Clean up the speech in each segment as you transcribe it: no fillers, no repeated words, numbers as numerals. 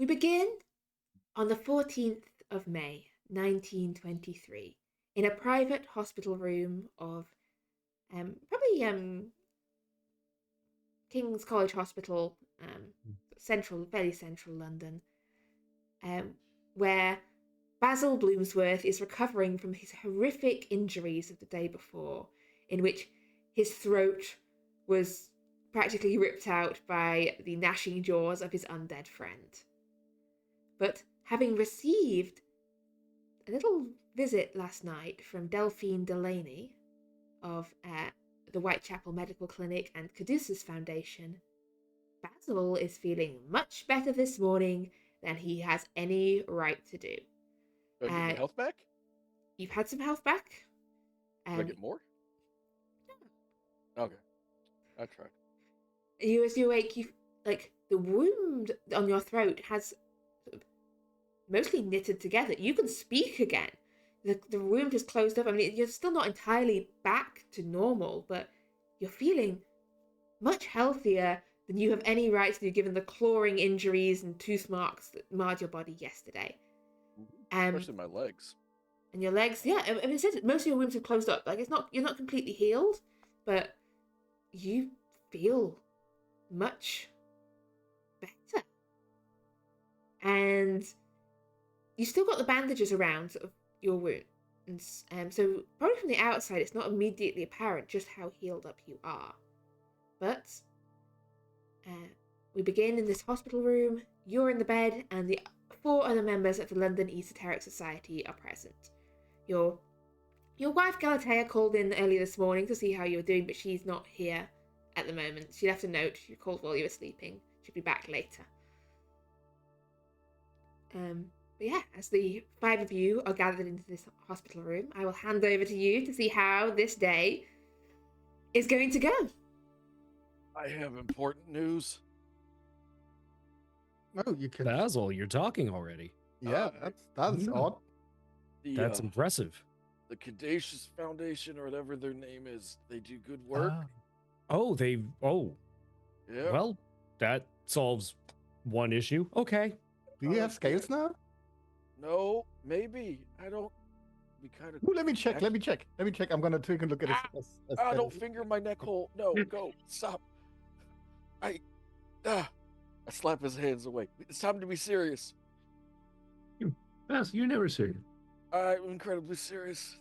We begin on the 14th of May, 1923, in a private hospital room of probably King's College Hospital, fairly central London, um, where Basil Bloomsworth is recovering from his horrific injuries of the day before, in which his throat was practically ripped out by the gnashing jaws of his undead friend. But having received a little visit last night from Delphine Delaney of the Whitechapel Medical Clinic and Caduceus Foundation, Basil is feeling much better this morning than he has any right to do. Do I get my health back? You've had some health back. Do I get more? Okay. I tried. As you awake, the wound on your throat has mostly knitted together. You can speak again. The wound is closed up. I mean, you're still not entirely back to normal, but you're feeling much healthier than you have any right to do, given the clawing injuries and tooth marks that marred your body yesterday. Especially my legs. And your legs, yeah. I mean, it says most of your wounds have closed up. Like, you're not completely healed, but you feel much better. And you still got the bandages around of your wound. And so probably from the outside, it's not immediately apparent just how healed up you are. But we begin in this hospital room. You're in the bed, and the 4 other members of the London Esoteric Society are present. Your wife Galatea called in early this morning to see how you were doing, but she's not here at the moment. She left a note. She called while you were sleeping. She'll be back later. But yeah, as the 5 of you are gathered into this hospital room, I will hand over to you to see how this day is going to go. I have important news. Oh, you can. Basil, you're talking already. Yeah, that's odd. That's impressive. The Caduceus Foundation, or whatever their name is, they do good work. Yeah. Well, that solves one issue. Okay. Do you have scales now? No, maybe. I don't. We kind of. Ooh, let me check. I'm gonna take a look at it. Don't finger my neck hole. No, go. Stop. I slap his hands away. It's time to be serious. You're never serious. I'm incredibly serious.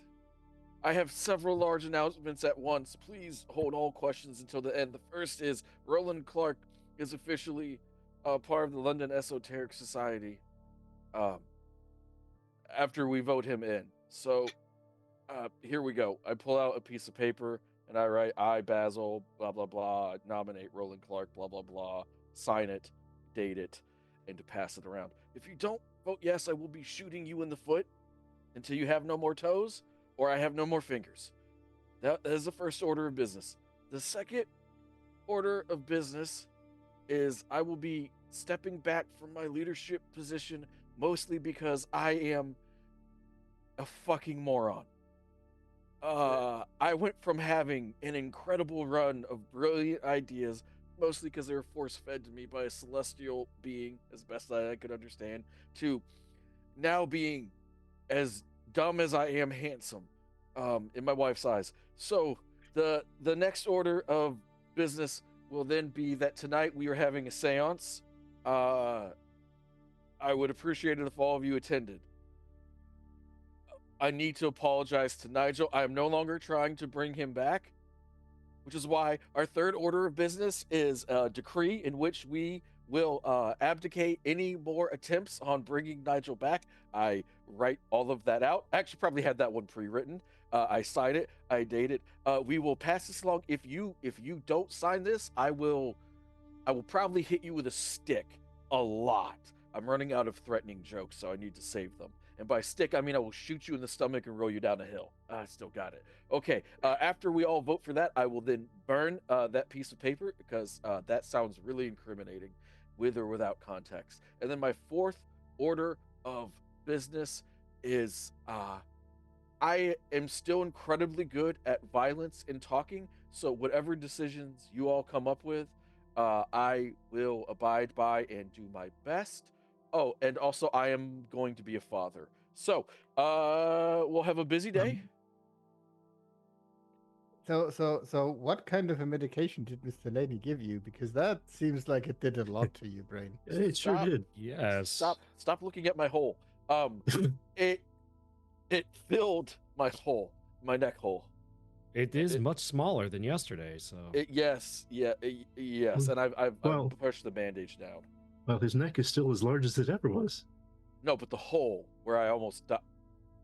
I have several large announcements at once. Please hold all questions until the end. The first is Roland Clark is officially part of the London Esoteric Society. After we vote him in. So, here we go. I pull out a piece of paper and I write, I, Basil, blah, blah, blah, nominate Roland Clark, blah, blah, blah, sign it, date it, and to pass it around. If you don't vote yes, I will be shooting you in the foot until you have no more toes or I have no more fingers. That is the first order of business. The second order of business is I will be stepping back from my leadership position mostly because I am a fucking moron. I went from having an incredible run of brilliant ideas, mostly because they were force-fed to me by a celestial being, as best I could understand, to now being as dumb as I am handsome, in my wife's eyes. So the next order of business will then be that tonight we are having a seance. I would appreciate it if all of you attended. I need to apologize to Nigel. I am no longer trying to bring him back, which is why our third order of business is a decree in which we will abdicate any more attempts on bringing Nigel back. I write all of that out. I actually probably had that one pre-written. I sign it. I date it. We will pass this along. If you don't sign this, I will probably hit you with a stick a lot. I'm running out of threatening jokes, so I need to save them. And by stick, I mean I will shoot you in the stomach and roll you down a hill. I still got it. Okay, after we all vote for that, I will then burn that piece of paper because that sounds really incriminating, with or without context. And then my fourth order of business is I am still incredibly good at violence and talking, so whatever decisions you all come up with, I will abide by and do my best Oh, and also I am going to be a father. So, we'll have a busy day. So, what kind of a medication did Mr. Lady give you? Because that seems like it did a lot to your brain. It sure Stop. did. Yes. Stop looking at my hole. It filled my hole, my neck hole. It is much smaller than yesterday, so. Yes, yes, and I've Well- pushed the bandage down. Well, his neck is still as large as it ever was. No, but the hole where I almost died.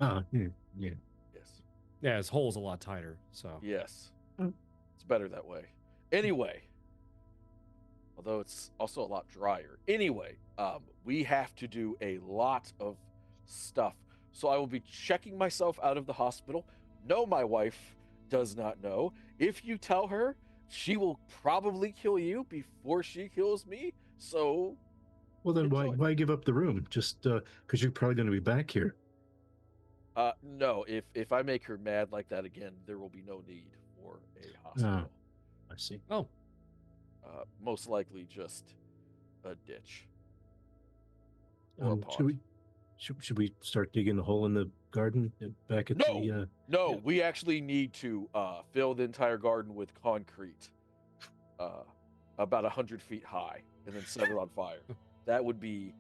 Ah, yeah. Yes, Yeah, his hole's a lot tighter, so. yes, Mm. it's better that way. Anyway, although it's also a lot drier. Anyway, we have to do a lot of stuff, so I will be checking myself out of the hospital. No, my wife does not know. If you tell her, she will probably kill you before she kills me. So, Well, then Enjoy. why give up the room? Just because you're probably going to be back here. no, if I make her mad like that again, there will be no need for a hospital. I see. Oh, Most likely just a ditch or a Should pond. we should we start digging a hole in the garden back at No! the? No, Yeah. we actually need to fill the entire garden with concrete, about 100 feet high, and then set it on fire. That would be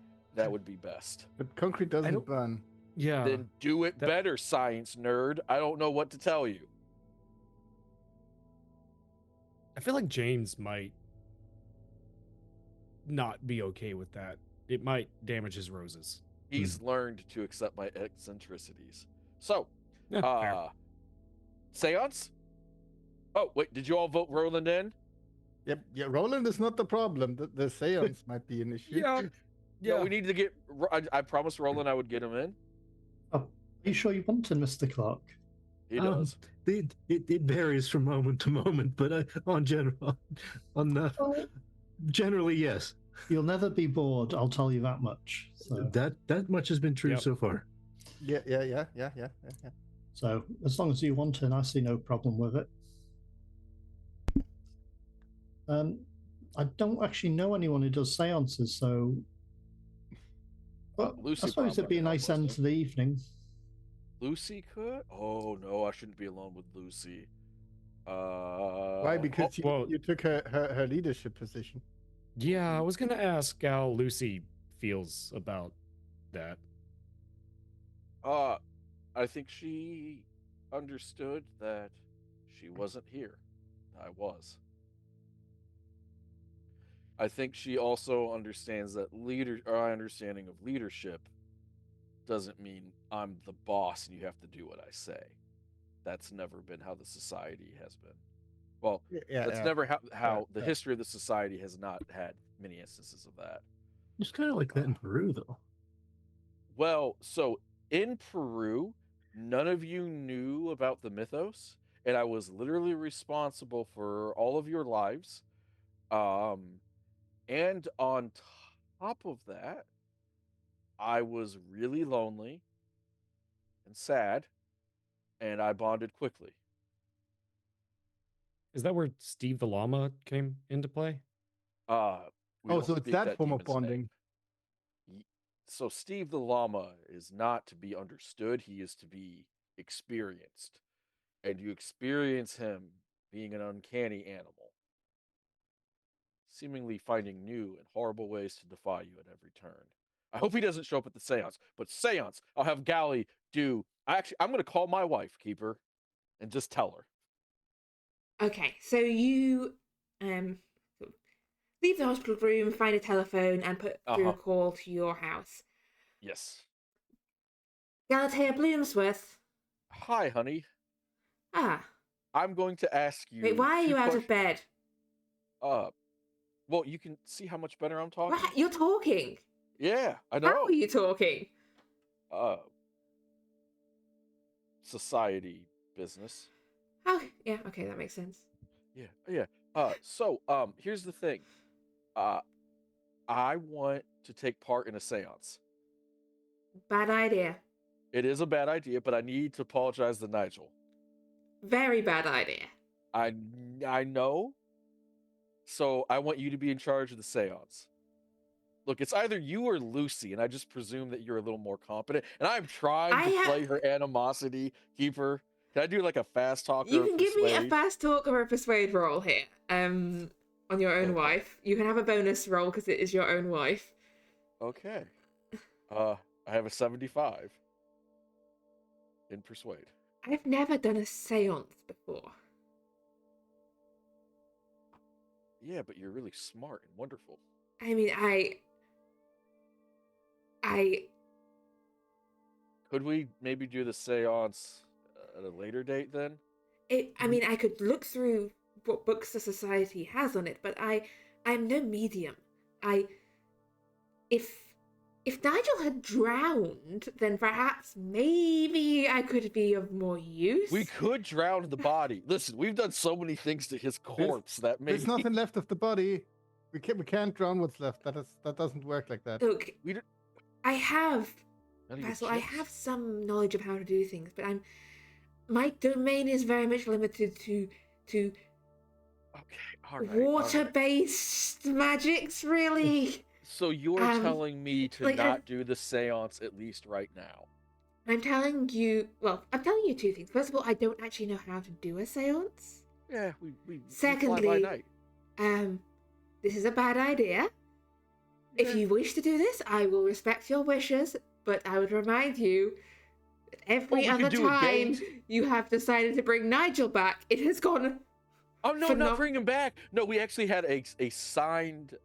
best. But concrete doesn't don't- burn. yeah. Then do it that- better, science nerd. I don't know what to tell you. I feel like James might not be okay with that. It might damage his roses. He's learned to accept my eccentricities. So, Yeah, fair. seance? Oh, wait, did you all vote Roland in? Yep, yeah. Roland is not the problem. The seance might be an issue. No, we need to get. I promised Roland I would get him in. Are you sure you want to, Mr. Clark? He does. It varies from moment to moment, but generally yes. You'll never be bored, I'll tell you that much. So, That much has been true Yep. so far. Yeah. so as long as you want in, I see no problem with it. I don't actually know anyone who does seances, so well, Lucy I suppose it'd be a probably nice help us, end though. to the evening. Lucy could? Oh no, I shouldn't be alone with Lucy. Why? Because well- you took her leadership position. Yeah, I was gonna ask how Lucy feels about that. I think she understood that she wasn't here. I was. I think she also understands that our understanding of leadership doesn't mean I'm the boss and you have to do what I say. That's never been how the society has been. Well, that's never how the history of the society has not had many instances of that. It's kind of like that in Peru, though. Well, so in Peru, none of you knew about the mythos, and I was literally responsible for all of your lives. And on top of that, I was really lonely and sad, and I bonded quickly. Is that where Steve the Llama came into play? We Oh, don't so it's speak that form of demon's name. bonding. So Steve the Llama is not to be understood, he is to be experienced. And you experience him being an uncanny animal, seemingly finding new and horrible ways to defy you at every turn. I hope he doesn't show up at the seance, but seance, I'll have Gally do. I'm going to call my wife, Keeper, and just tell her. Okay, so you leave the hospital room, find a telephone, and put through a call to your house. Yes. Galatea Bloomsworth. Hi, honey. Ah, I'm going to ask you. wait, why are two you out of questions. bed? Well, you can see how much better I'm talking. What? You're talking. Yeah, I How know. are you talking? Society business. Oh, yeah, okay, that makes sense. Yeah. So, here's the thing. I want to take part in a seance. Bad idea. It is a bad idea, but I need to apologize to Nigel. Very bad idea. I know. So I want you to be in charge of the seance. Look, it's either you or Lucy, and I just presume that you're a little more competent. And I'm trying I to ha- play her animosity keeper. Can I do like a fast talk You or a can give me a persuade? fast talk or a persuade roll here. On your own Okay. wife. You can have a bonus roll because it is your own wife. Okay. I have a 75 in persuade. I've never done a séance before. Yeah, but you're really smart and wonderful. I mean, Could we maybe do the seance at a later date then? I could look through what books the society has on it, but I'm no medium. If Nigel had drowned, then perhaps maybe I could be of more use. We could drown the body. Listen, we've done so many things to his corpse that maybe There's nothing left of the body. We can't drown what's left. That doesn't work like that. Look, we don't. I have, Not even Basil, I chips. have some knowledge of how to do things, but my domain is very much limited to Okay, all right. water-based magics, really. So you're telling me to like, not do the seance at least right now? I'm telling you two things. First of all, I don't actually know how to do a seance. Yeah, we Secondly, fly by night. This is a bad idea. If you wish to do this, I will respect your wishes, but I would remind you that every we other could do a time game. you have decided to bring Nigel back, it has gone. Oh no, not bring him back. No, we actually had a signed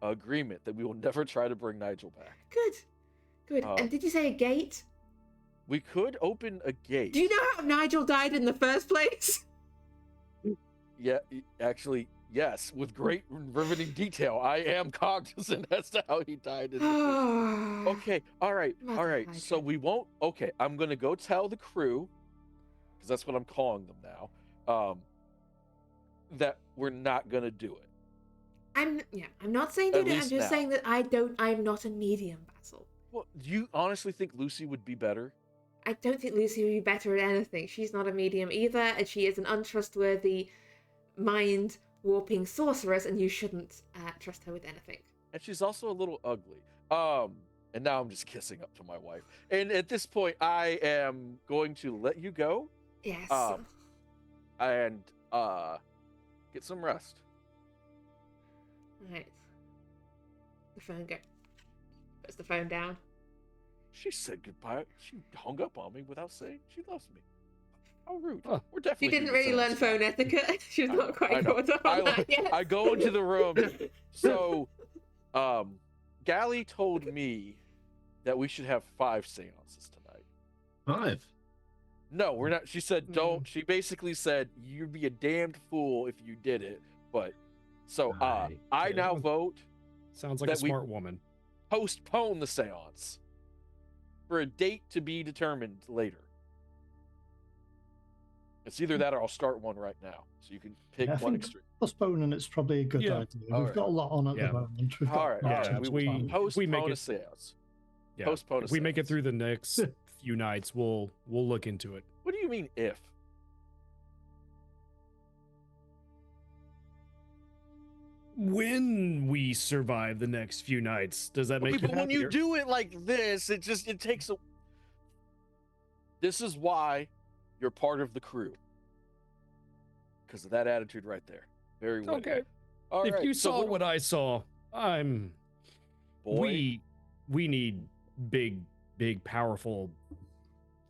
agreement that we will never try to bring Nigel back. Good. And did you say a gate? We could open a gate. Do you know how Nigel died in the first place? Yeah, actually, yes, with great riveting detail. I am cognizant as to how he died. Okay, all right. So we won't. Okay, I'm gonna go tell the crew, because that's what I'm calling them now. That we're not gonna do it. I'm not saying At that. I'm least just now. saying that I'm not a medium, Basil. Well, do you honestly think Lucy would be better? I don't think Lucy would be better at anything. She's not a medium either, and she is an untrustworthy, mind-warping sorceress, and you shouldn't trust her with anything. And she's also a little ugly. And now I'm just kissing up to my wife. And at this point, I am going to let you go. Yes. And get some rest. Right. The phone puts the phone down. She said goodbye. She hung up on me without saying she loves me. How rude. Huh. We're definitely. She didn't gonna really set learn this phone up. etiquette. She's I not know, quite caught up on that yet. I go into the room. So, Gally told me that we should have 5 seances tonight. 5. No, we're not. She said, don't. She basically said, you'd be a damned fool if you did it. But, so, I now vote Sounds like a that we- smart woman. postpone the seance for a date to be determined later. It's either that or I'll start one right now. So you can pick Yeah, I one think extreme. postponing it's probably a good Yeah. idea. All We've right. got a lot on at Yeah. the moment. We've got All right, lots yeah, of we- time. Postpone make a it- seance. Yeah. Postpone a If we make it seance. through the next few nights, we'll look into it. What do you mean if? When we survive the next few nights, does that make Okay, you but when you happier? do it like this, it takes a. This is why you're part of the crew. Because of that attitude right there. Very winning. Okay. All If right, you so saw what I saw, boy, we need big, powerful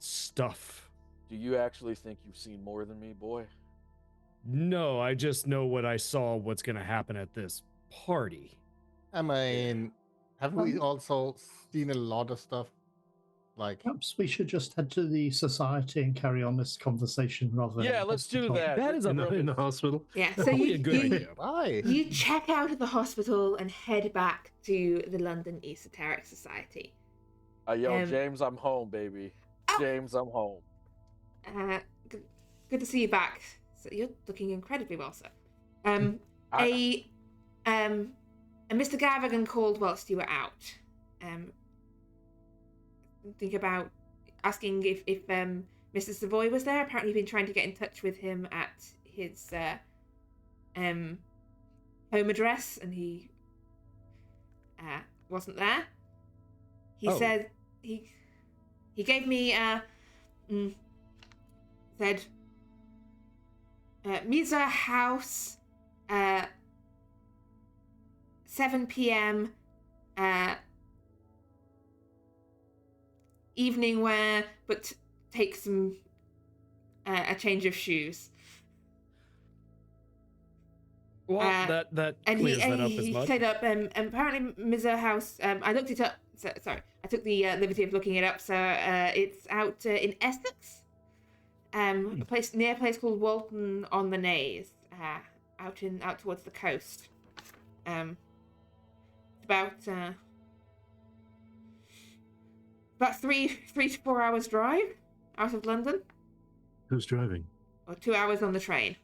stuff. do you actually think you've seen more than me, boy? No, I just know what I saw, what's going to happen at this party. I mean, have we also seen a lot of stuff? Like, Perhaps we should just head to the society and carry on this conversation rather than. Yeah, let's do that. That is In the hospital. Yeah, so Probably you, a good you, idea. why? you check out of the hospital and head back to the London Esoteric Society. I yell, Um, James, I'm home, baby. Oh. James, I'm home. Good to see you back. So you're looking incredibly well, sir. I- And Mr. Gavigan called whilst you were out. Think about asking if Mr. Savoy was there. Apparently, you've been trying to get in touch with him at his home address, and he wasn't there. He Oh. said he gave me said Misa house 7 p.m. Evening wear, but take some a change of shoes. Well, that And clears that up as he much. said up apparently Misa house. I looked it up. Sorry, I took the liberty of looking it up. So it's out in Essex, a place called Walton on the Naze, out towards the coast. About 3 to 4 hours drive out of London, Who's driving? or 2 hours on the train.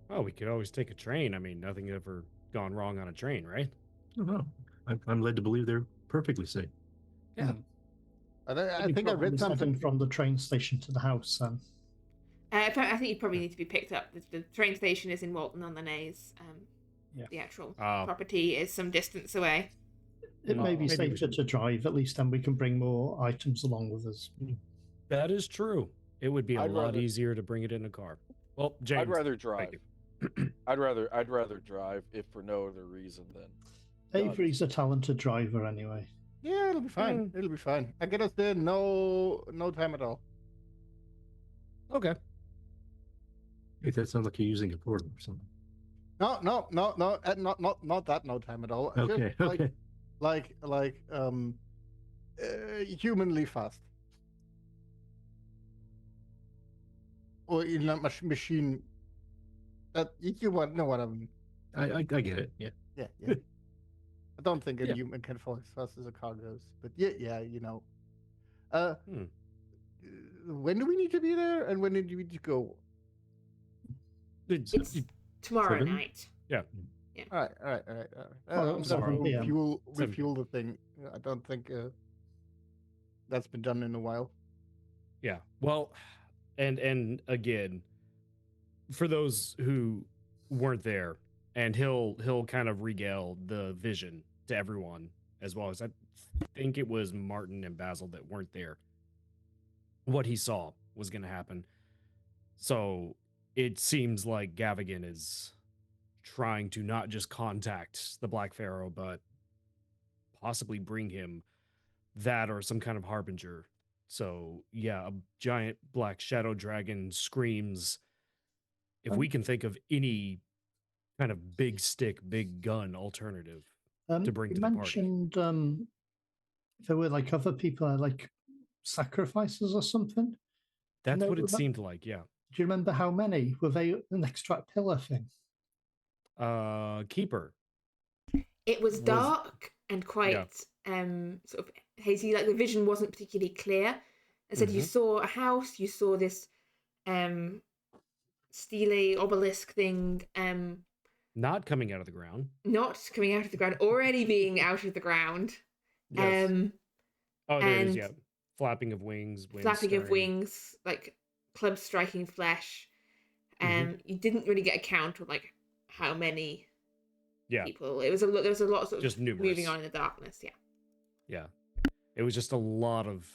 Oh, we could always take a train. I mean, nothing ever gone wrong on a train, right? I don't know. I'm led to believe they're perfectly safe. Yeah. I think I read something from the train station to the house. I think you probably need to be picked up. The train station is in Walton on the Naze. The actual property is some distance away. It may be maybe safer to drive. At least then we can bring more items along with us. That is true. It would be a I'd lot rather- easier to bring it in a car. Well, James, I'd rather thank drive. you. I'd rather drive if for no other reason than Avery's a talented driver anyway. Yeah, it'll be fine. It'll be fine. I get us there no time at all. Okay. Hey, that sounds like you're using a portal or something. No, not that no time at all. Just Okay, okay. like humanly fast. Or in a machine. That you know what I mean. I get it. Yeah. Yeah. I don't think a human can fall as fast as a car goes. But yeah, you know. When do we need to be there, and when do we need to go? It's tomorrow Seven? night. Yeah. All right. Well, I'm seven gonna PM. refuel the thing. I don't think that's been done in a while. Yeah. Well, and again, for those who weren't there, and he'll kind of regale the vision to everyone, as well as I think it was Martin and Basil that weren't there. What he saw was going to happen. So it seems like Gavigan is trying to not just contact the Black Pharaoh, but possibly bring him that or some kind of harbinger. So yeah, a giant black shadow dragon screams. If we can think of any kind of big stick, big gun alternative to bring to the party. You mentioned there were like other people, like sacrifices or something. That's No, what it that- seemed like, yeah. Do you remember how many? Were they an extract pillar thing? Keeper. It was dark and quite sort of hazy. Like the vision wasn't particularly clear. I said you saw a house, you saw this stele obelisk thing, Not coming out of the ground. not coming out of the ground, already being out of the ground. Yes. Oh, there it is, and yeah. Flapping of wings. Flapping of stirring. wings, like clubs striking flesh. You didn't really get a count of like how many people. It was there was a lot of sort Just of numerous. moving on in the darkness. Yeah. Yeah. It was just a lot of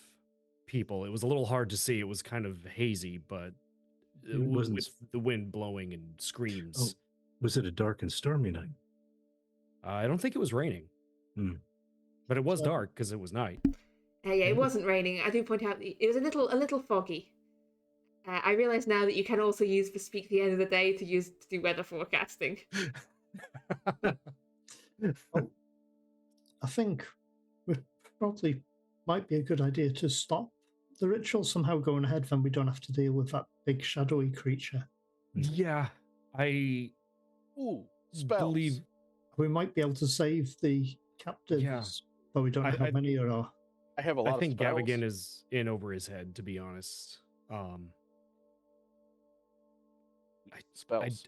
people. It was a little hard to see. It was kind of hazy, but It wasn't- with the wind blowing and screams. Was it a dark and stormy night? I don't think it was raining. But it was dark because it was night. It wasn't raining. I do point out it was a little foggy. I realise now that you can also use for Speak the End of the Day to do weather forecasting. I think we probably might be a good idea to stop the ritual somehow going ahead, then we don't have to deal with that big shadowy creature. Yeah, I spells. believe We might be able to save the captives, but we don't know how many there are. I have a lot I think of spells. Gavigan is in over his head, to be honest. Spells.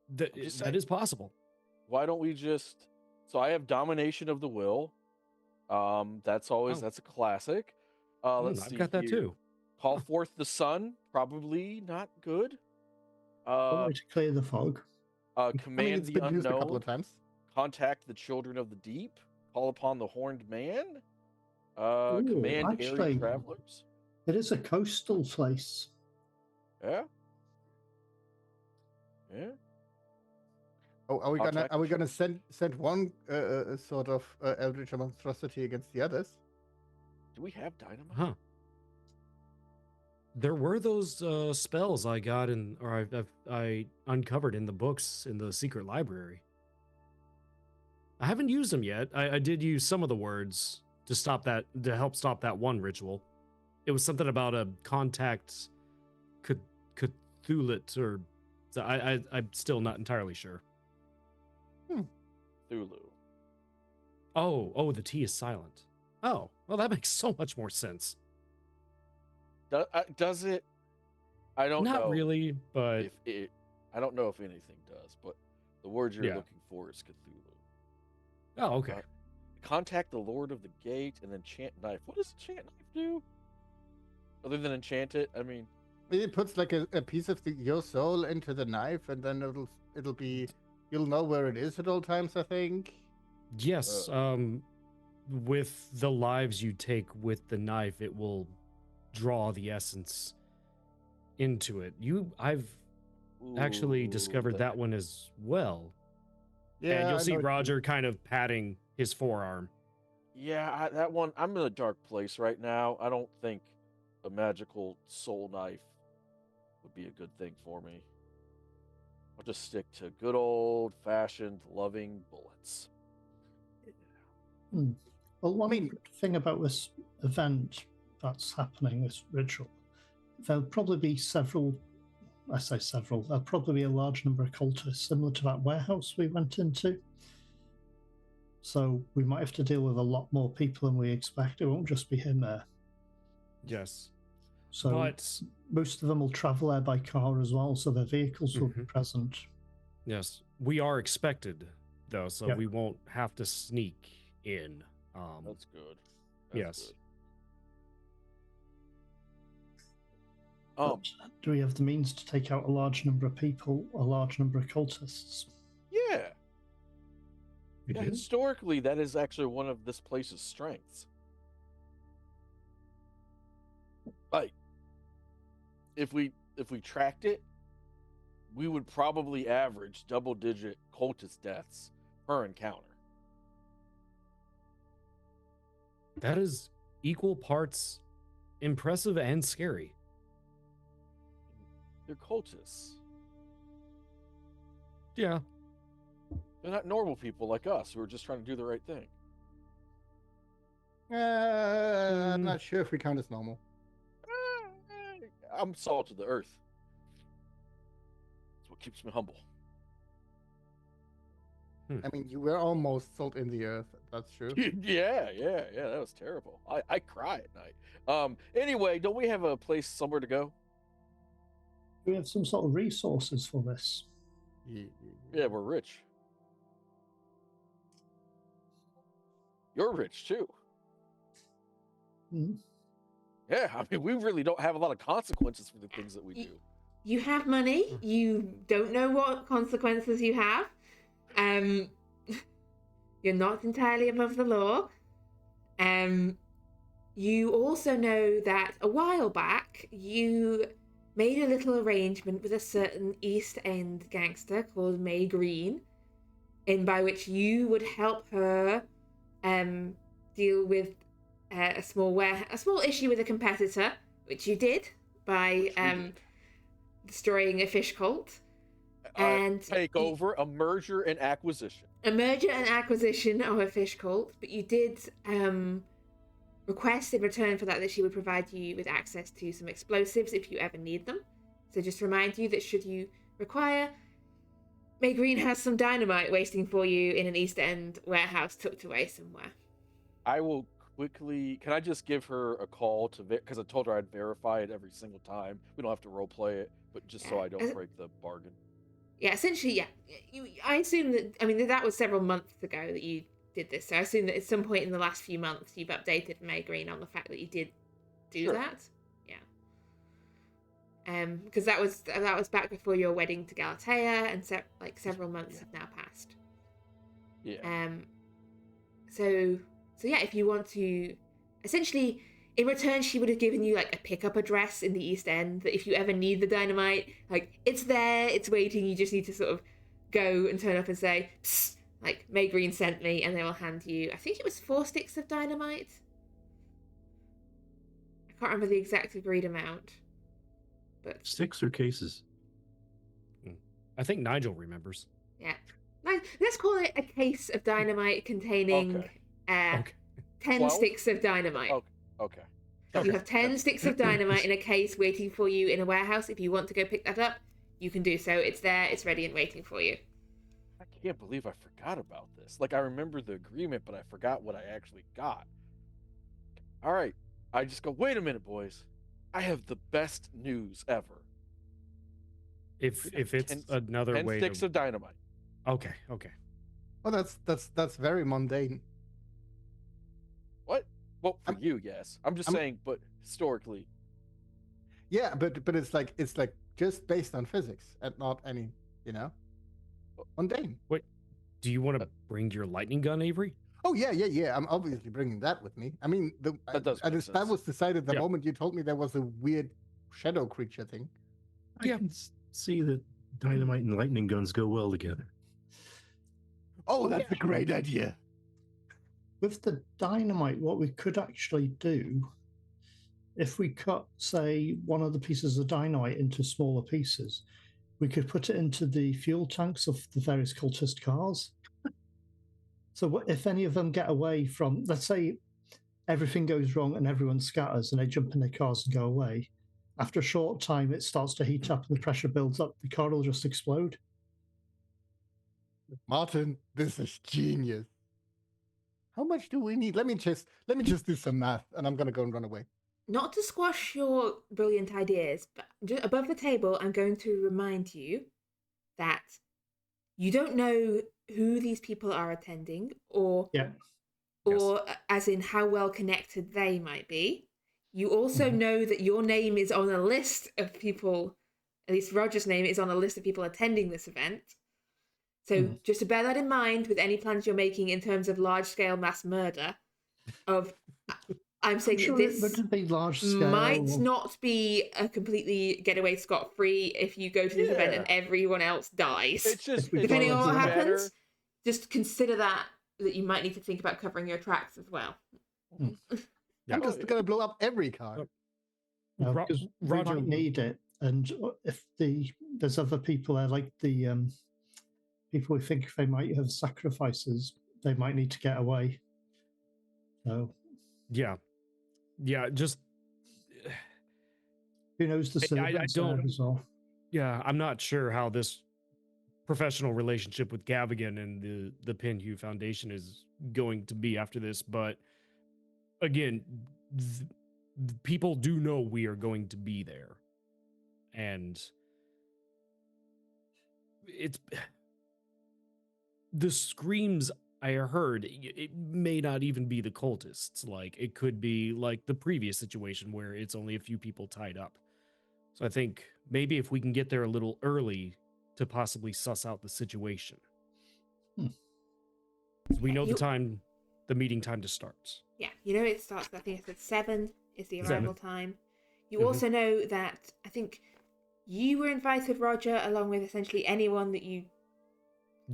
That is possible. Why don't we just? So I have domination of the will. That's always that's a classic. Let's see. I've got that here. too. Call forth the sun. Probably not good. One way to clear the fog. I mean, Command it's the been used a couple unknown. of times. Contact the children of the deep. Call upon the horned man. Ooh, Command airy actually, travelers. it is a coastal place. Yeah. Yeah. Oh, are we Contact the gonna send one sort of eldritch monstrosity against the others? Do we have dynamite? Huh. There were those spells I got I uncovered in the books in the secret library. I haven't used them yet. I did use some of the words to help stop that one ritual. It was something about a contact Cthulhu, or so I'm still not entirely sure. Thulu. Oh, the T is silent. Oh, well, that makes so much more sense. Does it? I don't know. Not really, but If it, I don't know if anything does, but the word you're Yeah. looking for is Cthulhu. oh, okay. Contact the Lord of the Gate and then chant knife. What does chant knife do? Other than enchant it, I mean, It puts like a piece of your soul into the knife, and then it'll be you'll know where it is at all times. I think. Yes, with the lives you take with the knife, it will draw the essence into it. I've actually discovered that one as well. Yeah, And you'll I see know it- Roger kind of patting his forearm. Yeah, that one. I'm in a dark place right now. I don't think a magical soul knife would be a good thing for me. I'll just stick to good old-fashioned loving bullets. Well, one thing about this event that's happening, this ritual, there'll probably be several. I say several. There'll probably be a large number of cultists similar to that warehouse we went into. So we might have to deal with a lot more people than we expect. It won't just be him there. Yes. So But most of them will travel there by car as well, so their vehicles will be Mhm. present. yes, we are expected though, so Yep. we won't have to sneak in. That's good. Yes. Good. But do we have the means to take out a large number of people, a large number of cultists? Yeah. We Yeah, did? historically, that is actually one of this place's strengths. Like, if we tracked it, we would probably average double-digit cultist deaths per encounter. That is equal parts impressive and scary. They're cultists. Yeah. They're not normal people like us who are just trying to do the right thing. I'm not sure if we count as normal. I'm salt of the earth. That's what keeps me humble. I mean, you were almost salt in the earth. That's true. Yeah, that was terrible. I cry at night. Anyway, don't we have a place somewhere to go? Do we have some sort of resources for this? Yeah, we're rich. You're rich too. Hmm. Yeah, I mean, we really don't have a lot of consequences for the things that we do. You have money. You don't know what consequences you have. You're not entirely above the law. You also know that a while back you made a little arrangement with a certain East End gangster called May Green, by which you would help her deal with a small issue with a competitor, which you did by destroying a fish cult. And take over a merger and acquisition. A merger and acquisition of a fish cult, but you did request in return for that she would provide you with access to some explosives if you ever need them. So just remind you that should you require, May Green has some dynamite waiting for you in an East End warehouse tucked away somewhere. I will quickly. Can I just give her a call to because I told her I'd verify it every single time. We don't have to role play it, but just so I don't break the bargain. Yeah, essentially, yeah. I assume that. I mean, that was several months ago that you did this. So I assume that at some point in the last few months, you've updated May Green on the fact that you did do Sure. that. Because that was back before your wedding to Galatea, and several months have now passed. Yeah. So yeah, if you want to, essentially, in return, she would have given you like a pickup address in the East End that if you ever need the dynamite, like it's there, it's waiting. You just need to sort of go and turn up and say, psst, like May Green sent me, and they will hand you, I think it was 4 sticks of dynamite. I can't remember the exact agreed amount, but Sticks or cases? I think Nigel remembers. yeah. Let's call it a case of dynamite containing Okay. 10 12? sticks of dynamite. Okay. You have 10 sticks of dynamite in a case waiting for you in a warehouse. If you want to go pick that up, you can do so. It's there, it's ready and waiting for you. I can't believe I forgot about this. Like, I remember the agreement, but I forgot what I actually got. All right. I just go, wait a minute, boys. I have the best news ever. If it's 10 another way sticks to... of dynamite. Okay. Well, that's very mundane. What? Well, for you, yes. I'm saying, but historically. Yeah, but it's like just based on physics and not any, mundane. Wait, do you want to bring your lightning gun, Avery? Oh yeah. I'm obviously bringing that with me. I mean, that was decided the moment you told me there was a weird shadow creature thing. I can see that dynamite and lightning guns go well together. Oh, that's a great idea. With the dynamite, what we could actually do, if we cut, say, one of the pieces of dynamite into smaller pieces, we could put it into the fuel tanks of the various cultist cars. So if any of them get away from, let's say, everything goes wrong and everyone scatters and they jump in their cars and go away, after a short time, it starts to heat up and the pressure builds up. The car will just explode. Martin, this is genius. How much do we need? Let me just do some math, and I'm gonna go and run away. Not to squash your brilliant ideas, but just above the table, I'm going to remind you that you don't know who these people are attending, or as in how well connected they might be. You also know that your name is on a list of people, at least Roger's name is on a list of people attending this event. So just to bear that in mind with any plans you're making in terms of large-scale mass murder, I'm saying that this would be large scale. might not be a completely getaway scot-free if you go to this event and everyone else dies. It's just Depending on what matter. happens, just consider that you might need to think about covering your tracks as well. I'm just gonna blow up every car. Because we might need it, and if there's other people there, like the people we think they might have sacrifices, they might need to get away. So yeah, just who knows the civilians as well. Yeah, I'm not sure how this professional relationship with Gavigan and the Pinhue Foundation is going to be after this, but again, people do know we are going to be there, and it's the screams I heard. It may not even be the cultists. Like, it could be like the previous situation where it's only a few people tied up. So I think maybe if we can get there a little early to possibly suss out the situation. We know the meeting time to start. Yeah, it starts, I think it's at 7 is the arrival time. You also know that I think you were invited, Roger, along with essentially anyone that you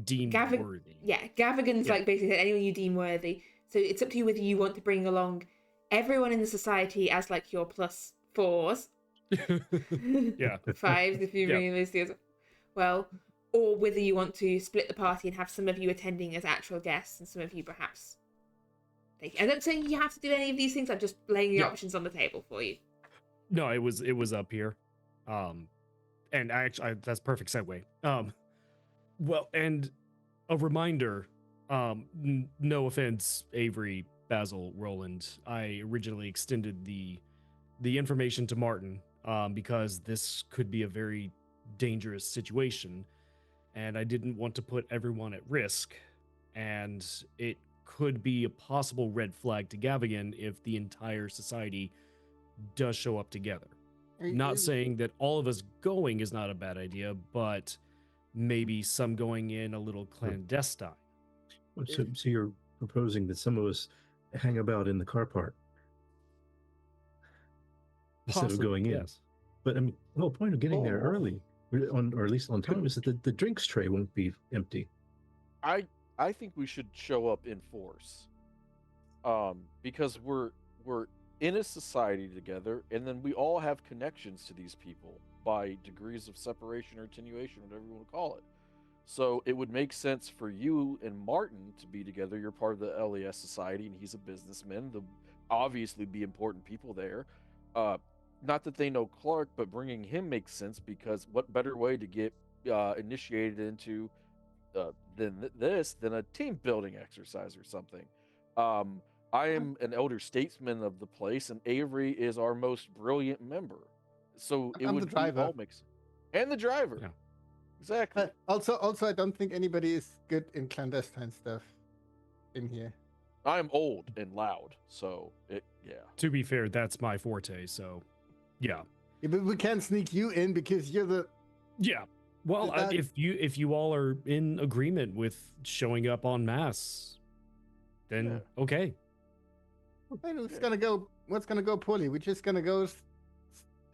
deemed worthy. Yeah, Gavigan's like basically said anyone you deem worthy. So it's up to you whether you want to bring along everyone in the society as like your plus 4s. Yeah. 5s if you bring in those deals. Well, or whether you want to split the party and have some of you attending as actual guests and some of you perhaps. I'm not saying you have to do any of these things. I'm just laying the options on the table for you. No, it was up here, and that's perfect segue. Well, and a reminder. No offense, Avery, Basil, Roland. I originally extended the information to Martin because this could be a very dangerous situation, and I didn't want to put everyone at risk, and it could be a possible red flag to Gavigan if the entire society does show up together. Not saying that all of us going is not a bad idea, but maybe some going in a little clandestine. So you're proposing that some of us hang about in the car park instead of Possibly, going in. yes. But I mean, the whole point of getting there early, or at least on time, is that the drinks tray won't be empty. I think we should show up in force, because we're in a society together, and then we all have connections to these people by degrees of separation or attenuation, whatever you want to call it. So it would make sense for you and Martin to be together. You're part of the LES society, and he's a businessman. There'll obviously be important people there. Not that they know Clark, but bringing him makes sense, because what better way to get initiated into than a team building exercise or something. I am an elder statesman of the place, and Avery is our most brilliant member. So it I'm would the driver. all make sense. And the driver. Yeah. Exactly. Also, I don't think anybody is good in clandestine stuff in here. I'm old and loud, so yeah. To be fair, that's my forte, so yeah. Yeah, but we can't sneak you in because you're the. Yeah. Well, That- if you all are in agreement with showing up en masse, then okay. I know what's gonna go poorly? We're just gonna go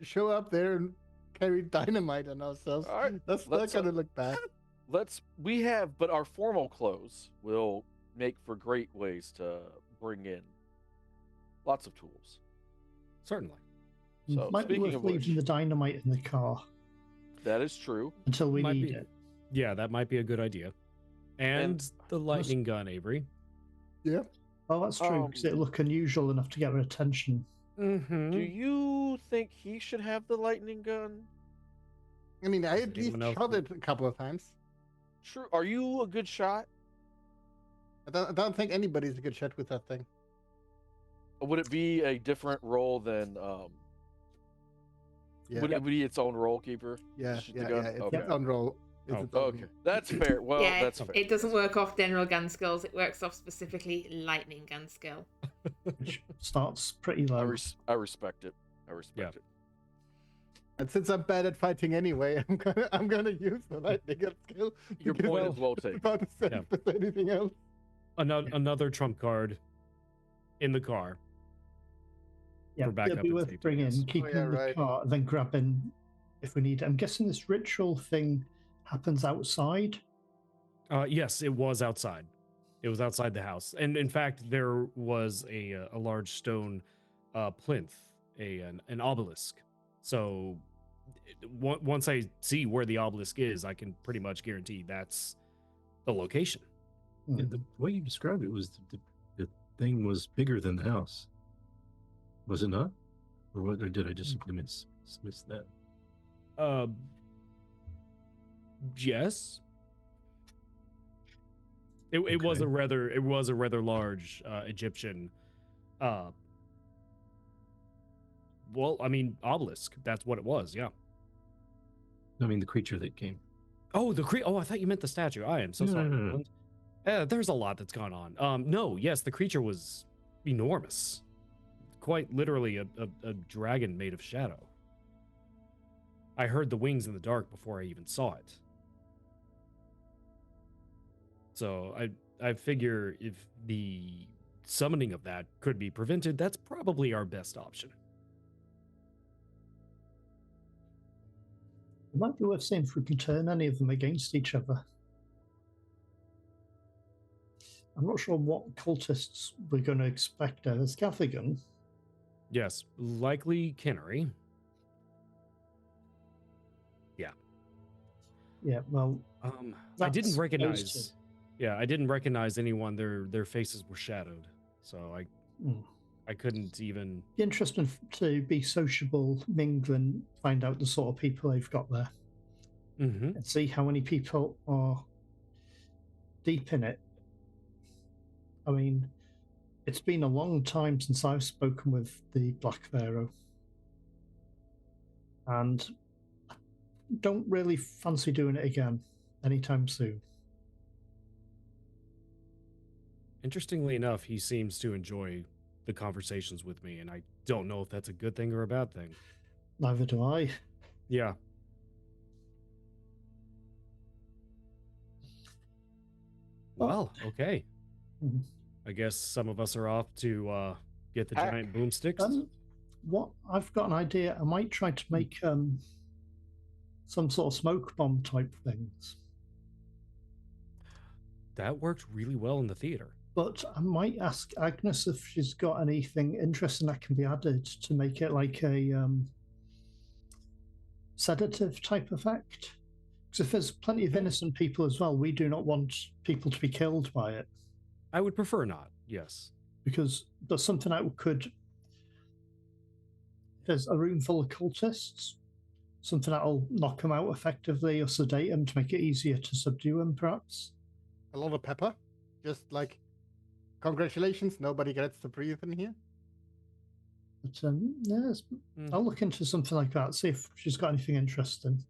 show up there and carry dynamite on ourselves. All right, That's let's, not gonna look bad. but our formal clothes will make for great ways to bring in lots of tools. Certainly. So Might be speaking worth of leaving which, the dynamite in the car that is true. until we Might need be. it. Yeah, that might be a good idea. And the lightning gun, Avery. Yeah. Oh, that's true, because it'll look unusual enough to get our attention. Mm-hmm. Do you think he should have the lightning gun? I mean, I Does at least anyone else shot think- it a couple of times. True. Are you a good shot? I don't think anybody's a good shot with that thing. Would it be a different role than Yeah. would it be its own role keeper? Yeah, Shoot the yeah, gun? yeah. It's Okay. its own role. It's Oh, its own Okay, that's fair. Well, yeah, that's fair. it doesn't work off general gun skills. It works off specifically lightning gun skill. Which starts pretty I, low. I respect it. I respect it. And since I'm bad at fighting anyway, I'm gonna use the lightning gun skill. Your because point I'm is well taken. about the same Yeah. as anything else. Another trump card in the car. Yeah, for backup it'll be and worth safety, bringing, yes. keeping yeah, in the right. car, and then grabbing if we need it. I'm guessing this ritual thing happens outside. Yes, it was outside. It was outside the house, and in fact, there was a large stone plinth, an obelisk. So once I see where the obelisk is, I can pretty much guarantee that's the location. Yeah, the way you described it was the thing was bigger than the house. Was it not? Or what? Or did I just simply miss that? Yes. It was a rather large Egyptian. Well, I mean, obelisk. That's what it was. Yeah. I mean, the creature that came. Oh, Oh, I thought you meant the statue. I am so No, sorry. no, no, no. There's a lot that's gone on. No, yes, the creature was enormous. Quite literally a dragon made of shadow. I heard the wings in the dark before I even saw it. So I figure if the summoning of that could be prevented, that's probably our best option. It might be worth seeing if we can turn any of them against each other. I'm not sure what cultists we're going to expect there. There's Gaffigan. Yes, likely Kennery. Yeah, well, I didn't that's recognize. those Yeah, I didn't recognize anyone. Their faces were shadowed, so I couldn't even. be interesting to be sociable, mingle, and find out the sort of people they've got there, Mm-hmm. and see how many people are deep in it. I mean, it's been a long time since I've spoken with the Black Pharaoh, and I don't really fancy doing it again anytime soon. Interestingly enough, he seems to enjoy the conversations with me, and I don't know if that's a good thing or a bad thing. Neither do I. Yeah. Well, okay. Mhm. I guess some of us are off to get the Hack. giant boomsticks. What I've got an idea. I might try to make some sort of smoke bomb type things. That worked really well in the theater. But I might ask Agnes if she's got anything interesting that can be added to make it like a sedative type effect. Because if there's plenty of innocent people as well, we do not want people to be killed by it. I would prefer not, yes. Because there's something that could. There's a room full of cultists, something that'll knock them out effectively or sedate them to make it easier to subdue them, perhaps. A lot of pepper. Just like, congratulations, nobody gets to breathe in here. But yes, I'll look into something like that, see if she's got anything interesting.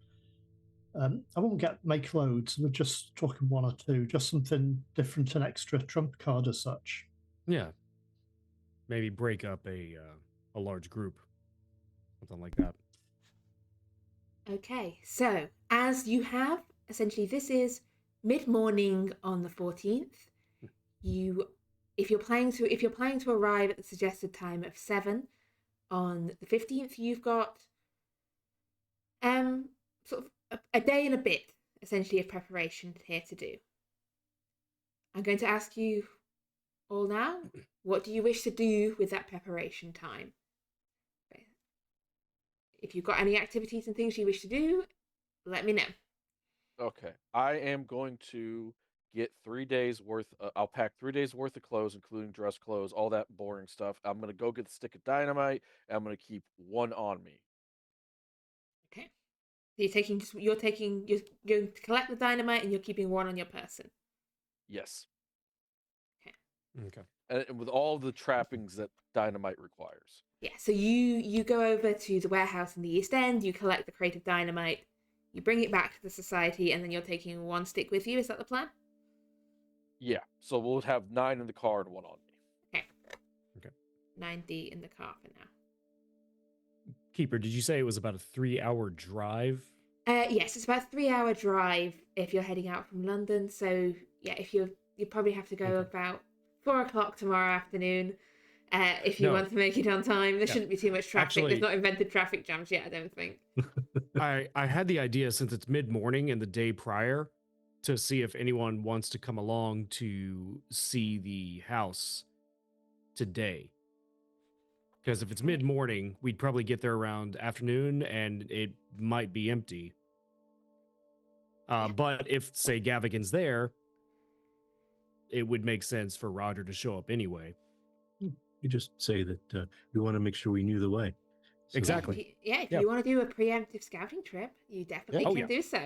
I won't make loads, we're just talking one or two, just something different, an extra trump card as such. Yeah. Maybe break up a large group. Something like that. Okay, so as you have, essentially this is mid-morning on the 14th. If you're planning to arrive at the suggested time of 7 on the 15th, you've got sort of a day and a bit essentially of preparation here to do. I'm going to ask you all now, what do you wish to do with that preparation time? If you've got any activities and things you wish to do, let me know. Okay, I am going to get 3 days worth. I'll pack 3 days worth of clothes, including dress clothes, all that boring stuff. I'm gonna go get the stick of dynamite, and I'm gonna keep one on me. Okay. You're going to collect the dynamite and you're keeping one on your person. Yes. Okay. And with all the trappings that dynamite requires. Yeah, so you go over to the warehouse in the East End, you collect the crate of dynamite, you bring it back to the society, and then you're taking one stick with you. Is that the plan? Yeah, so we'll have 9 in the car and 1 on me. Okay. 9D in the car for now. Keeper, did you say it was about a 3-hour drive? Yes, it's about a 3-hour drive if you're heading out from London. So yeah, you probably have to go about 4 o'clock tomorrow afternoon. If you want to make it on time, there shouldn't be too much traffic. Actually, they've not invented traffic jams yet, I don't think. I had the idea, since it's mid-morning and the day prior, to see if anyone wants to come along to see the house today. Because if it's mid-morning, we'd probably get there around afternoon, and it might be empty. But if, say, Gavigan's there, it would make sense for Roger to show up anyway. You just say that we want to make sure we knew the way. So Exactly. If you want to do a preemptive scouting trip, you definitely can do so.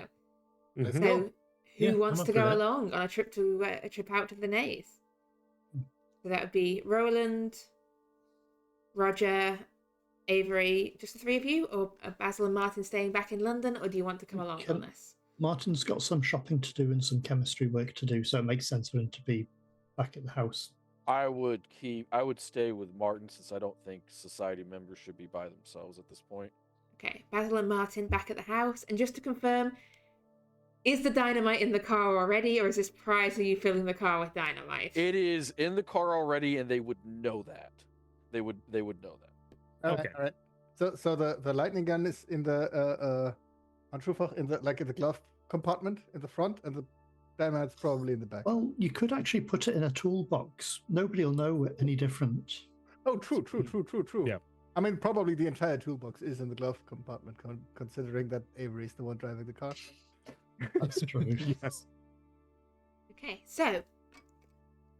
Let's So, go. who wants I'm to up for go that. along on a trip out to the Nays? So that would be Roland, Roger, Avery, just the 3 of you, or are Basil and Martin staying back in London, or do you want to come along on this? Martin's got some shopping to do and some chemistry work to do, so it makes sense for him to be back at the house. I would stay with Martin, since I don't think society members should be by themselves at this point. Okay, Basil and Martin back at the house, and just to confirm, is the dynamite in the car already, or is this prior to you filling the car with dynamite? It is in the car already, and they would know that. They would know that. Okay. All right. So the lightning gun is in the Handschuhfach, in the glove compartment in the front, and the dynamite's probably in the back. Well, you could actually put it in a toolbox. Nobody will know any different. Oh, true. Yeah. I mean, probably the entire toolbox is in the glove compartment, considering that Avery's the one driving the car. That's true. Yes. Okay, so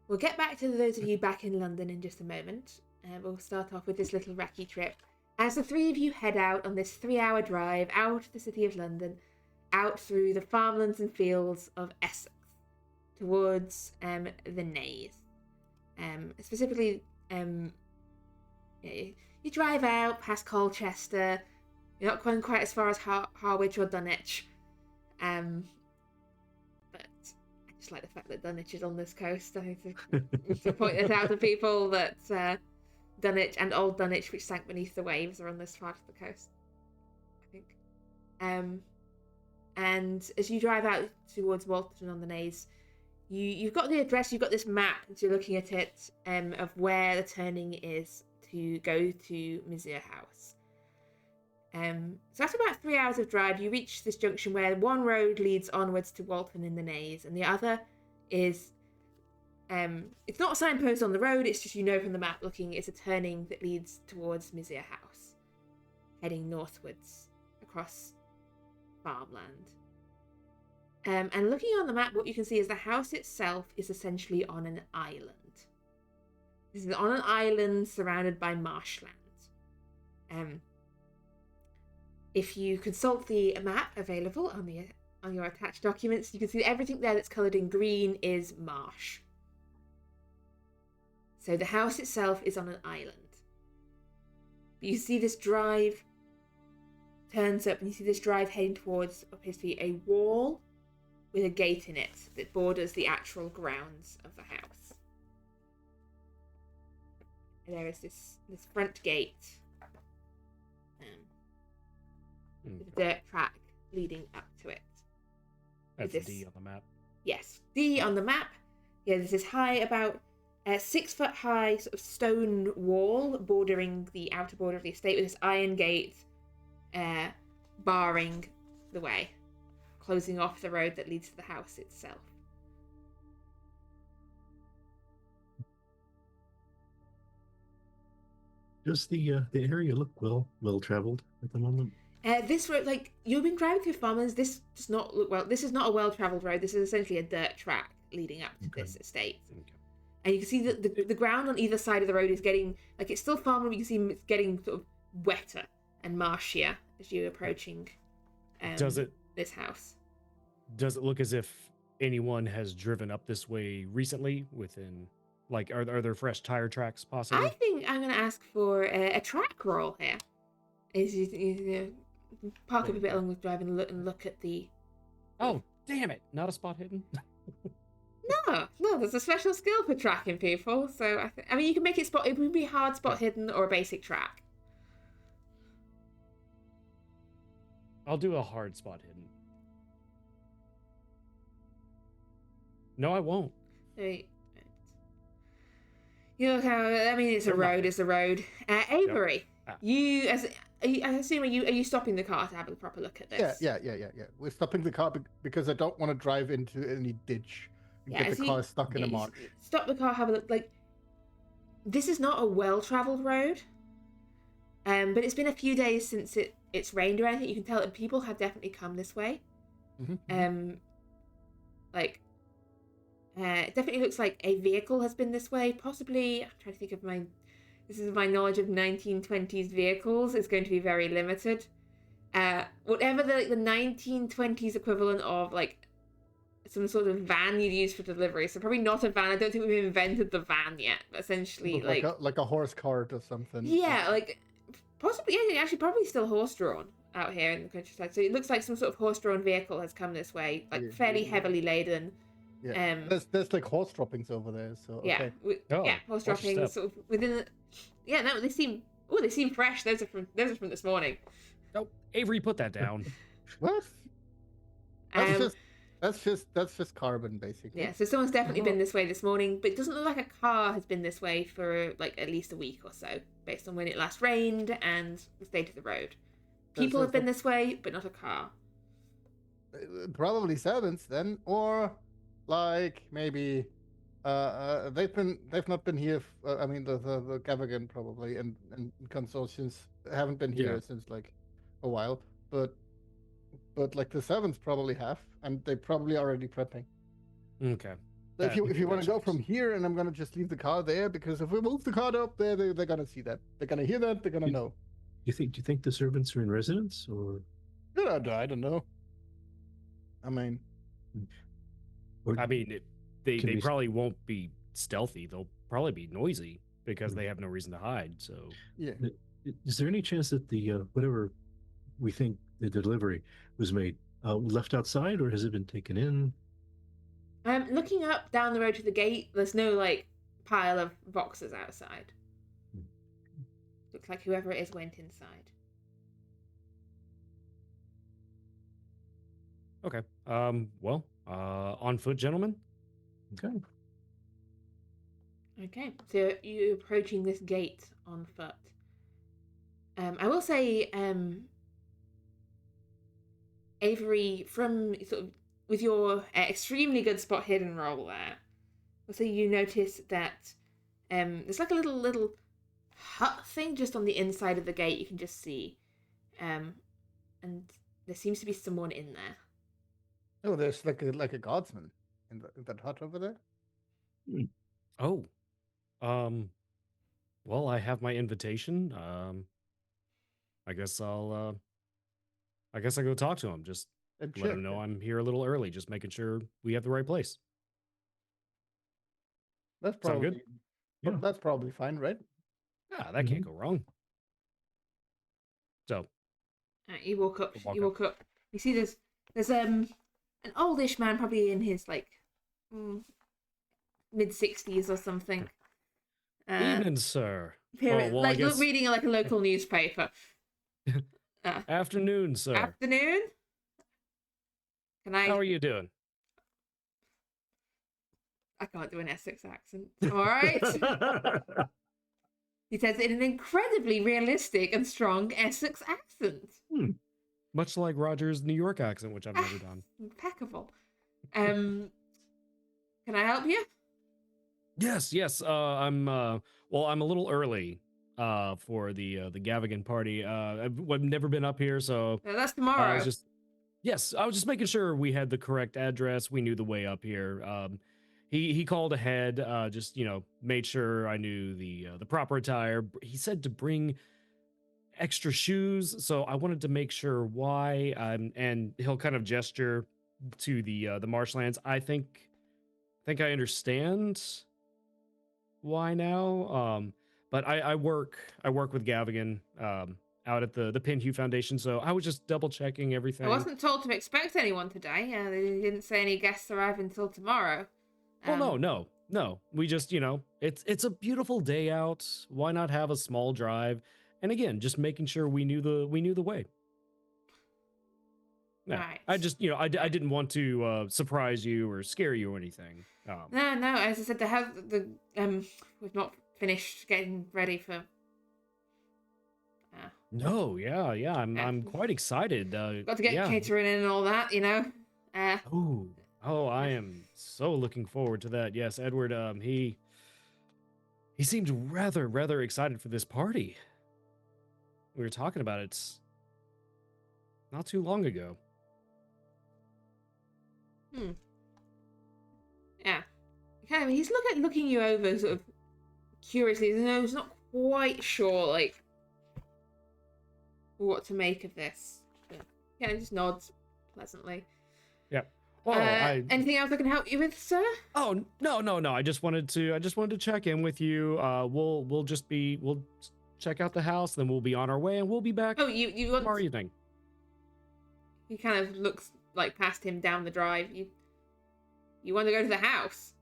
we'll get back to those of you back in London in just a moment. We'll start off with this little recce trip. As the 3 of you head out on this 3-hour drive out of the city of London, out through the farmlands and fields of Essex, towards the Nays. Specifically, you drive out past Colchester. You're not going quite as far as Harwich or Dunwich. But I just like the fact that Dunwich is on this coast. I think to point this out to people that Dunwich and Old Dunwich, which sank beneath the waves, are on this part of the coast. And as you drive out towards Walton on the Naze, you've got the address, you've got this map, and you're looking at it of where the turning is to go to Mizir House. So after about 3 hours of drive, you reach this junction where one road leads onwards to Walton in the Naze, and the other is it's not a signpost on the road, it's just, you know from the map looking, it's a turning that leads towards Mizir House, heading northwards across farmland. And looking on the map, what you can see is the house itself is essentially on an island. This is on an island surrounded by marshland. If you consult the map available on your attached documents, you can see that everything there that's coloured in green is marsh. So the house itself is on an island. But you see this drive turns up, and you see this drive heading towards what appears to be a wall with a gate in it that borders the actual grounds of the house. And there is this front gate with a dirt track leading up to it. That's this, D on the map. Yes, D on the map. Yeah, there's this high, about 6 foot high sort of stone wall bordering the outer border of the estate with this iron gate barring the way, closing off the road that leads to the house itself. Does the area look well traveled at the moment? This road, like, you've been driving through farmlands, this does not look well. This is not a well-travelled road. This is essentially a dirt track leading up to this estate. Okay. And you can see that the ground on either side of the road is getting, like, it's still farmland, but you can see it's getting sort of wetter and marshier as you're approaching this house. Does it look as if anyone has driven up this way recently within, like, are there fresh tire tracks possibly? I think I'm going to ask for a track roll here. Is you park up a bit along the drive and look at the... Oh, damn it. Not a spot hidden? No, there's a special skill for tracking people. So, I mean, you can make it spot... It would be hard spot hidden or a basic track. I'll do a hard spot hidden. No, I won't. Right. You look how... I mean, it's a road. It's a road. Avery, I assume, are you stopping the car to have a proper look at this? Yeah. We're stopping the car because I don't want to drive into any ditch and get the car stuck in a marsh. Stop the car, have a look. Like, this is not a well-travelled road, but it's been a few days since it's rained or anything. You can tell that people have definitely come this way. Mm-hmm. It definitely looks like a vehicle has been this way. Possibly, I'm trying to think of my knowledge of 1920s vehicles is going to be very limited. Whatever the 1920s equivalent of, like, some sort of van you'd use for delivery. So probably not a van. I don't think we've invented the van yet. But essentially, like a horse cart or something. Yeah, like possibly. Yeah, actually, probably still horse-drawn out here in the countryside. So it looks like some sort of horse-drawn vehicle has come this way, like fairly heavily laden. Yeah, there's like horse droppings over there. So yeah, okay. horse droppings sort of within. No, they seem fresh. Those are from this morning. Oh, Avery, put that down. What? That's just carbon, basically. Yeah, so someone's definitely been this way this morning, but it doesn't look like a car has been this way for like at least a week or so, based on when it last rained and the state of the road. People have been this way, but not a car. Probably servants then, or like maybe they've not been here. I mean, the Gavagan probably and consortiums haven't been here since like a while, but like the servants probably have, and they probably already prepping. Okay. So if you want to go from here, and I'm gonna just leave the car there, because if we move the car up there, they're gonna see that, they're gonna hear that, they're gonna know. Do you think the servants are in residence, or? I don't know. I mean, they probably won't be stealthy. They'll probably be noisy because they have no reason to hide. So yeah. Is there any chance that the whatever we think the delivery was made left outside, or has it been taken in? Looking up down the road to the gate, there's no like pile of boxes outside. Looks like whoever it is went inside. Okay. Well, on foot, gentlemen. Okay. Okay, so you're approaching this gate on foot. I will say, Avery, from sort of with your extremely good spot hidden roll there, I'll say you notice that there's like a little hut thing just on the inside of the gate. You can just see, and there seems to be someone in there. Oh, there's like a guardsman in that hut over there. Oh. Well, I have my invitation. I guess I'll go talk to him. Just And let him know I'm here a little early, just making sure we have the right place. That's Sound probably good? Yeah. that's probably fine, right? Ah, that can't go wrong. So You walk up. Walk You up. walk up. You see there's an oldish man, probably in his like mid-60s or something. evening, sir. Period. well, I Like guess reading like a local newspaper. afternoon, sir. Afternoon. Can I? How are you doing? I can't do an Essex accent. All right. He says it in an incredibly realistic and strong Essex accent. Much like Roger's New York accent, which I've never done. Impeccable. Can I help you? Yes. I'm a little early for the Gavigan party. I've never been up here, so No, that's I tomorrow. was just making sure we had the correct address. We knew the way up here. He called ahead, just made sure I knew the proper attire. He said to bring extra shoes, so I wanted to make sure why. And he'll kind of gesture to the marshlands. I think I understand why now. But I work with Gavigan out at the Pinhue Foundation, so I was just double checking everything. I wasn't told to expect anyone today. They didn't say any guests arrive until tomorrow. Well, no. We just, it's a beautiful day out. Why not have a small drive? And again, just making sure we knew the way. Yeah, Right. I just, I didn't want to surprise you or scare you or anything. No. As I said, we've not finished getting ready for. No, yeah. I'm quite excited. Got to get catering in and all that, Oh, I am so looking forward to that. Yes, Edward. He seemed rather excited for this party. We were talking about it not too long ago. Yeah. Kind of, he's looking you over sort of curiously. He's not quite sure like what to make of this. But, he just nods pleasantly. Yep. Well, anything else I can help you with, sir? Oh, no. I just wanted to check in with you. We'll check out the house, then we'll be on our way, and we'll be back. Oh, you want tomorrow evening. He kind of looks like past him down the drive. You want to go to the house?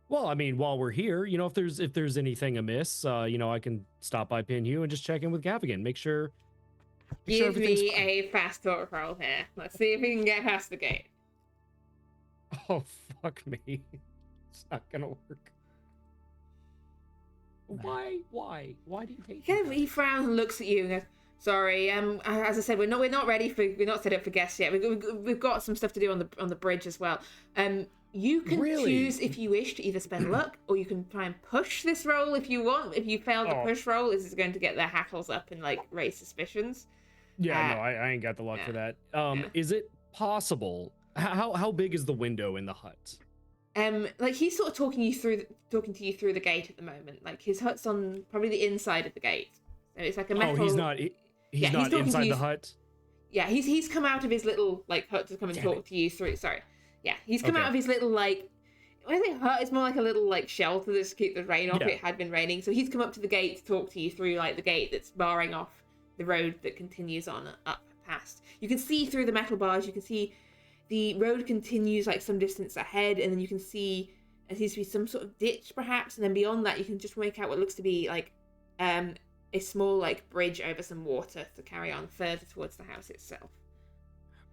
Well, I mean, while we're here, if there's anything amiss, I can stop by Pinhue and just check in with Gavigan, make sure Give me a fast talk roll here. Let's see if we can get past the gate. Oh, fuck me. It's not gonna work. Why do you hate me? He frowns and looks at you and goes, sorry, as I said, we're not set up for guests yet. We've got some stuff to do on the bridge as well. You can choose if you wish to either spend luck or you can try and push this roll if you want. If you fail the push roll, this is going to get their hackles up and like raise suspicions. Yeah, no, I ain't got the luck for that. Is it possible? How big is the window in the hut? Like he's sort of talking to you through the gate at the moment. Like his hut's on probably the inside of the gate, so it's like a metal. Oh, he's not inside the hut. Yeah, he's come out of his little like hut to come and talk to you through. Sorry, yeah, he's come out of his little like. I think hut is more like a little like shelter to keep the rain off. It had been raining, so he's come up to the gate to talk to you through like the gate that's barring off the road that continues on up past. You can see through the metal bars. You can see. The road continues like some distance ahead, and then you can see there seems to be some sort of ditch perhaps, and then beyond that you can just make out what looks to be like a small like bridge over some water to carry on further towards the house itself.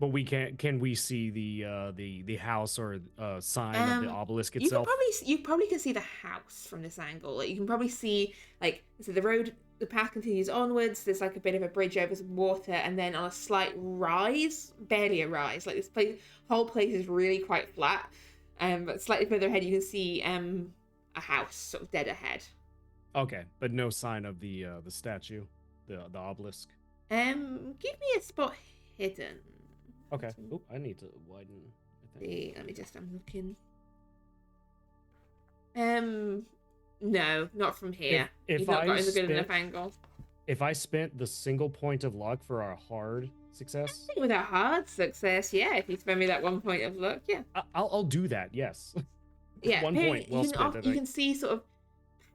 But we can't. Can we see the house or sign of the obelisk You itself? probably can see the house from this angle. Like, you can probably see, like, so the road, the path continues onwards. There's like a bit of a bridge over some water, and then on a slight rise, barely a rise. Like, this whole place is really quite flat. But slightly further ahead, you can see a house sort of dead ahead. Okay, but no sign of the statue, the obelisk. Give me a spot hidden. Okay. Oh, I need to widen. Let me just. I'm looking. No, not from here. If You've not I got a good spent- enough angle. If I spent the single point of luck for our hard I success, think with a hard success, yeah. If you spend me that 1 point of luck, yeah. I'll do that. Yes. Yeah, 1 point well spent. I you think. can see sort of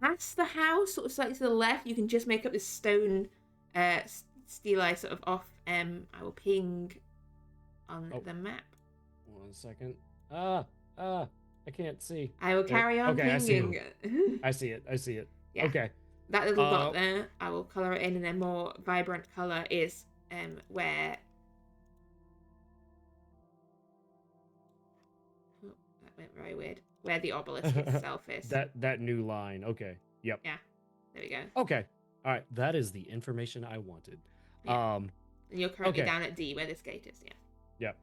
past the house, sort of slightly to the left. You can just make up this stone stelae sort of off. I will ping on the map. 1 second. I can't see. I will carry on okay, I see pinging. I see it. Yeah. Okay. That little dot there, I will colour it in, and a more vibrant colour is where. Oh, that went very weird. Where the obelisk itself is. That new line. Okay. Yep. Yeah. There we go. Okay. All right. That is the information I wanted. Yeah. And you're currently okay. down at D, where this gate is. Yeah. Yep.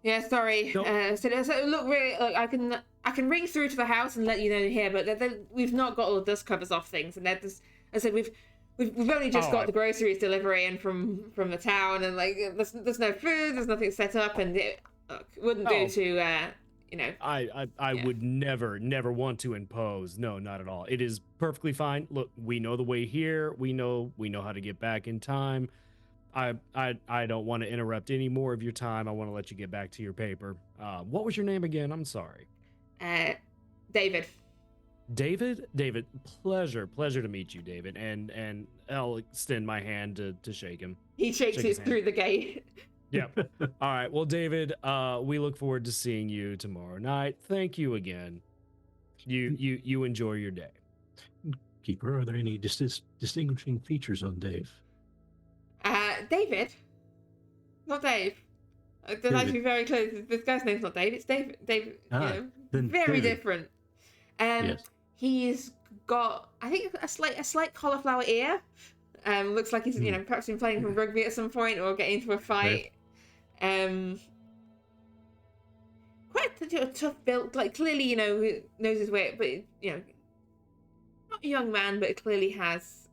Yeah, sorry. No. So look, really, like, I can ring through to the house and let you know here, but we've not got all the dust covers off things, and as I said, we've only just got the groceries delivery in from the town, and like there's no food, there's nothing set up, and it wouldn't do to you know. I would never want to impose. No, not at all. It is perfectly fine. Look, we know the way here. We know how to get back in time. I don't want to interrupt any more of your time. I want to let you get back to your paper. What was your name again? I'm sorry. David. David, pleasure to meet you, David. And I'll extend my hand to shake him. He shakes it through the gate. Yep. All right. Well, David, we look forward to seeing you tomorrow night. Thank you again. You enjoy your day. Keeper, are there any distinguishing features on Dave? David. Not Dave. I'd like to be very clear. This guy's name's not Dave. It's David. David. Very David. different. Yes. He's got, I think, a slight cauliflower ear. Looks like he's perhaps been playing rugby at some point or getting into a fight. Quite a tough build. Like, clearly, knows his way, but not a young man, but clearly has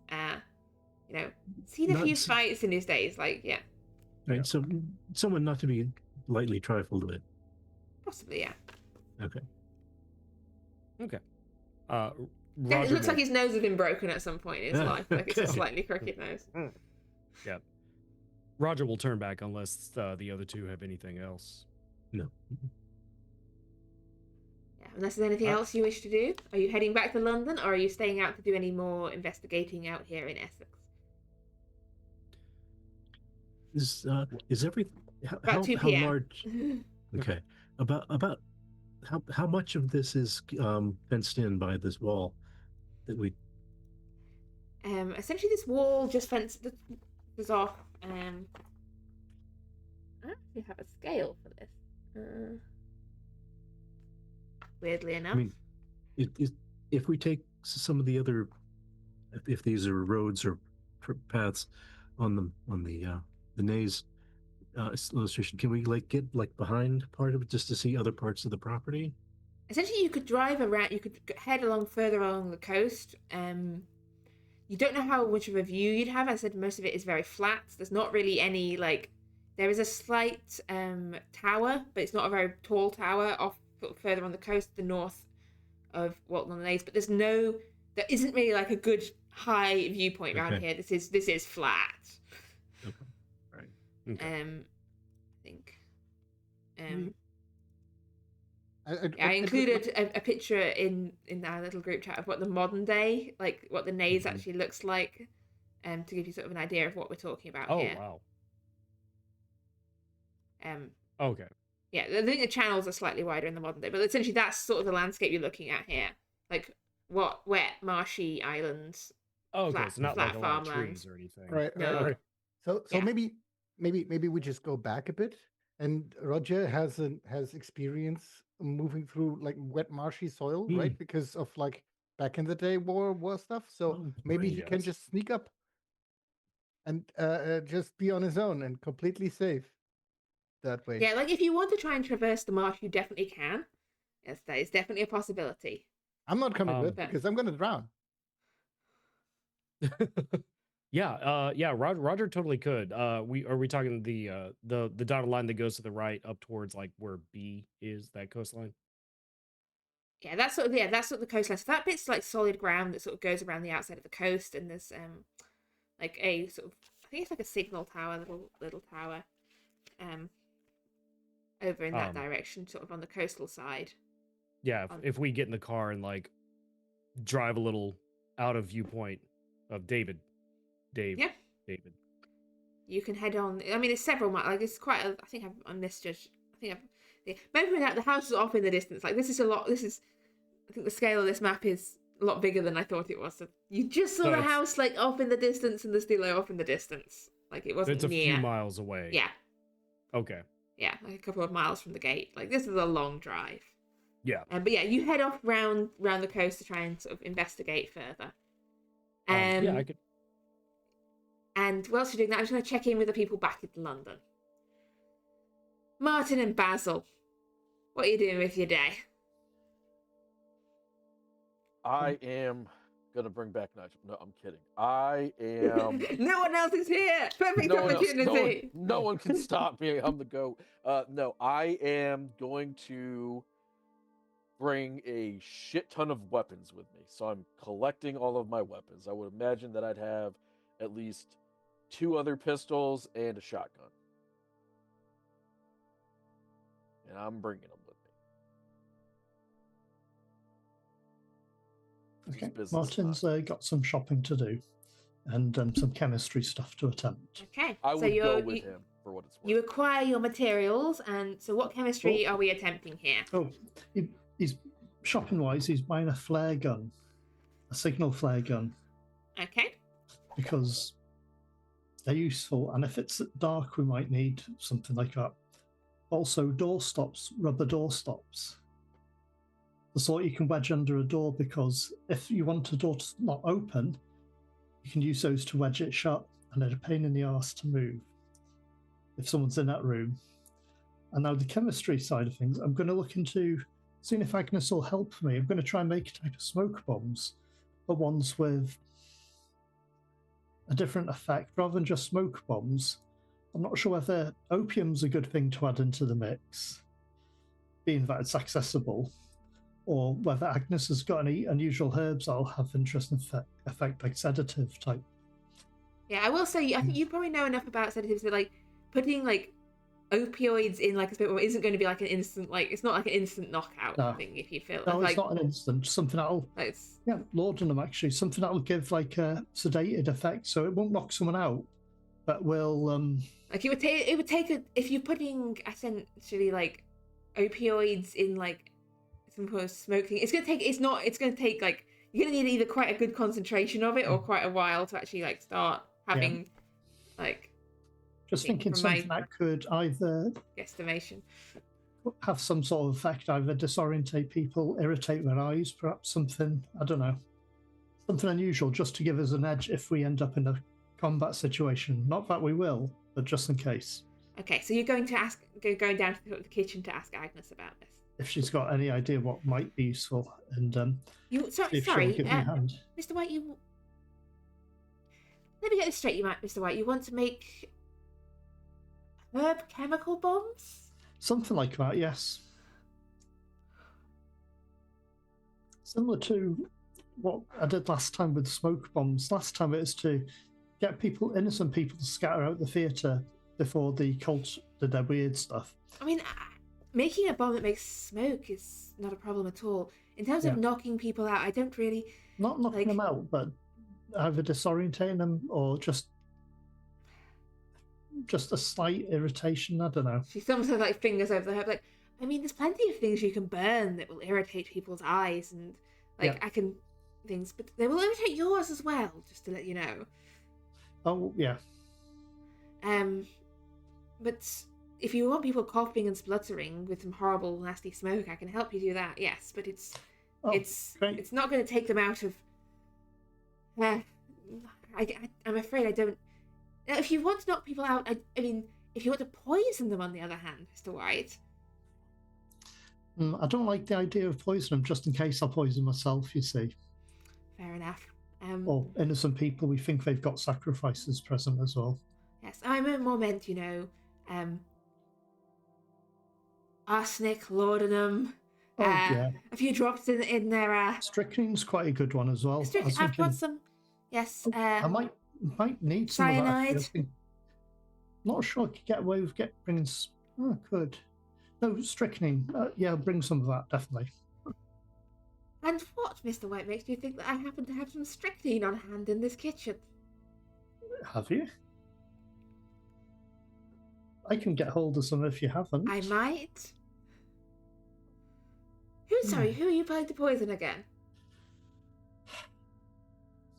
seen a few fights in his days. Like, yeah. Right. So someone not to be lightly trifled with. Possibly, yeah. Okay. It looks like his nose has been broken at some point in his life. Like, it's a slightly crooked nose. Yeah. Roger will turn back unless the other two have anything else. No. Yeah, unless there's anything else you wish to do. Are you heading back to London, or are you staying out to do any more investigating out here in Essex? Is everything About 2 p.m. how large? Okay. About how much of this is fenced in by this wall that we? Essentially, this wall just fenced this off. I don't actually have a scale for this. Weirdly enough. I mean, if we take some of the other, if these are roads or paths on the Nays illustration, can we get behind part of it just to see other parts of the property? Essentially, you could drive around. You could head further along the coast. You don't know how much of a view you'd have. As I said, most of it is very flat. There's not really any there is a slight tower, but it's not a very tall tower off further on the coast, the north of Walton on the Naze. But there isn't really like a good high viewpoint around here. This is flat. Okay. Right. Okay. I think. I included a picture in our little group chat of what the modern day, like what the Naze actually looks like, to give you sort of an idea of what we're talking about here. Oh wow. Okay. Yeah, I think the channels are slightly wider in the modern day, but essentially that's sort of the landscape you're looking at here, like wet, marshy islands. Oh, okay. Flat, So not flat like a lot of farmland. trees or anything. Right. No. Right. So Yeah. maybe maybe we just go back a bit. And Roger has experience moving through like wet marshy soil, right? Because of like back in the day war stuff. So maybe he can just sneak up and just be on his own and completely safe that way. Yeah, like if you want to try and traverse the marsh, you definitely can. Yes, that is definitely a possibility. I'm not coming with because I'm gonna drown. Yeah, Roger totally could. Are we talking the dotted line that goes to the right up towards like where B is, that coastline? Yeah, that's sort of the coastline. So that bit's like solid ground that sort of goes around the outside of the coast, and there's like a sort of, I think it's like a signal tower, little tower, over in that direction, sort of on the coastal side. Yeah, if we get in the car and like drive a little out of viewpoint of David. Yeah. David. You can head on. I mean, it's several miles. Like it's quite. I think I'm misjudged. I think I've. Yeah. Maybe out the house is off in the distance. Like this is a lot. This is. I think the scale of this map is a lot bigger than I thought it was. So you just saw the house like off in the distance and the stilo off in the distance. Like it wasn't. It's a near. few miles away. Yeah. Okay. Yeah, like a couple of miles from the gate. Like this is a long drive. Yeah. But yeah, you head off round the coast to try and sort of investigate further. Yeah, I could. And whilst you're doing that, I'm just going to check in with the people back in London. Martin and Basil, what are you doing with your day? I am gonna bring back Nigel. No, I'm kidding. I am. No one else is here. Perfect opportunity. No one can stop me. I'm the goat. No, I am going to bring a shit ton of weapons with me. So I'm collecting all of my weapons. I would imagine that I'd have at least 2 other pistols and a shotgun. And I'm bringing them with me. Okay, Martin's got some shopping to do and some chemistry stuff to attempt. Okay, I would go with him for what it's worth. You acquire your materials, and so what chemistry are we attempting here? Oh, he's shopping-wise, he's buying a flare gun, a signal flare gun. Okay. Because they're useful, and if it's dark, we might need something like that. Also, door stops, rubber door stops. The sort you can wedge under a door, because if you want a door to not open, you can use those to wedge it shut, and they're a pain in the arse to move if someone's in that room. And now the chemistry side of things, I'm going to look into seeing if Agnes will help me. I'm going to try and make a type of smoke bombs, but ones with a different effect rather than just smoke bombs. I'm not sure whether opium's a good thing to add into the mix, being that it's accessible, or whether Agnes has got any unusual herbs that'll have interesting effect, like sedative type. Yeah, I will say, I think you probably know enough about sedatives that like putting like opioids in like a spit bomb isn't going to be like an instant, like it's not like an instant knockout thing if you feel no, like, it's not an instant. Something that'll laudanum actually, something that'll give like a sedated effect, so it won't knock someone out, but will like it would take if you're putting essentially like opioids in like some kind of smoke thing, it's gonna take like you're gonna need either quite a good concentration of it or quite a while to actually like start having like. Just thinking something that could either guesstimation have some sort of effect, either disorientate people, irritate their eyes, perhaps something, I don't know, something unusual, just to give us an edge if we end up in a combat situation. Not that we will, but just in case. Okay, so you're going down to the kitchen to ask Agnes about this. If she's got any idea what might be useful, and sorry, Mr. White, let me get this straight, Mr. White. You want to make herb chemical bombs? Something like that, yes. Similar to what I did last time with smoke bombs. Last time it was to get innocent people to scatter out the theatre before the cult did their weird stuff. I mean, making a bomb that makes smoke is not a problem at all. In terms of knocking people out, I don't really... Not knocking them out, but either disorientating them or just a slight irritation. I don't know. She thumbs her like fingers over the herb. Like, I mean, there's plenty of things you can burn that will irritate people's eyes, and like I can things, but they will irritate yours as well. Just to let you know. Oh yeah. But if you want people coughing and spluttering with some horrible, nasty smoke, I can help you do that. Yes, but it's great. it's not going to take them out of. I'm afraid I don't. If you want to knock people out, I mean, if you want to poison them, on the other hand, Mr. White. I don't like the idea of poisoning them, just in case I poison myself, you see. Fair enough. Or innocent people, we think they've got sacrifices present as well. Yes, I'm more meant, arsenic, laudanum. Yeah. A few drops in their. Strychnine's quite a good one as well. I've got some. Yes. I might need some cyanide. of that. Not sure I could get away with bringing. Oh, good. No, strychnine. Yeah, bring some of that, definitely. And what, Mr. White, makes you think that I happen to have some strychnine on hand in this kitchen? Have you? I can get hold of some if you haven't. I might. Who are you planning to poison again?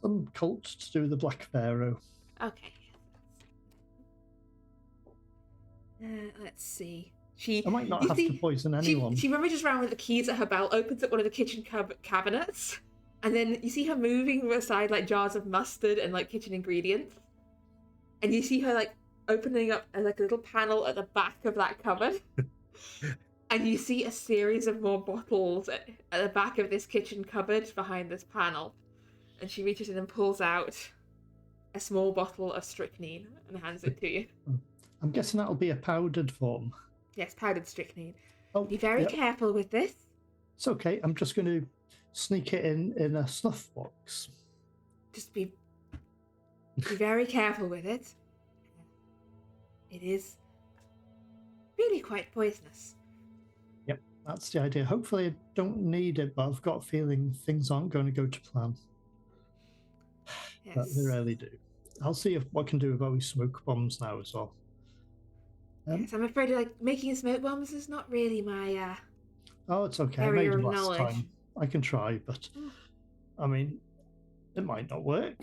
Some cult to do with the Black Pharaoh. Okay. Let's see. I might not have to poison anyone. She rummages around with the keys at her belt, opens up one of the kitchen cabinets, and then you see her moving aside like jars of mustard and like kitchen ingredients. And you see her like opening up like a little panel at the back of that cupboard. And you see a series of more bottles at the back of this kitchen cupboard behind this panel. And she reaches in and pulls out a small bottle of strychnine and hands it to you. I'm guessing that'll be a powdered form. Yes, powdered strychnine. Oh, be very careful with this. It's okay. I'm just going to sneak it in a snuff box. Just be very careful with it. It is really quite poisonous. Yep, that's the idea. Hopefully I don't need it, but I've got a feeling things aren't going to go to plan. Yes. But they rarely do. I'll see what I can do about these smoke bombs now as well. Yes, I'm afraid making smoke bombs is not really my Oh, it's okay. I made them last time. I can try, but I mean, it might not work.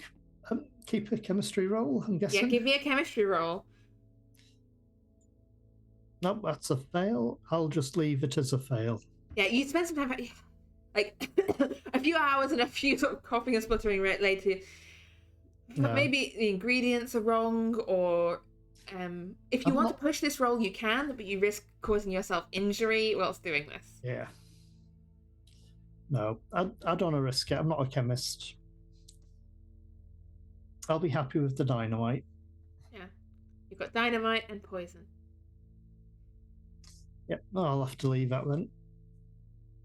Keep a chemistry roll, I'm guessing. Yeah, give me a chemistry roll. Nope, that's a fail. I'll just leave it as a fail. Yeah, you spend some time, like a few hours and a few sort of coughing and spluttering later. But maybe the ingredients are wrong, or if you want to push this roll, you can, but you risk causing yourself injury whilst doing this. Yeah. No, I don't want to risk it. I'm not a chemist. I'll be happy with the dynamite. Yeah. You've got dynamite and poison. Yep, I'll have to leave that then.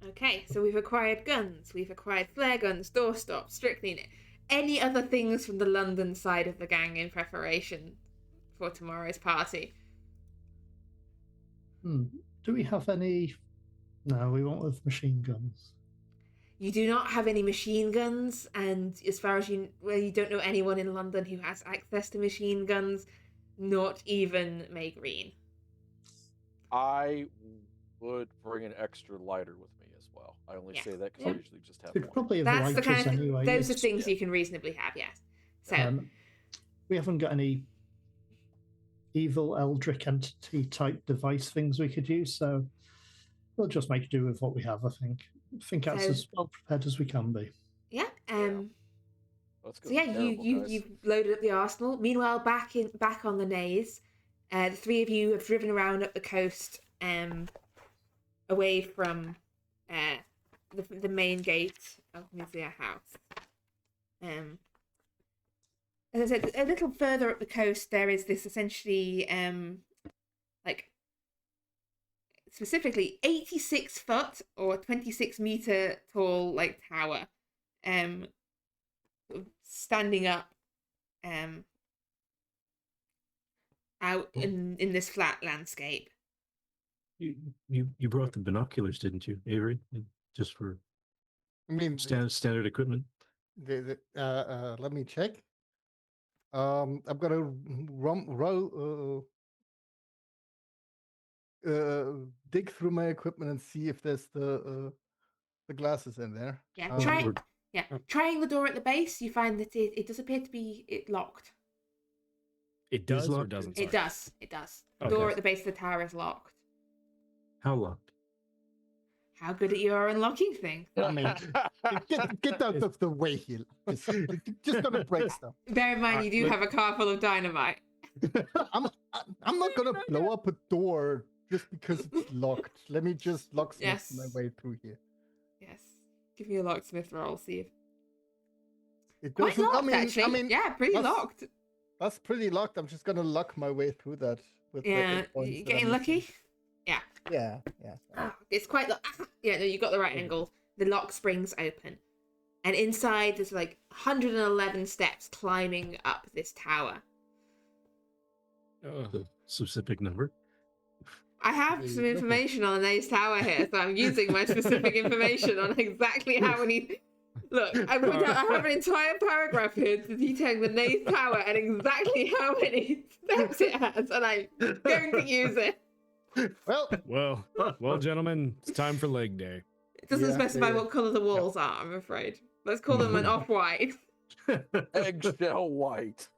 Okay, so we've acquired guns, we've acquired flare guns, doorstops, strychnine, any other things from the London side of the gang in preparation for tomorrow's party. Do we have any? No, we won't have machine guns. You do not have any machine guns, and as far as you don't know anyone in London who has access to machine guns, not even May Green. I would bring an extra lighter with me as well. I only say that because I usually just have one. Probably have That's the kind of anyway. Those are things you can reasonably have, yes. So we haven't got any evil eldritch entity type device things we could use, so we'll just make do with what we have. I think that's as well prepared as we can be. Yeah. That's good. So yeah, you've loaded up the arsenal. Meanwhile, back on the Naze, the three of you have driven around up the coast, away from the main gate of Mizia House. As I said, a little further up the coast, there is this essentially, specifically 86 foot or 26 meter tall, tower, standing up, out in this flat landscape. You brought the binoculars, didn't you, Avery? Just for standard equipment. Let me check. I'm gonna dig through my equipment and see if there's the glasses in there. Yeah, trying the door at the base, you find that it does appear to be locked. It does or locked? doesn't? It Sorry. does. It does. The Okay. door at the base of the tower is locked. How locked? How good at you are unlocking things. I mean, get out of the way here. Just gonna break stuff. Bear in mind, you do have a car full of dynamite. I'm not gonna blow up a door just because it's locked. Let me just locksmith Yes. my way through here. Yes. Give me a locksmith roll, see if... It Quite doesn't. locked, actually. Yeah, pretty that's- locked. That's pretty locked. I'm just gonna lock my way through that. With the Yeah, hit points you that getting I'm lucky? missing. Yeah. Oh, it's quite... Yeah, no, you got the right angle. The lock springs open. And inside, there's like 111 steps climbing up this tower. The specific number. I have some information on the Naze Tower here, so I'm using my specific information on exactly how many... Look, I have an entire paragraph here detailing the Naze Tower and exactly how many steps it has, and I'm going to use it. Well, gentlemen, it's time for leg day. It doesn't Yeah, specify yeah. what colour the walls are, I'm afraid. Let's call them an off-white. Eggshell white.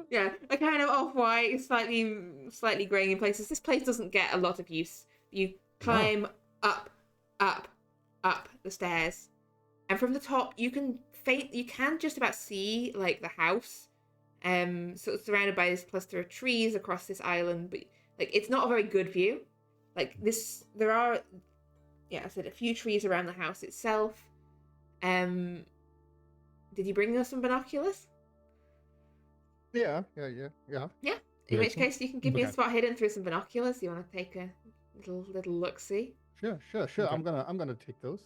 Yeah, a kind of off-white, slightly greying in places. This place doesn't get a lot of use. You climb up the stairs, and from the top you can just about see like the house, sort of surrounded by this cluster of trees across this island. But like, it's not a very good view. Like this, there are, I said a few trees around the house itself. Did you bring us some binoculars? Yeah. In which case, you can give me a spot hidden through some binoculars. You want to take a little look see? Sure. Okay. I'm gonna take those.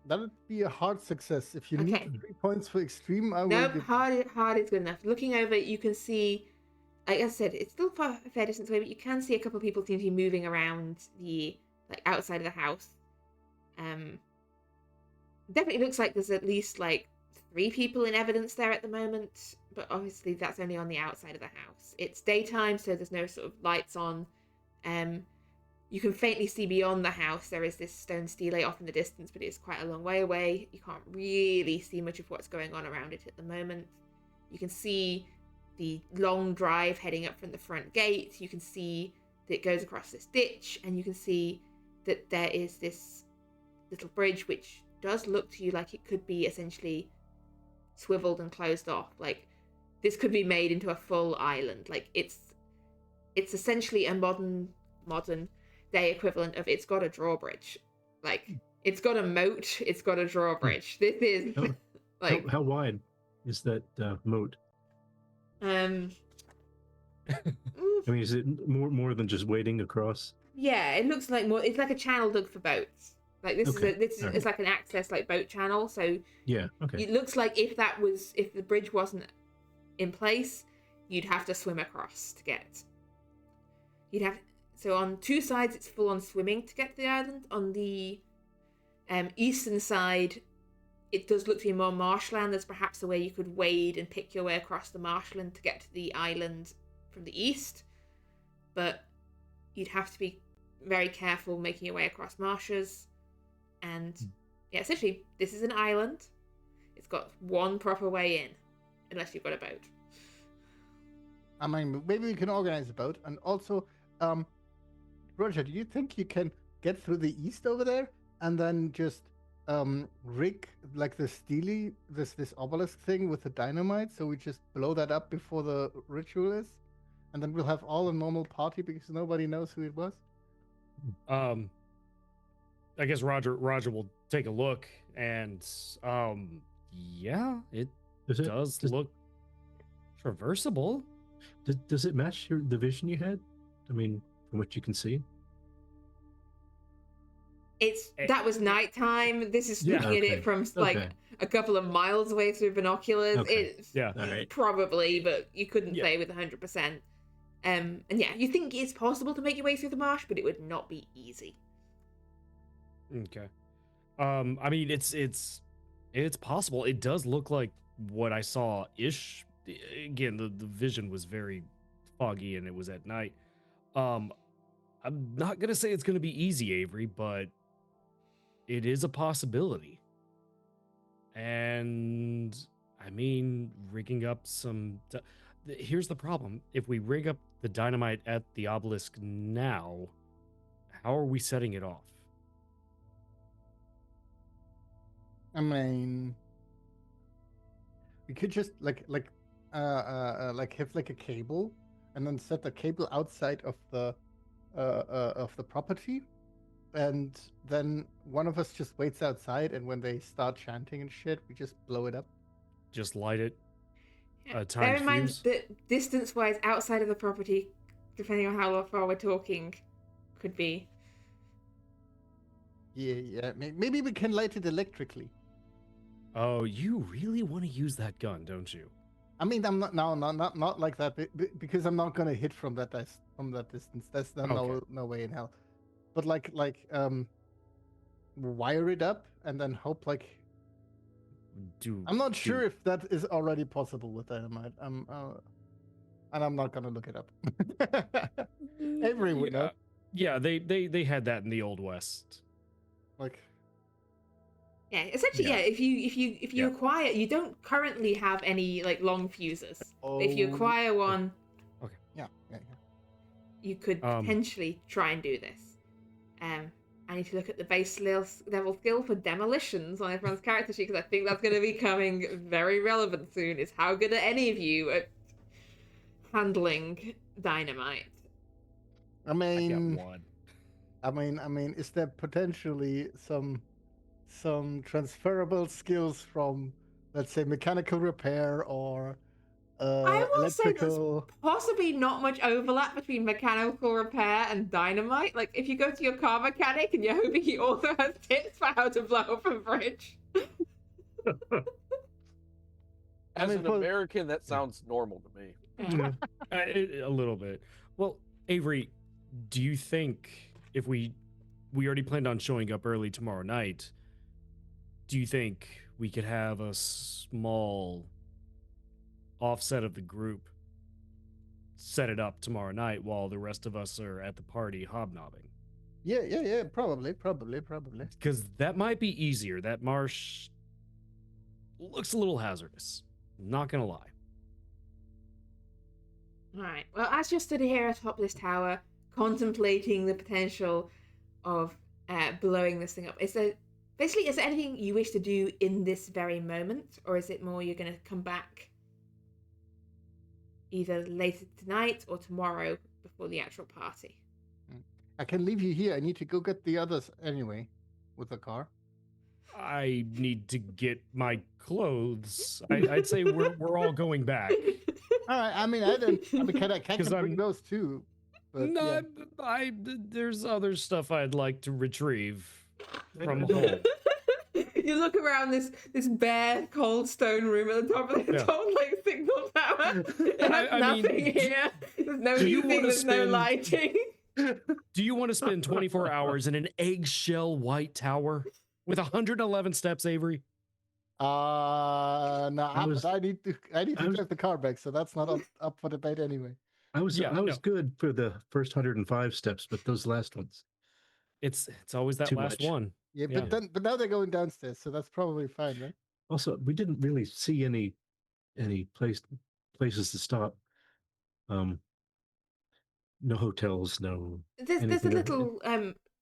That would be a hard success. If you Okay. need 3 points for extreme, I will. Nope, give... hard is good enough. Looking over, you can see, like I said, it's still a fair distance away, but you can see a couple of people seem to be moving around the outside of the house. Definitely looks like there's at least like 3 people in evidence there at the moment, but obviously that's only on the outside of the house. It's daytime, so there's no sort of lights on. You can faintly see beyond the house. There is this stone stele off in the distance, but it's quite a long way away. You can't really see much of what's going on around it at the moment. You can see the long drive heading up from the front gate. You can see that it goes across this ditch, and you can see that there is this little bridge which does look to you like it could be essentially swiveled and closed off. Like, this could be made into a full island. Like, it's essentially a modern day equivalent of, it's got a drawbridge. Like, it's got a moat, it's got a drawbridge. This is like how wide is that moat? I mean, is it more than just wading across? Yeah, it looks like more. It's like a channel dug for boats. Like this Okay. is Alright. it's like an access like boat channel. So Yeah. Okay. it looks like if the bridge wasn't in place, you'd have to swim across to get. So on 2 sides it's full on swimming to get to the island. On the eastern side, it does look to be more marshland. There's perhaps a way you could wade and pick your way across the marshland to get to the island from the east, but you'd have to be very careful making your way across marshes. And yeah, essentially this is an island. It's got one proper way in, unless you've got a boat. I mean, maybe we can organize a boat. And also, Roger, do you think you can get through the east over there and then just rig like the stele, this obelisk thing with the dynamite, so we just blow that up before the ritual is, and then we'll have all a normal party because nobody knows who it was? I guess Roger will take a look, and yeah, it does look traversable. Does it match the vision you had? I mean, from what you can see. That was nighttime. This is looking at it from like a couple of miles away through binoculars. Okay. It's Yeah. Alright. probably, but you couldn't say with 100%. And yeah, you think it's possible to make your way through the marsh, but it would not be easy. Okay. I mean, it's possible. It does look like what I saw ish. Again, the vision was very foggy and it was at night. I'm not gonna say it's gonna be easy, Avery, but it is a possibility. And I mean, rigging up some here's the problem. If we rig up the dynamite at the obelisk now, how are we setting it off? I mean, we could just like have like a cable, and then set the cable outside of the property, and then one of us just waits outside, and when they start chanting and shit, we just blow it up. Just light it. Bear Timed in mind fuse. that distance-wise, outside of the property, depending on how far we're talking, could be. Yeah. Maybe we can light it electrically. Oh, you really want to use that gun, don't you? I mean, I'm not like that, because I'm not gonna hit from that distance. That's no way in hell. But like wire it up and then hope like. I'm not sure if that is already possible with dynamite. And I'm not gonna look it up. Avery would know. Yeah, they had that in the Old West. Like. Yeah, essentially, yeah. If you acquire, you don't currently have any like long fuses. Oh. If you acquire one, okay, yeah. You could potentially try and do this. I need to look at the base level skill for demolitions on everyone's character sheet, because I think that's going to be becoming very relevant soon. Is how good are any of you at handling dynamite? I mean, I got one. I mean, is there potentially some transferable skills from, let's say, mechanical repair or I will electrical? say there's possibly not much overlap between mechanical repair and dynamite. Like, if you go to your car mechanic and you're hoping he also has tips for how to blow up a bridge. As an American, that sounds normal to me. A little bit. Well, Avery, do you think if we already planned on showing up early tomorrow night, do you think we could have a small offset of the group set it up tomorrow night while the rest of us are at the party hobnobbing? Yeah, probably. Because that might be easier. That marsh looks a little hazardous. Not gonna lie. Alright, well, as you're stood here atop this tower, contemplating the potential of blowing this thing up, is there anything you wish to do in this very moment, or is it more you're going to come back either later tonight or tomorrow before the actual party? I can leave you here. I need to go get the others anyway with the car. I need to get my clothes. I'd say we're all going back. All right. I mean, can I bring those too? But, no, yeah. There's other stuff I'd like to retrieve from home. You look around this bare cold stone room at the top of the tall like signal tower. There's nothing here. There's no heating. There's no lighting. Do you want to spend 24 hours in an eggshell white tower with 111 steps, Avery? No, I need to drive the car back, so that's not up for debate anyway. I was good for the first 105 steps, but those last ones. It's always that last one. Yeah, but now they're going downstairs, so that's probably fine, right? Also, we didn't really see any places to stop. No hotels, no. There's a little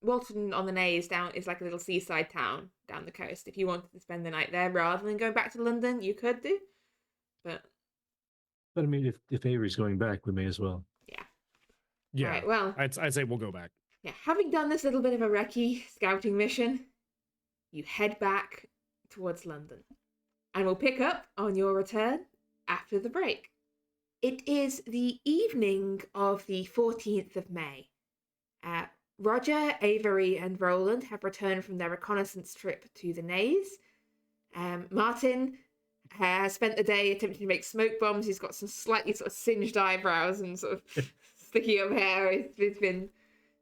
Walton on the Naze is like a little seaside town down the coast. If you wanted to spend the night there rather than going back to London, you could do. But I mean, if Avery's going back, we may as well. Yeah. Right, well, I'd say we'll go back. Yeah, having done this little bit of a recce scouting mission, you head back towards London. And we'll pick up on your return after the break. It is the evening of the 14th of May. Roger, Avery, and Roland have returned from their reconnaissance trip to the Naze. Martin has spent the day attempting to make smoke bombs. He's got some slightly sort of singed eyebrows and sort of sticky up hair. He's been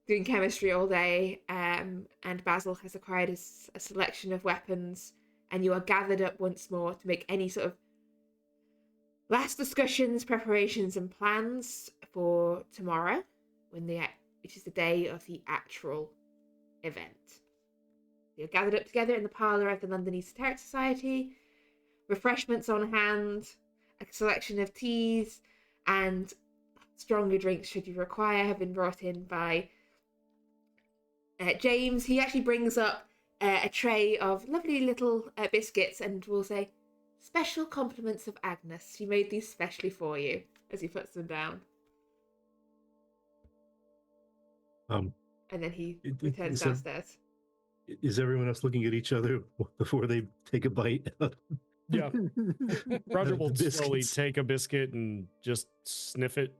doing chemistry all day. And Basil has acquired a selection of weapons. And you are gathered up once more to make any sort of last discussions, preparations, and plans for tomorrow, which is the day of the actual event. You're gathered up together in the parlour of the London Esoteric Society, refreshments on hand, a selection of teas, and stronger drinks, should you require, have been brought in by James. He actually brings up a tray of lovely little biscuits and will say, "Special compliments of Agnes. She made these specially for you," as he puts them down. And then he returns downstairs. Is everyone else looking at each other before they take a bite? Yeah. Roger will The slowly biscuits. take a biscuit and just sniff it.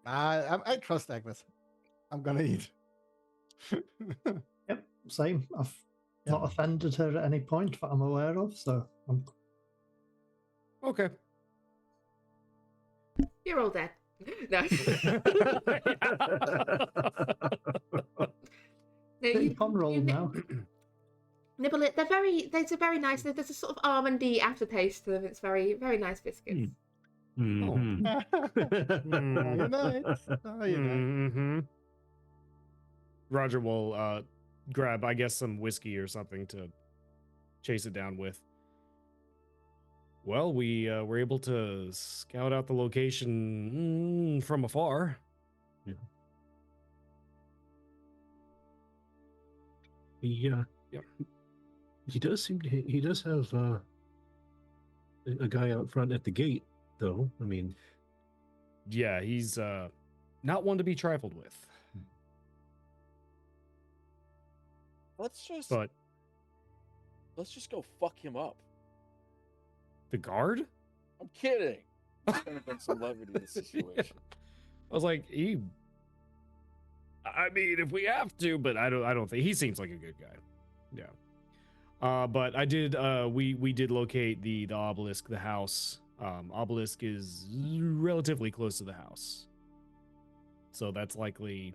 I trust Agnes. I'm gonna eat. Yep, same. I've not offended her at any point that I'm aware of, so I'm... Okay. You're all dead. No. No, Pretty roll now. Nibble it. They're very nice. There's a sort of almondy aftertaste to them. It's very, very nice biscuits. Mhm. Oh, you're nice. Oh, you're nice. Mm-hmm. Roger will grab, I guess, some whiskey or something to chase it down with. Well, we were able to scout out the location from afar. Yeah. He does seem to. He does have a guy out front at the gate, though. I mean, Yeah, he's not one to be trifled with. Let's just But go fuck him up. the guard? I'm kidding. There's gonna be some levity in the situation. I was like, I mean, if we have to, but I don't think he seems like a good guy. Yeah. But I did. We did locate the obelisk, the house. Obelisk is relatively close to the house, so that's likely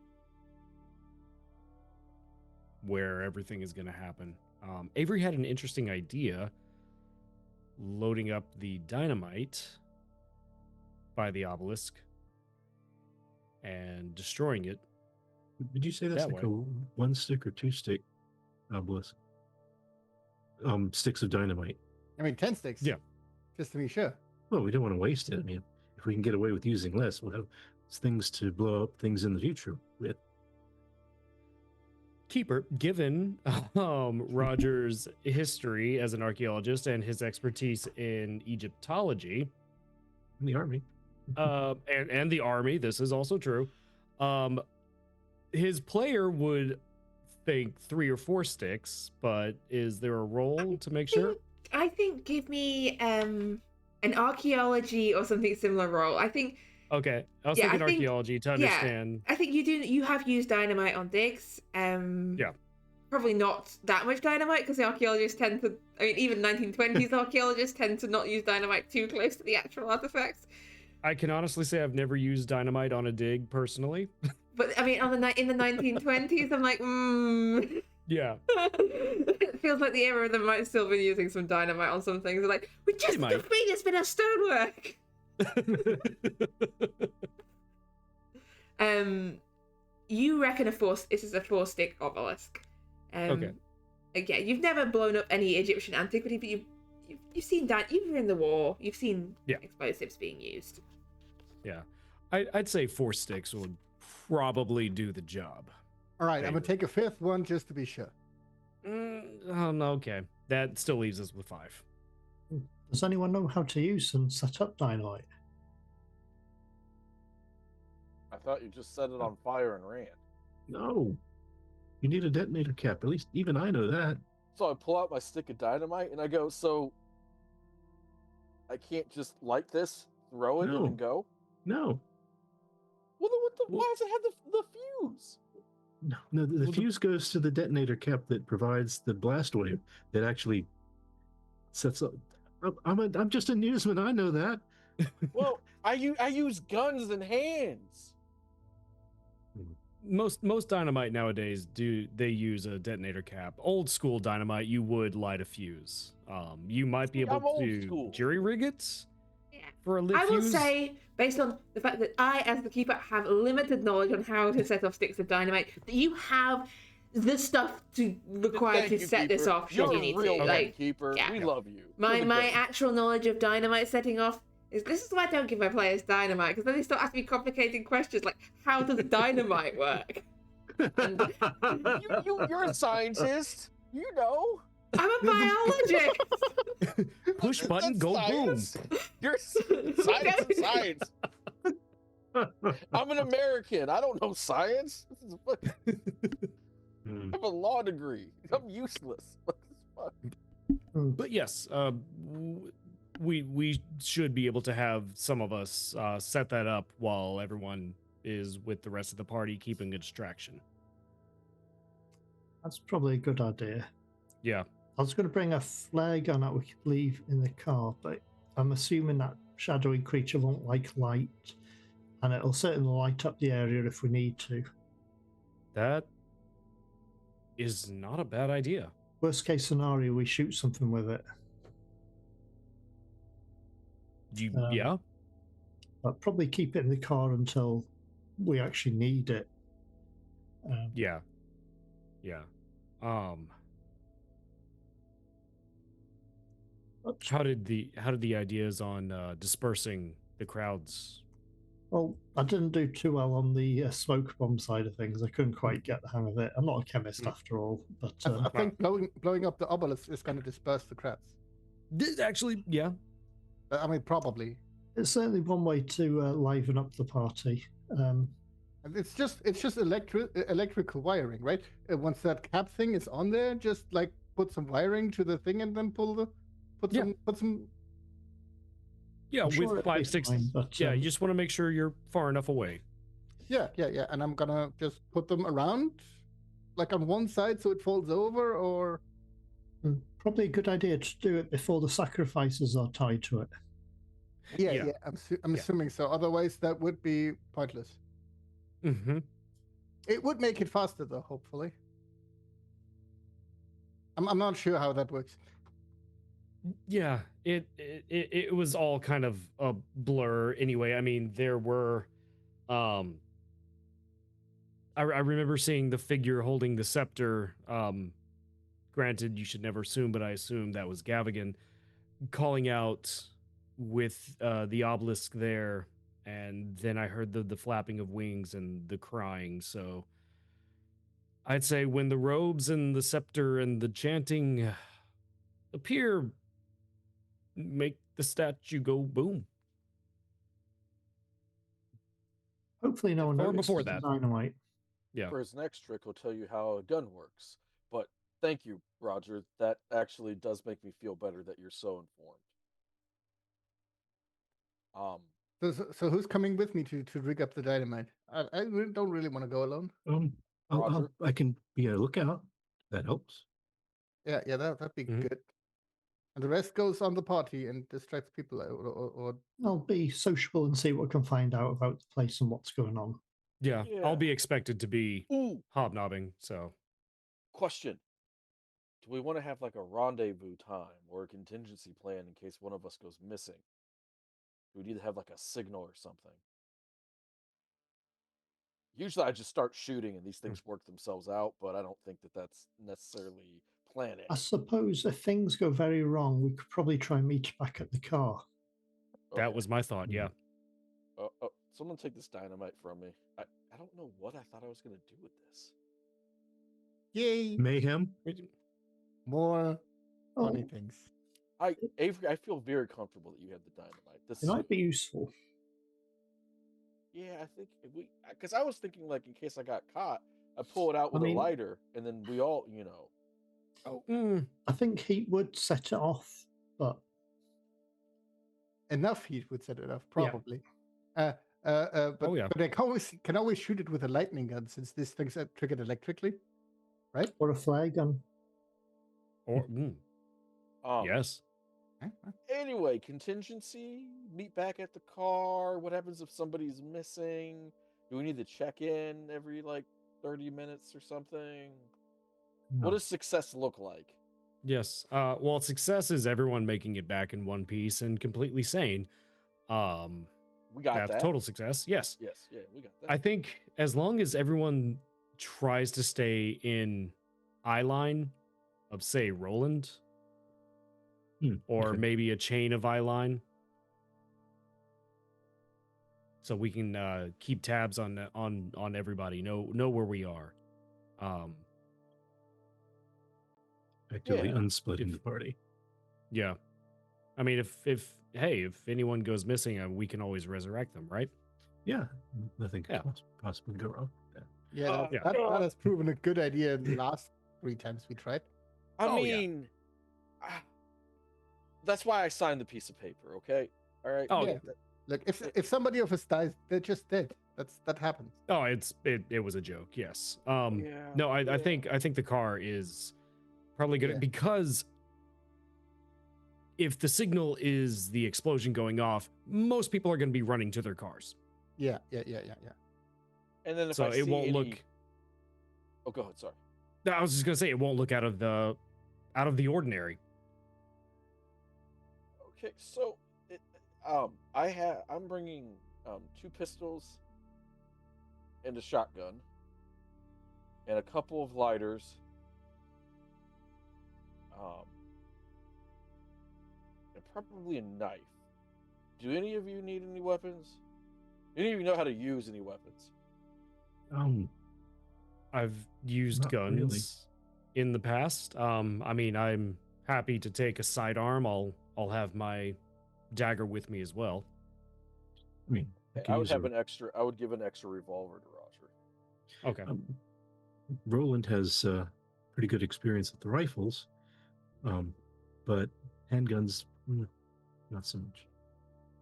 where everything is going to happen. Avery had an interesting idea, loading up the dynamite by the obelisk and destroying it. did you say that's That like way. a 1 stick or 2 stick obelisk? Sticks of dynamite. I mean, 10 sticks. Yeah. Just to be sure. Well, we don't want to waste it. I mean, if we can get away with using less, we'll have things to blow up things in the future with. Keeper, given Roger's history as an archaeologist and his expertise in Egyptology, In the army. and the army, this is also true. His player would think 3 or 4 sticks, but is there a roll to make sure? I think give me an archaeology or something similar roll. I think Okay, I was Yeah, thinking I think- archaeology to yeah. understand. I think you have used dynamite on digs. Yeah. Probably not that much dynamite because the archaeologists tend to. I mean, even 1920s archaeologists tend to not use dynamite too close to the actual artifacts. I can honestly say I've never used dynamite on a dig personally. But I mean, in the 1920s, I'm like, Yeah, It feels like the era of them might still be using some dynamite on some things. They're like, we just might. defeated this bit of stonework. You reckon this is a 4-stick obelisk. Okay. Yeah, you've never blown up any Egyptian antiquity, but you've seen that. You were in the war. You've seen Yeah. explosives being used. Yeah, I'd say 4 sticks would probably do the job. All right, I'm going to take a 5th one just to be sure. Okay, that still leaves us with 5. Does anyone know how to use and set up dynamite? I thought you just set it on fire and ran. No. You need a detonator cap. At least even I know that. So I pull out my stick of dynamite and I go, so I can't just light this, throw it, No. and go? No. Well, then why does it have the fuse? No, the fuse goes to the detonator cap that provides the blast wave that actually sets up. I'm just a newsman. I know that. Well, I use guns and hands. Most dynamite nowadays they use a detonator cap. Old school dynamite, you would light a fuse. You might be I'm able old to school. jury rig it Yeah. for a lit I will fuse. say, based on the fact that I, as the keeper, have limited knowledge on how to set off sticks of dynamite, that you have the stuff required Thank to you, set this Keeper. off should You're you a need real to. head Like, keeper. yeah. We love you. my You're the my best. actual knowledge of dynamite setting off This is why I don't give my players dynamite, because then they start asking me complicated questions like, how does dynamite work? And You're a scientist. You know. I'm a biologist. Push button, That's go science. boom. You're science and science. I'm an American. I don't know science. This is fucking, I have a law degree. I'm useless. What the fuck? But yes, we should be able to have some of us set that up while everyone is with the rest of the party, keeping a distraction. That's probably a good idea. Yeah. I was going to bring a flare gun that we could leave in the car, but I'm assuming that shadowy creature won't like light, and it'll certainly light up the area if we need to. That is not a bad idea. Worst case scenario, we shoot something with it. Yeah. But probably keep it in the car until we actually need it. Yeah. How did the ideas on dispersing the crowds? Well, I didn't do too well on the smoke bomb side of things. I couldn't quite get the hang of it. I'm not a chemist after all, but I think blowing up the obelisk is going to disperse the crowds. Actually, yeah. I mean, probably. It's certainly one way to liven up the party. And it's just electrical wiring, right? Once that cap thing is on there, just like put some wiring to the thing and then put some. Yeah, sure with 5, 6. Fine, but, you just want to make sure you're far enough away. Yeah. And I'm gonna just put them around, like on one side, so it folds over, or. Probably a good idea to do it before the sacrifices are tied to it. Yeah. I'm assuming so. Otherwise, that would be pointless. Mm-hmm. It would make it faster, though. Hopefully. I'm not sure how that works. Yeah, it was all kind of a blur anyway. I mean, there were I remember seeing the figure holding the scepter. Granted, you should never assume, but I assume that was Gavigan calling out with the obelisk there, and then I heard the flapping of wings and the crying. So I'd say when the robes and the scepter and the chanting appear, make the statue go boom. Hopefully no one Or notices before the that. dynamite. Yeah. For his next trick, he'll tell you how a gun works. But thank you, Roger. That actually does make me feel better that you're so informed. So who's coming with me to rig up the dynamite? I don't really want to go alone. I can be a lookout. That helps. Yeah, that'd be good. And the rest goes on the party and distracts people, or I'll be sociable and see what we can find out about the place and what's going on. Yeah. I'll be expected to be hobnobbing. So, question: do we want to have like a rendezvous time or a contingency plan in case one of us goes missing? We need to have like a signal or something. Usually I just start shooting and these things work themselves out, but I don't think that that's necessarily planning. I suppose if things go very wrong, we could probably try and meet back at the car. That was my thought, yeah. Someone take this dynamite from me. I don't know what I thought I was going to do with this. Yay! Mayhem? More funny things. Avery, I feel very comfortable that you have the dynamite. It might be useful. Yeah, I think because I was thinking like in case I got caught, I pull it out with a lighter, and then we all, I think heat would set it off, but enough heat would set it off, probably. Yeah. But they can always shoot it with a lightning gun since these things are triggered electrically, right? Or a flare gun. Or yes. Anyway, contingency, meet back at the car. What happens if somebody's missing? Do we need to check in every like 30 minutes or something? No. What does success look like? Yes. Well, success is everyone making it back in one piece and completely sane. We got that. Total success. Yes. Yes. Yeah, we got that. I think as long as everyone tries to stay in eye line of, say, Roland, or maybe a chain of eye line, so we can keep tabs on everybody. Know where we are. Actively Yeah. unsplitting the party. Yeah. I mean, if anyone goes missing, we can always resurrect them, right? Yeah, nothing could Yeah. possibly go wrong with that. Yeah, Yeah. that has proven a good idea the last 3 times we tried. I Oh, yeah. mean, that's why I signed the piece of paper. Okay, all right. Oh, Yeah. Look, if somebody of us dies, they're just dead. That happens. Oh, it was a joke. Yes. Yeah, No, I yeah. think the car is probably gonna Yeah. because if the signal is the explosion going off, most people are gonna be running to their cars. Yeah. And then if So I it see won't any... look. Oh, go ahead. Sorry. I was just gonna say it won't look out of the ordinary. Okay, so I'm bringing 2 pistols and a shotgun and a couple of lighters, and probably a knife. Do any of you need any weapons? Any of you know how to use any weapons? I've used Not guns really. in the past. I mean, I'm happy to take a sidearm. I'll have my dagger with me as well. I mean, I would have I would give an extra revolver to Roger. Okay. Roland has pretty good experience with the rifles, but handguns, not so much.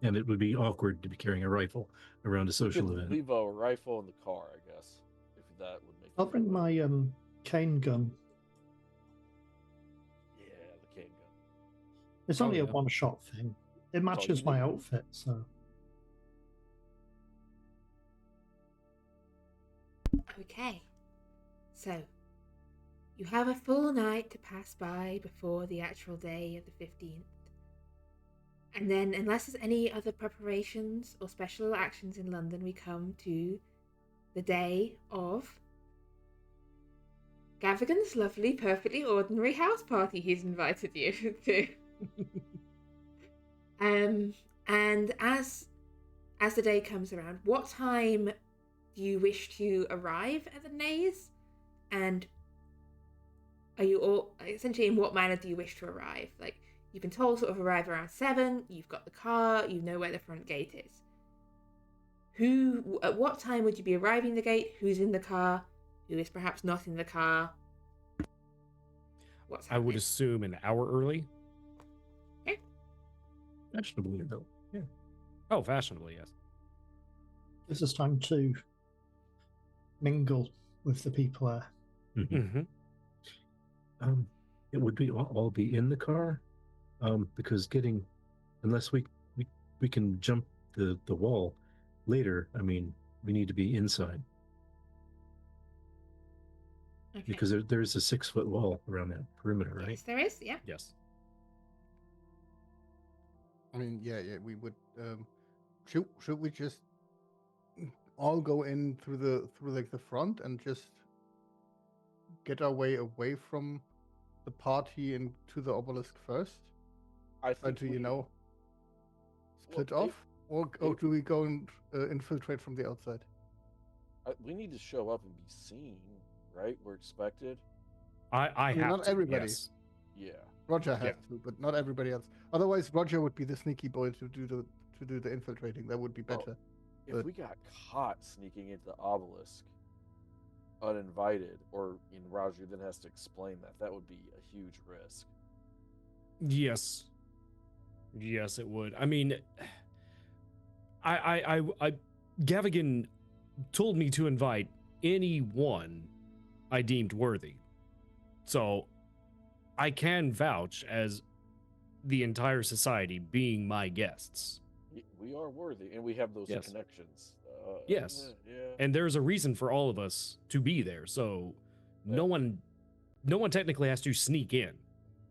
And it would be awkward to be carrying a rifle around a You social could event. leave a rifle in the car, I guess, if that would make. I'll bring my cane gun. Yeah, the cane gun. It's Oh, only a yeah. one-shot thing. It matches you my need. outfit, so Okay. So, you have a full night to pass by before the actual day of the 15th. And then, unless there's any other preparations or special actions in London, we come to the day of Gavigan's lovely, perfectly ordinary house party he's invited you to. And as the day comes around, what time do you wish to arrive at the Naze? And are you all essentially in what manner do you wish to arrive? Like, you've been told sort of arrive around 7, you've got the car, you know where the front gate is. At what time would you be arriving the gate? Who's in the car? Who is perhaps not in the car? What's I would happening? assume an hour early. Fashionably, though. Yeah. Oh, fashionably, yes. gives us time to mingle with the people there. Mhm. Mm-hmm. It would be all be in the car, because unless we can jump the wall later. I mean, we need to be inside Okay. because there's a 6-foot wall around that perimeter, right? Yes, there is, yeah. Yes. I mean, yeah, we would. Should we just all go in through like the front and just get our way away from the party and to the obelisk first? I Try think to split Well, off, or do we go and infiltrate from the outside? we need to show up and be seen, right? We're expected. I mean, have not to, everybody. yes. Yeah. Roger has Yeah. to, but not everybody else. Otherwise, Roger would be the sneaky boy to do the infiltrating. That would be Well, better. If But- we got caught sneaking into the obelisk uninvited, or Roger then has to explain that would be a huge risk. Yes. Yes, it would. I mean, I Gavigan told me to invite anyone I deemed worthy. So I can vouch as the entire society being my guests. We are worthy, and we have those Yes. connections. Yes. Yeah. And there's a reason for all of us to be there. So no one technically has to sneak in.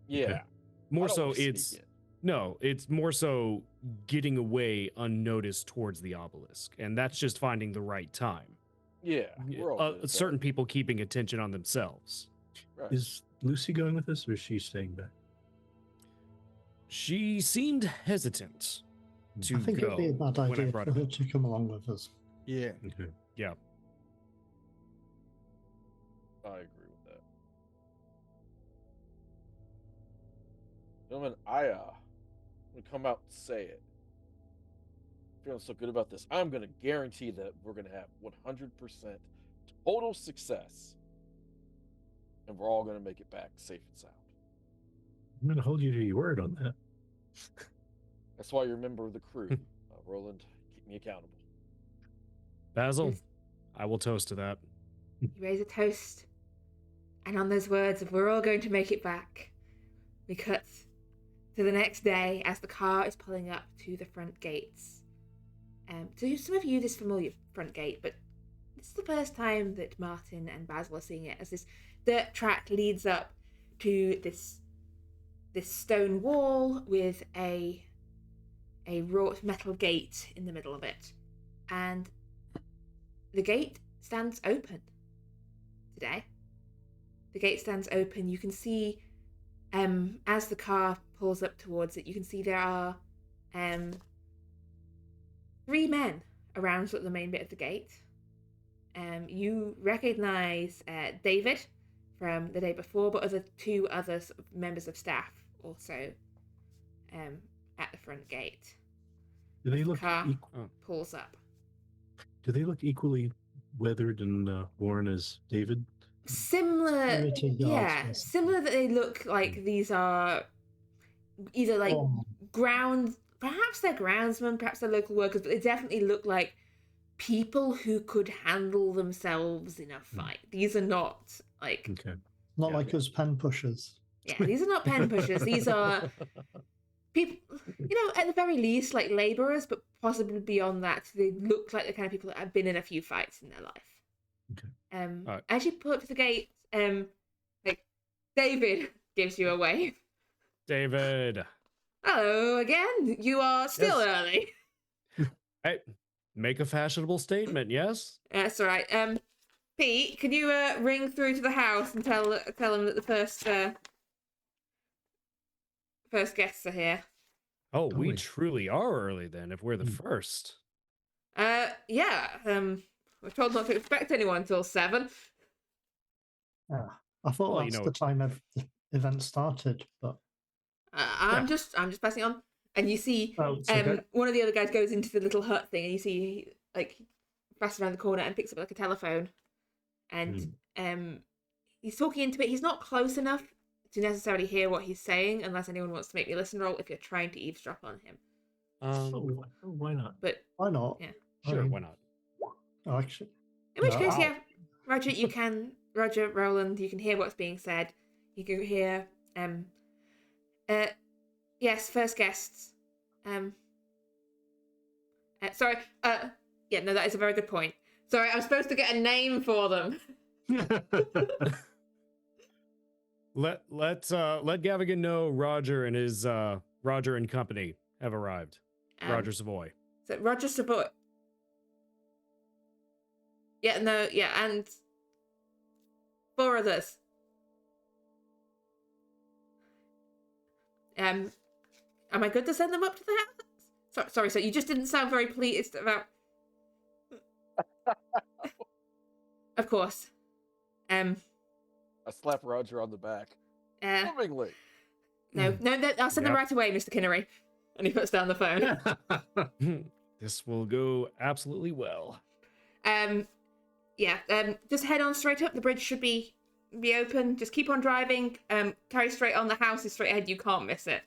Yeah. More I don't so wanna sneak it's in. no, it's more so getting away unnoticed towards the obelisk. And that's just finding the right time. Yeah. We're all good at Certain that. people keeping attention on themselves. Right. Is Lucy going with us, or is she staying back? She seemed hesitant. to I think go it'd be a bad when I idea brought for it her up. to come along with us. Yeah. Okay. Yeah. I agree with that. Gentlemen, I'm gonna come out and say it. Feeling so good about this. I'm gonna guarantee that we're gonna have 100% total success, and we're all gonna make it back safe and sound. I'm going to hold you to your word on that. That's why you're a member of the crew, Roland. Keep me accountable. Basil, Yes. I will toast to that. You raise a toast, and on those words of "we're all going to make it back," we cut to the next day as the car is pulling up to the front gates. So some of you, this familiar front gate, but this is the first time that Martin and Basil are seeing it, as this dirt track leads up to this stone wall with a wrought metal gate in the middle of it, and the gate stands open today. The gate stands open. You can see, as the car pulls up towards it, you can see there are 3 men around sort of the main bit of the gate. You recognize David from the day before, but 2 other sort of members of staff also at the front gate. Do they The look car Oh. pulls up. Do they look equally weathered and worn as David? Similar, Security guards, yeah, basically. similar that they look like these are either like perhaps they're groundsmen, perhaps they're local workers, but they definitely look like people who could handle themselves in a fight. These are not like, Okay. Not Yeah. like us pen pushers. yeah, these are not pen pushers. These are people, at the very least, like laborers, but possibly beyond that, they look like the kind of people that have been in a few fights in their life. Okay. As you pull up to the gate, like David gives you a wave. David. Hello again. You are still Yes. early. Hey, make a fashionable statement, yes? That's all right. Pete, can you ring through to the house and tell them that the first guests are here? Oh, we wait. truly are early then, if we're the first. Yeah. We're told not to expect anyone till 7. I thought Well, you that's know- the time the event started, but I'm just passing on, and you see, it's okay. one of the other guys goes into the little hut thing, and you see like passes around the corner and picks up like a telephone, and he's talking into it. He's not close enough to necessarily hear what he's saying, unless anyone wants to make me a listen roll if you're trying to eavesdrop on him. Why not? But Why not? Yeah. Sure, why not? Oh, actually, in which No, case, I'll- yeah, Roger, Roland, you can hear what's being said. You can hear, yes, first guests. Sorry, yeah, no, that is a very good point. Sorry, I'm supposed to get a name for them. Let Gavigan know Roger and his Roger and company have arrived. Roger Savoy. So Roger Savoy. Yeah, no, yeah, and 4 others. Am I good to send them up to the house? Sorry, so you just didn't sound very pleased about. Of course. I slap Roger on the back. Lovingly. No, I'll send them Yep. right away, Mr. Kinnery. And he puts down the phone. This will go absolutely well. Yeah, just head on straight up. The bridge should be open. Just keep on driving. Carry straight on. The house is straight ahead. You can't miss it.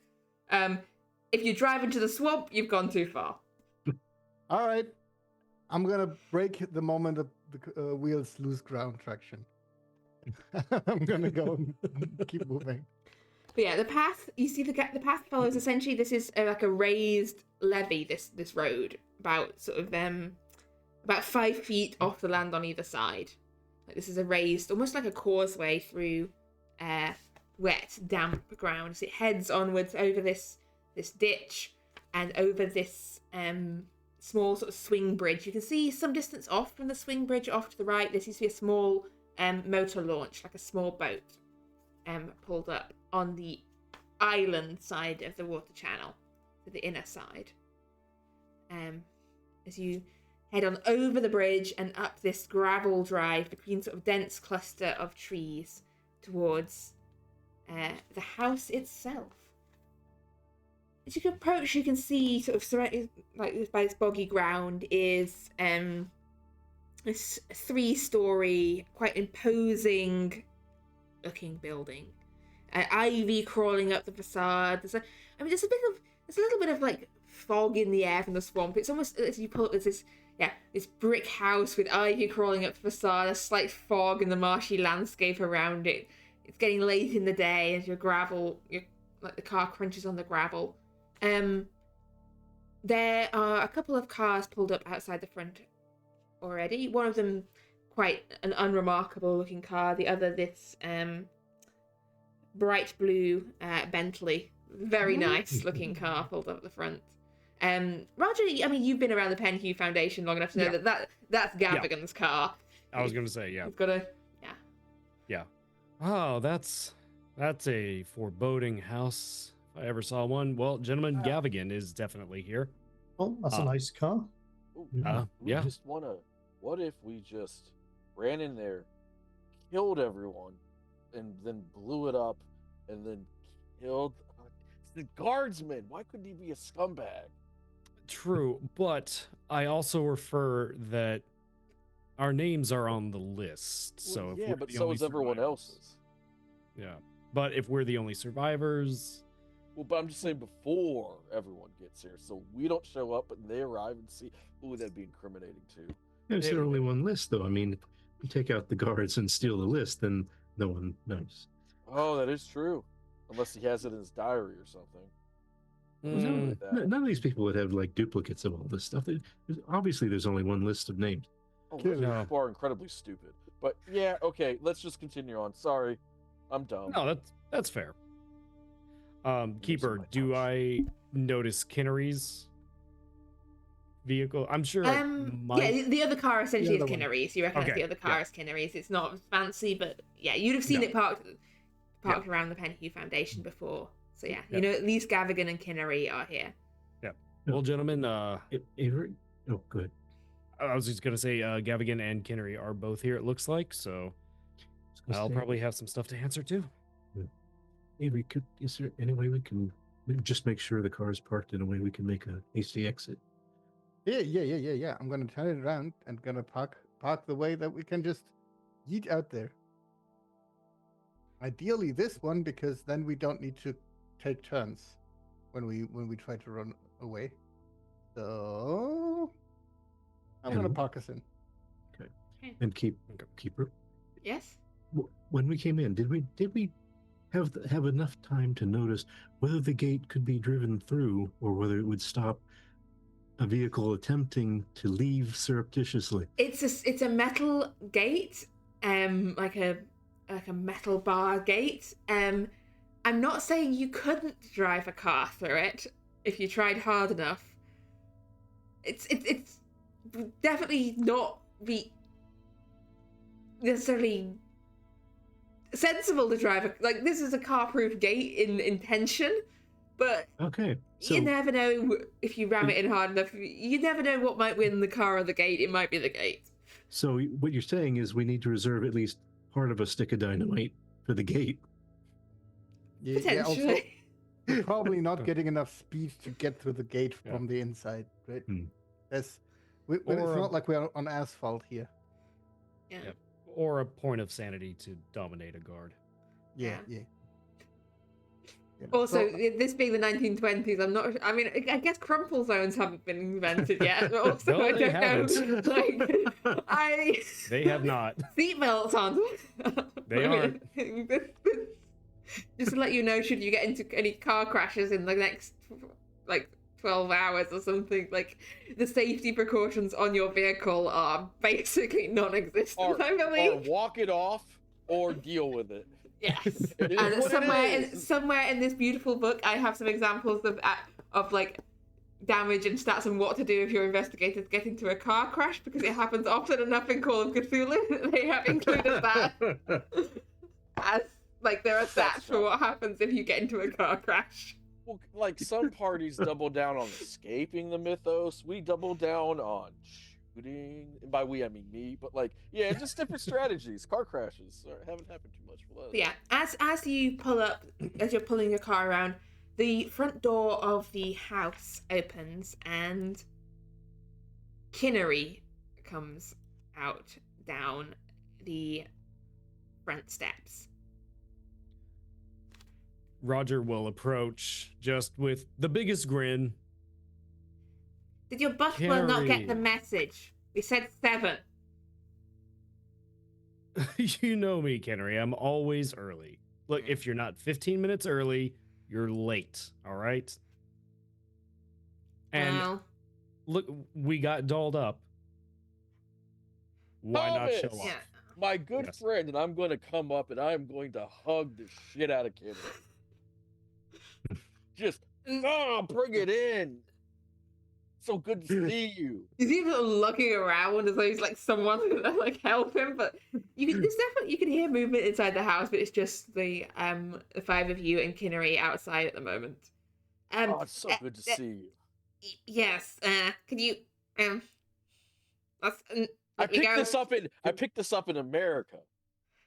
If you drive into the swamp, you've gone too far. All right. I'm gonna brake the moment the wheels lose ground traction. I'm gonna go and keep moving. But yeah, the path, you see the path follows essentially, this is like a raised levee, this road, about sort of about 5 feet off the land on either side. Like this is a raised, almost like a causeway through wet, damp ground. So it heads onwards over this ditch and over this small sort of swing bridge. You can see some distance off from the swing bridge off to the right. There seems to be a small motor launch, like a small boat, pulled up on the island side of the water channel, to the inner side. as you head on over the bridge and up this gravel drive between sort of dense cluster of trees towards the house itself. As you approach, you can see sort of surrounded like by this boggy ground is this 3-story, quite imposing looking building. Ivy crawling up the facade. There's a little bit of like fog in the air from the swamp. It's almost as you pull up, there's this brick house with ivy crawling up the facade, a slight fog in the marshy landscape around it. It's getting late in the day as the car crunches on the gravel. There are a couple of cars pulled up outside the front already. One of them quite an unremarkable looking car. The other this bright blue Bentley. Very nice looking car pulled up at the front. Roger, I mean, you've been around the Penhew Foundation long enough to know that's Gavigan's car. I was going to say, yeah. You've got to, Yeah. Oh, that's a foreboding house. If I ever saw one. Well, gentleman Gavigan is definitely here. Oh, that's a nice car. Yeah. What if we just ran in there, killed everyone, and then blew it up, and then killed the guardsman? Why couldn't he be a scumbag? True, but I also refer that our names are on the list. So yeah, but so is everyone else's. Yeah, but if we're the only survivors. Well, but I'm just saying before everyone gets here, so we don't show up and they arrive and see. Ooh, that'd be incriminating too. There's only one list, though. I mean, if you take out the guards and steal the list, then no one knows. Oh, that is true. Unless he has it in his diary or something. None of these people would have like duplicates of all this stuff. Obviously, there's only one list of names. Oh, people are incredibly stupid. But yeah, okay, let's just continue on. Sorry, I'm dumb. No, that's fair. Keeper, do I notice Kinnery's vehicle? I'm sure. the other car essentially is The other one. Kinnery's. You recognize the other car is Kinnery's. It's not fancy, but yeah, you'd have seen it parked around the Penhew Foundation before. So yeah, you know at least Gavigan and Kinnery are here. Yeah. Well, gentlemen, Avery? Oh, good. I was just gonna say Gavigan and Kinnery are both here. It looks like so. I'll probably have some stuff to answer too. Avery, is there any way we can just make sure the car is parked in a way we can make a hasty exit? Yeah. I'm gonna turn it around and gonna park the way that we can just yeet out there. Ideally this one, because then we don't need to take turns when we try to run away. So I'm gonna park us in. Okay. And keeper. Yes. When we came in, did we have enough time to notice whether the gate could be driven through or whether it would stop a vehicle attempting to leave surreptitiously? It's a metal gate, like a metal bar gate. I'm not saying you couldn't drive a car through it if you tried hard enough. It's definitely not be necessarily sensible to drive this is a car-proof gate in intention, but okay, so you never know if you ram it in hard enough. You never know what might win, the car or the gate. It might be the gate. So what you're saying is we need to reserve at least part of a stick of dynamite for the gate. Potentially. Also, we're probably not getting enough speed to get through the gate from the inside, right? It's not like we're on asphalt here. Yeah. Yep. Or a point of sanity to dominate a guard. Yeah. Also, this being the 1920s, I mean, I guess crumple zones haven't been invented yet. But also, No, I they don't know. They have not. Seatbelts on. They aren't. Just to let you know, should you get into any car crashes in the next 12 hours or something, the safety precautions on your vehicle are basically non-existent, I believe. Or walk it off or deal with it. Yes. And somewhere in this beautiful book, I have some examples of damage and stats and what to do if your investigators get into a car crash, because it happens often enough in Call of Cthulhu. They have included that as there are stats for what happens if you get into a car crash. Well, like some parties double down on escaping the mythos. We double down on shooting. And by we, I mean me. But like, yeah, just different strategies. Car crashes haven't happened too much for us. But yeah, as you pull up, as you're pulling your car around, the front door of the house opens and Kinnery comes out down the front steps. Roger will approach just with the biggest grin. Did your butler not get the Kinnery. message? We said 7. You know me, Kennery. I'm always early. Look, if you're not 15 minutes early, you're late. All right. And Well, look, we got dolled up. Why not show Thomas! off? yeah. My good Yes. friend, and I'm going to come up and I'm going to hug the shit out of Kennedy. Just, bring it in. So good to see you. He's even looking around as though he's like someone who can like help him, but there's definitely you can hear movement inside the house, but it's just the 5 of you and Kinnery outside at the moment. Oh, it's so good to see you. Yes. Can you let's I let me picked go. this up in America.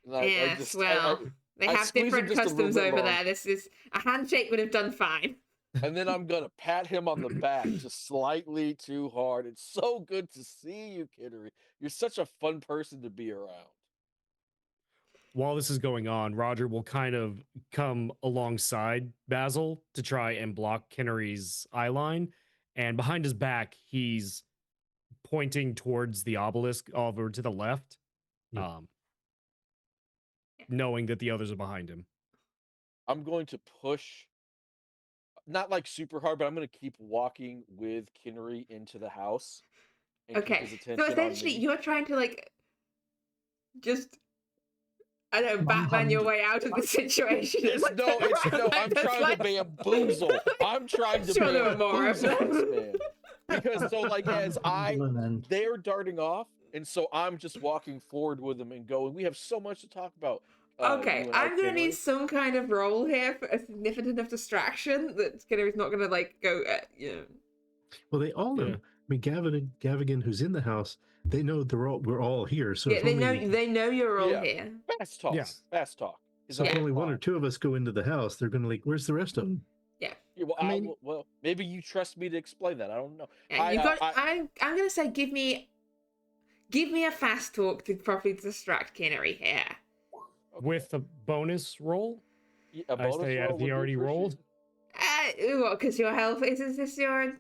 And Yes, well, they I have squeeze him different just a little customs bit over longer. there. This is a handshake would have done fine. and then I'm gonna pat him on the back just slightly too hard. It's so good to see you, Kittery. You're such a fun person to be around. While this is going on, Roger will kind of come alongside Basil to try and block Kinnery's eye line. And behind his back, he's pointing towards the obelisk over to the left, Yeah. knowing that the others are behind him. I'm going to push, not like super hard, but I'm going to keep walking with Kinnery into the house. And keep Okay, his attention so on essentially me. you're trying to like just I don't know, Batman your way out of the situation. I'm trying to bamboozle. I'm trying to Sure, there were more of bamboozle them. this man. Because so like as they're darting off, and so I'm just walking forward with them and going. We have so much to talk about. Okay, you and I, I'm gonna Kinnery. need some kind of role here for a significant enough distraction that Skinner's not gonna like go. Well, they all know. Yeah. I mean, Gavigan, who's in the house, they know we're all here. So Yeah, if they only, know you're all Yeah. here. Fast talk. Yeah. Fast talk. so if Yeah. only one or two of us go into the house, they're gonna like, where's the rest of them? Yeah, well, I mean- well, maybe you trust me to explain that. I don't know. Yeah, you've got. I'm gonna say, give me a fast talk to properly distract Kinnery here. With a bonus roll? A I bonus say roll as would he be already rolled. appreciated. What? Because your health is this your?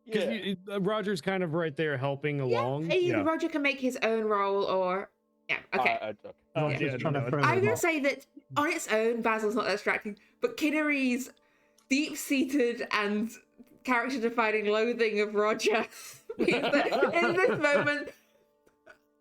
Yeah. Because Roger's kind of right there helping along. Yeah. Roger can make his own roll, or yeah. Okay. Okay. Roger's trying to throw I'm him gonna off. say that on its own, Basil's not that distracting, but Kinnery's deep-seated and character-defining loathing of Roger means that in this moment,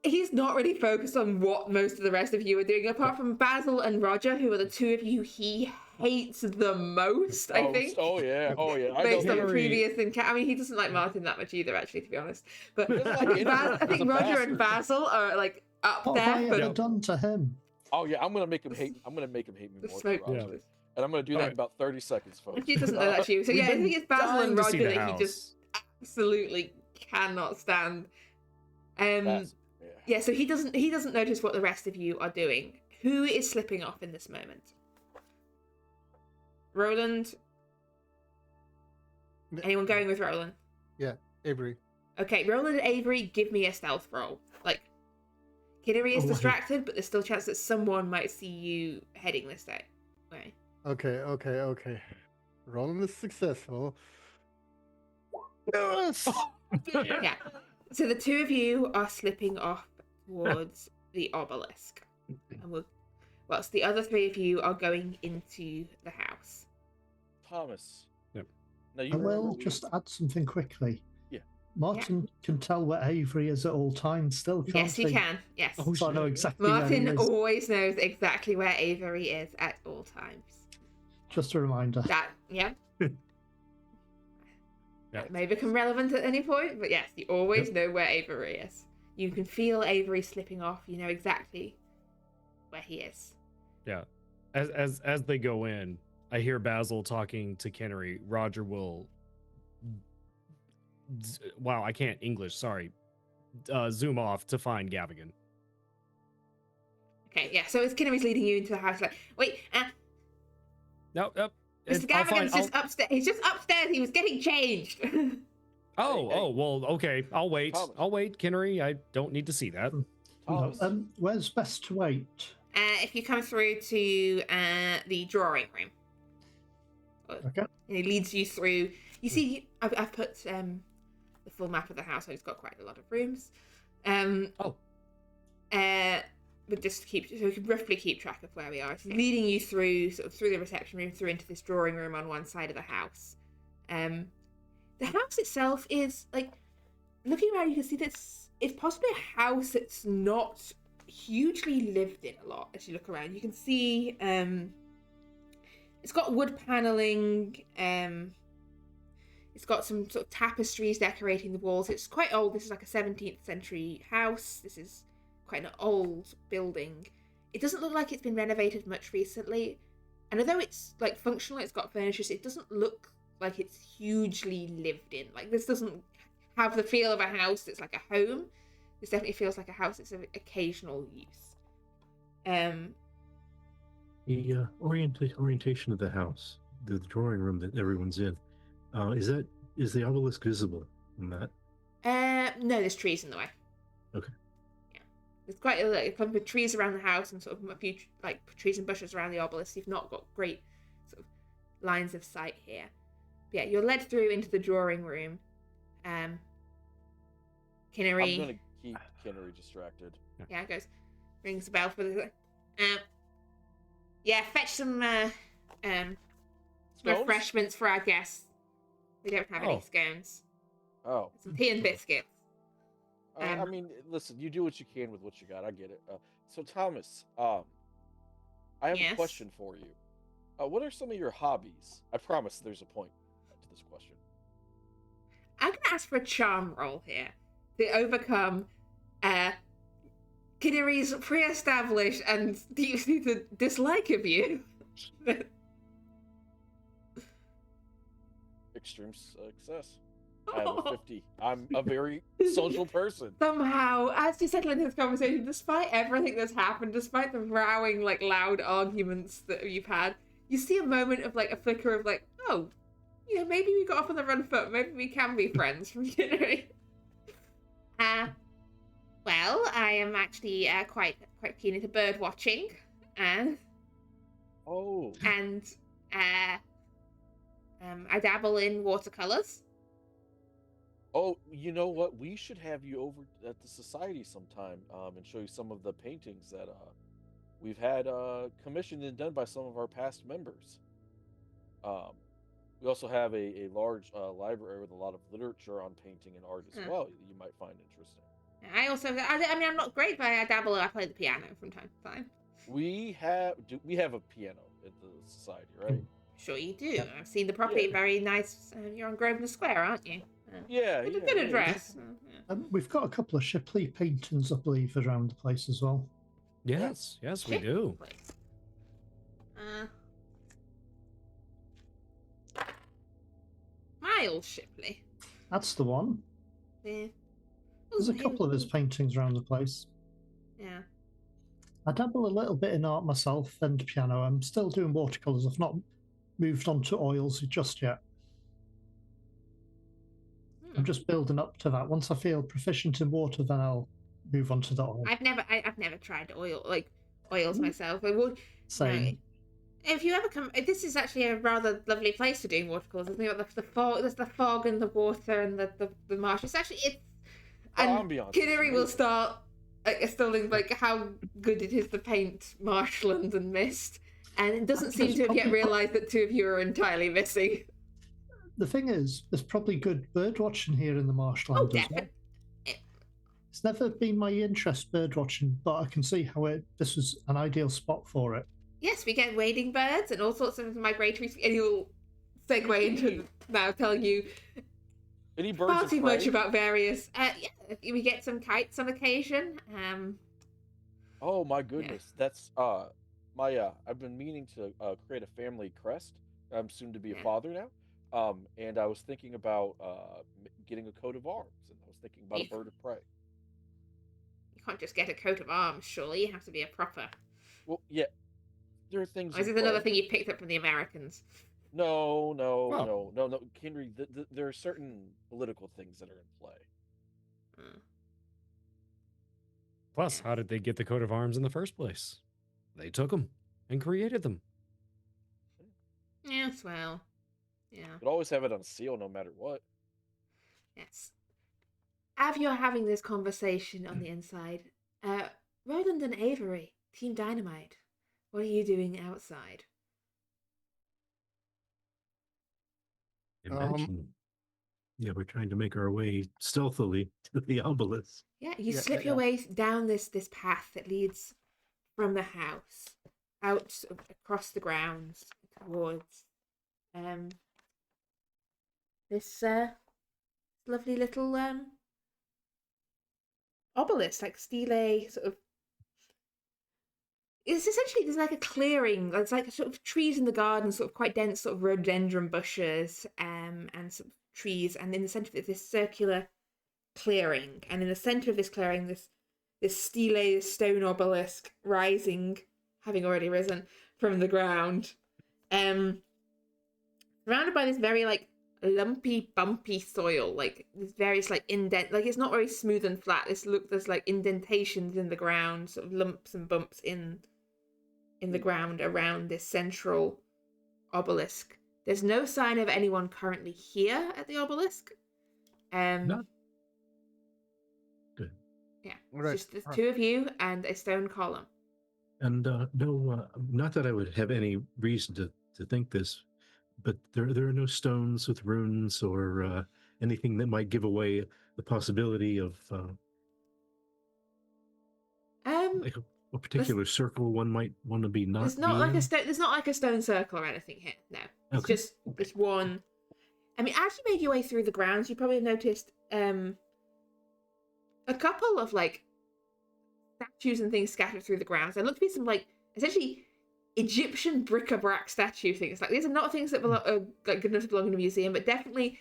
he's not really focused on what most of the rest of you are doing, apart from Basil and Roger, who are the two of you he hates the most, I think. Oh yeah. I Based know on him. previous encounter. I mean, he doesn't like Martin that much either, actually, to be honest. But He doesn't I like think, anyone. I think He's a Roger and bastard. Basil are like up What have I there, but ever done to him? Oh yeah, I'm gonna make him hate. I'm gonna make him hate me the more. smoke Roger. boxes. And I'm gonna do that in about 30 seconds, folks. He doesn't know that's you. So We've yeah, I been think it's Basil dying and to see Roger the that he just absolutely cannot stand. Yeah, so he doesn't notice what the rest of you are doing. Who is slipping off in this moment? Roland? Anyone going with Roland? Yeah, Avery. Okay, Roland and Avery, give me a stealth roll. Like, Kinnery is Oh, distracted, but there's still a chance that someone might see you heading this way. Okay. Roland is successful. Yes! Yeah. So the two of you are slipping off towards the obelisk. And whilst the other 3 of you are going into the house. Thomas. Yep. Now you I will remember just add something quickly. Yeah. Martin can tell where Avery is at all times still, can't Yes, he? you can. Yes. Oh, So I know exactly where Martin he is. always knows exactly where Avery is at all times. Just a reminder. That, yeah. Yeah. It may become relevant at any point, but yes, you always know where Avery is. You can feel Avery slipping off. You know exactly where he is. Yeah. As they go in, I hear Basil talking to Kennery, Roger will. Wow, I can't English. Sorry. Zoom off to find Gavigan. Okay, yeah. So as Kinnery's leading you into the house, like, wait, Nope. Mr. Gavigan's just upstairs. He's just upstairs. He was getting changed. Well, okay. I'll wait. Thomas. I'll wait, Kennery. I don't need to see that. Thomas. Where's best to wait? If you come through to the drawing room. Okay. And he leads you through. You see, I've put the full map of the house, so it's got quite a lot of rooms. But just to keep, so we can roughly keep track of where we are. It's leading you through the reception room, through into this drawing room on one side of the house. The house itself is like, looking around, you can see that it's possibly a house that's not hugely lived in a lot. As you look around, you can see it's got wood paneling. It's got some sort of tapestries decorating the walls. It's quite old. This is like a 17th century house. This is quite an old building. It doesn't look like it's been renovated much recently. And although it's like functional, it's got furniture, it doesn't look like it's hugely lived in. Like, this doesn't have the feel of a house that's like a home. This definitely feels like a house that's of occasional use. The orientation of the house, the drawing room that everyone's in, is the obelisk visible in that? No, there's trees in the way. Okay. Yeah, there's quite a clump of trees around the house and sort of a few like trees and bushes around the obelisk. You've not got great sort of lines of sight here. But yeah, you're led through into the drawing room. Kinnery. I'm gonna keep Kinnery distracted. Yeah, it goes. Rings a bell for the. Yeah, fetch some refreshments for our guests. We don't have any scones. Oh. Some tea and biscuits. I mean, listen, you do what you can with what you got. I get it. So, Thomas, I have a question for you. What are some of your hobbies? I promise there's a point to this question. I'm going to ask for a charm roll here to overcome Kinnery's pre-established and deep-seated dislike of you. Extreme success. I have a 50. I'm a very social person. Somehow, as you settle into this conversation, despite everything that's happened, despite the rowing, like, loud arguments that you've had, you see a moment of, like, a flicker of, like, oh, you know, maybe we got off on the run foot. Maybe we can be friends from Kinnery. Well, I am actually quite keen into bird watching. Oh. And I dabble in watercolors. Oh, you know what? We should have you over at the society sometime and show you some of the paintings that we've had commissioned and done by some of our past members. We also have a large library with a lot of literature on painting and art as well that you might find interesting. I also, I mean, I'm not great, but I dabble. I play the piano from time to time. We have a piano at the society, right? Sure you do. I've seen the property. Yeah. Very nice. You're on Grosvenor Square, aren't you? Yeah, With a good address. We've got a couple of Shipley paintings, I believe, around the place as well. Yes, we do. Miles Shipley. That's the one. Yeah. There's a couple of his paintings around the place. Yeah. I dabble a little bit in art myself and piano. I'm still doing watercolors. I've not moved on to oils just yet. I'm just building up to that. Once I feel proficient in water, then I'll move on to the oil. I've never tried oils myself. I would. Same. If you ever come, this is actually a rather lovely place for doing watercolors. Isn't it? The fog, there's the fog and the water and the marsh. It's actually and Kinnery will start extolling like how good it is to paint marshland and mist, and it doesn't seem to have yet realised that two of you are entirely missing. The thing is, there's probably good bird watching here in the marshland as well. It's never been my interest bird watching, but I can see how this was an ideal spot for it. Yes, we get wading birds and all sorts of migratory, and he'll segue into now telling you any birds far too much about various. We get some kites on occasion. Oh my goodness, that's I've been meaning to create a family crest. I'm soon to be a Yeah. father now. And I was thinking about getting a coat of arms, and I was thinking about a You- bird of prey. You can't just get a coat of arms, surely. You have to be a proper. Well, yeah, there are things Or is in it another play. thing you picked up from the Americans? No, no, Oh. no, no, no, Henry. There are certain political things that are in play. Hmm. Plus, Yes. how did they get the coat of arms in the first place? They took them and created them. Yes, well, yeah. You'd always have it on seal, no matter what. Yes. As you're having this conversation on the inside, Roland and Avery, Team Dynamite, what are you doing outside? Imagine. Yeah, we're trying to make our way stealthily to the obelisk. Yeah, you Yeah, slip yeah, your way down this path that leads from the house out sort of across the grounds towards this lovely little obelisk, like stele sort of. It's essentially there's like a clearing. There's like sort of trees in the garden, sort of quite dense, sort of rhododendron bushes, and sort of trees, and in the centre of it, this circular clearing, and in the centre of this clearing, this stele stone obelisk rising, having already risen from the ground, surrounded by this very like lumpy, bumpy soil, like this various like indent, like it's not very smooth and flat. There's like indentations in the ground, sort of lumps and bumps in the ground around this central obelisk. There's no sign of anyone currently here at the obelisk. No. Good. Yeah, Right. it's just the two of you and a stone column. And no, not that I would have any reason to think this, but there are no stones with runes or anything that might give away the possibility of like a particular circle one might want to be not. There's not be like in. there's not like a stone circle or anything here. No, it's Okay. just this one. I mean, as you make your way through the grounds, you probably have noticed a couple of like statues and things scattered through the grounds. There look to be some like essentially Egyptian bric-a-brac statue things. Like these are not things that are like good enough to belong in a museum, but definitely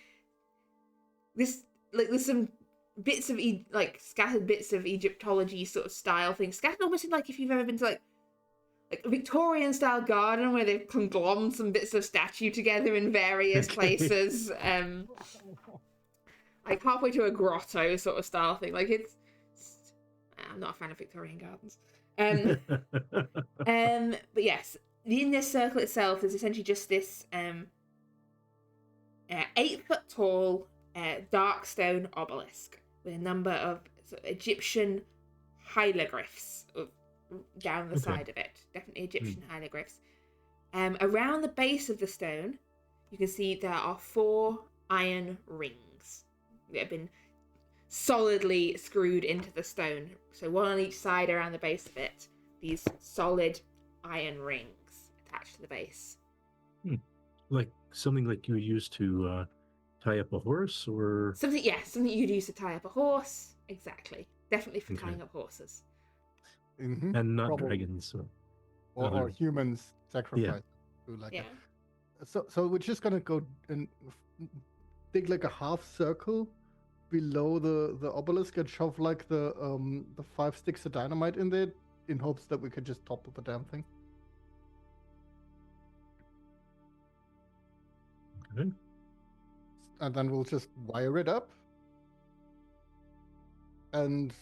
this like there's some bits of like scattered bits of Egyptology sort of style things scattered almost in like if you've ever been to like a Victorian style garden where they've conglommed some bits of statue together in various places, like halfway to a grotto sort of style thing. Like I'm not a fan of Victorian gardens. But yes, in this circle itself is essentially just this 8-foot tall dark stone obelisk with a number of sort of Egyptian hieroglyphs down the side of it. Definitely Egyptian hieroglyphs. Around the base of the stone, you can see there are 4 iron rings that have been solidly screwed into the stone. So one on each side around the base of it. These solid iron rings attached to the base. Like something like you use to tie up a horse, or something you'd use to tie up a horse. Exactly. Definitely for tying up horses. Mm-hmm. and not Probably. dragons. Or humans sacrificed. Yeah. So we're just gonna go and dig like a half circle below the obelisk and shove like the 5 sticks of dynamite in there in hopes that we could just topple the damn thing. Okay. And then we'll just wire it up and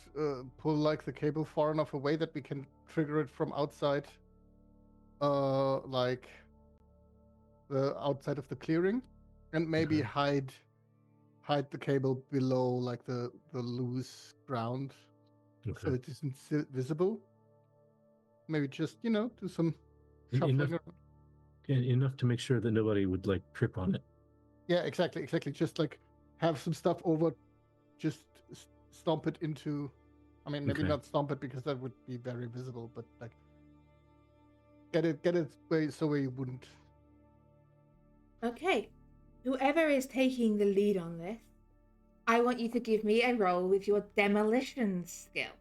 pull like the cable far enough away that we can trigger it from outside, like the outside of the clearing, and maybe hide the cable below like the loose ground, so it isn't visible. Maybe just do some shuffling. Enough to make sure that nobody would like trip on it. Yeah, exactly. Just like have some stuff over, just stomp it into. I mean, maybe not stomp it because that would be very visible, but like get it way so you wouldn't. Okay. Whoever is taking the lead on this, I want you to give me a roll with your demolition skill.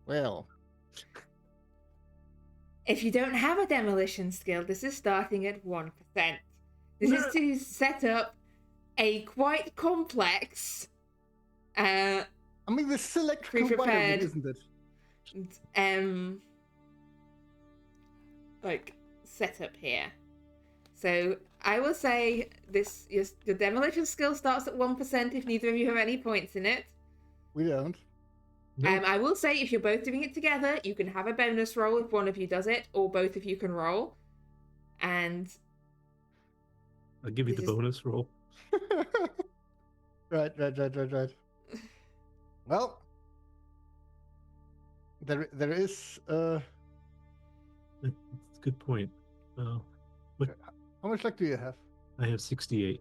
Well, If you don't have a demolition skill, this is starting at 1%. This is to set up a quite complex, I mean, this is electrical pre-prepared, wiring, isn't it? like setup here. So I will say this: your demolition skill starts at 1% if neither of you have any points in it. We don't. Nope. I will say if you're both doing it together, you can have a bonus roll if one of you does it, or both of you can roll. And I'll give you the this is- bonus roll. Right. Well, there is. That's a good point. How much luck do you have? I have 68.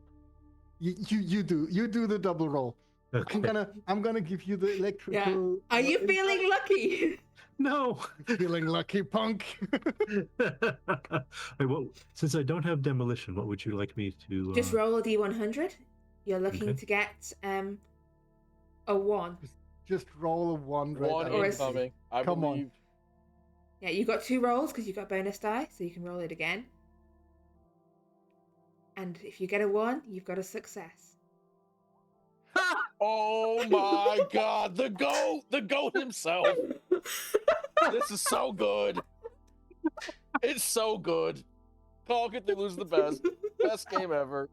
You do the double roll. Okay. I'm gonna give you the electrical. are you feeling lucky? No. Feeling lucky, punk? Since I don't have demolition, what would you like me to? Just roll a d100. You're looking Okay. to get a 1. Just roll a 1 right One out. Or incoming. I Come on. believe. Yeah, you got 2 rolls because you got bonus die, so you can roll it again. And if you get a 1, you've got a success. Oh my God, the goat himself. This is so good. It's so good. Call Cthulhu's the best game ever.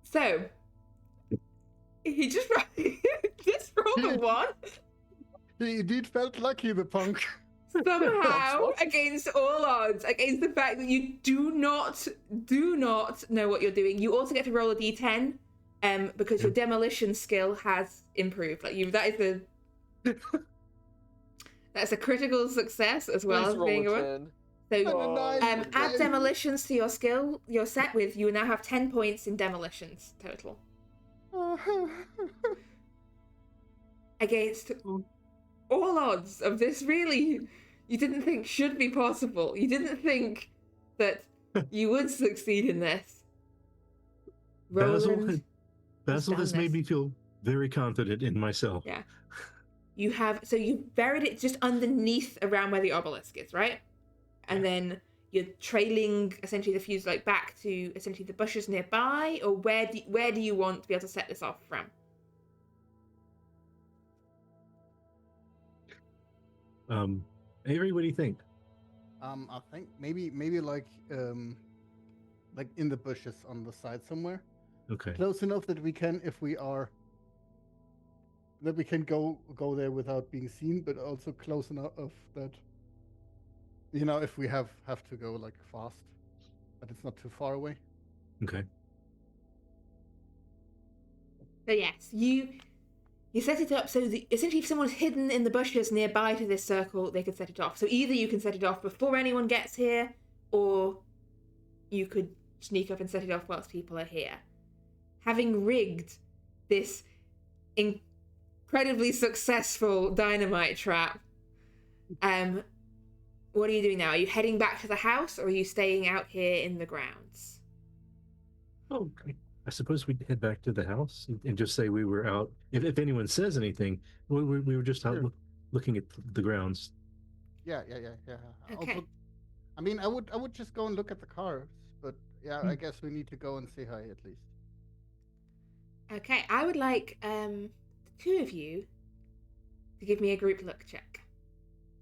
So he just rolled a 1 He indeed felt lucky, the punk. somehow against all odds, against the fact that you do not know what you're doing. You also get to roll a d10 because your demolition skill has improved. That's a critical success as well Please as roll being a a 10. So Oh, add demolitions to your skill you're set with. You now have 10 points in demolitions total. Against all odds of this really you didn't think should be possible. You didn't think that you would succeed in this. Roland Basil done has made this. me feel very confident in myself. Yeah. You buried it just underneath around where the obelisk is, right? And then you're trailing essentially the fuse like back to essentially the bushes nearby, or where do you want to be able to set this off from? Avery, what do you think? I think maybe like in the bushes on the side somewhere. Okay. Close enough that we can, if we are, that we can go there without being seen, but also close enough that, if we have to go like fast, but it's not too far away. Okay. So yes, you set it up so that essentially if someone's hidden in the bushes nearby to this circle, they could set it off. So either you can set it off before anyone gets here, or you could sneak up and set it off whilst people are here. Having rigged this incredibly successful dynamite trap, what are you doing now? Are you heading back to the house, or are you staying out here in the grounds? Oh, I suppose we'd head back to the house and just say we were out. If anyone says anything, we were just out Sure. looking at the grounds. Yeah. Okay. Also, I mean, I would just go and look at the cars, but yeah, I guess we need to go and say hi at least. Okay, I would like the two of you to give me a group look check.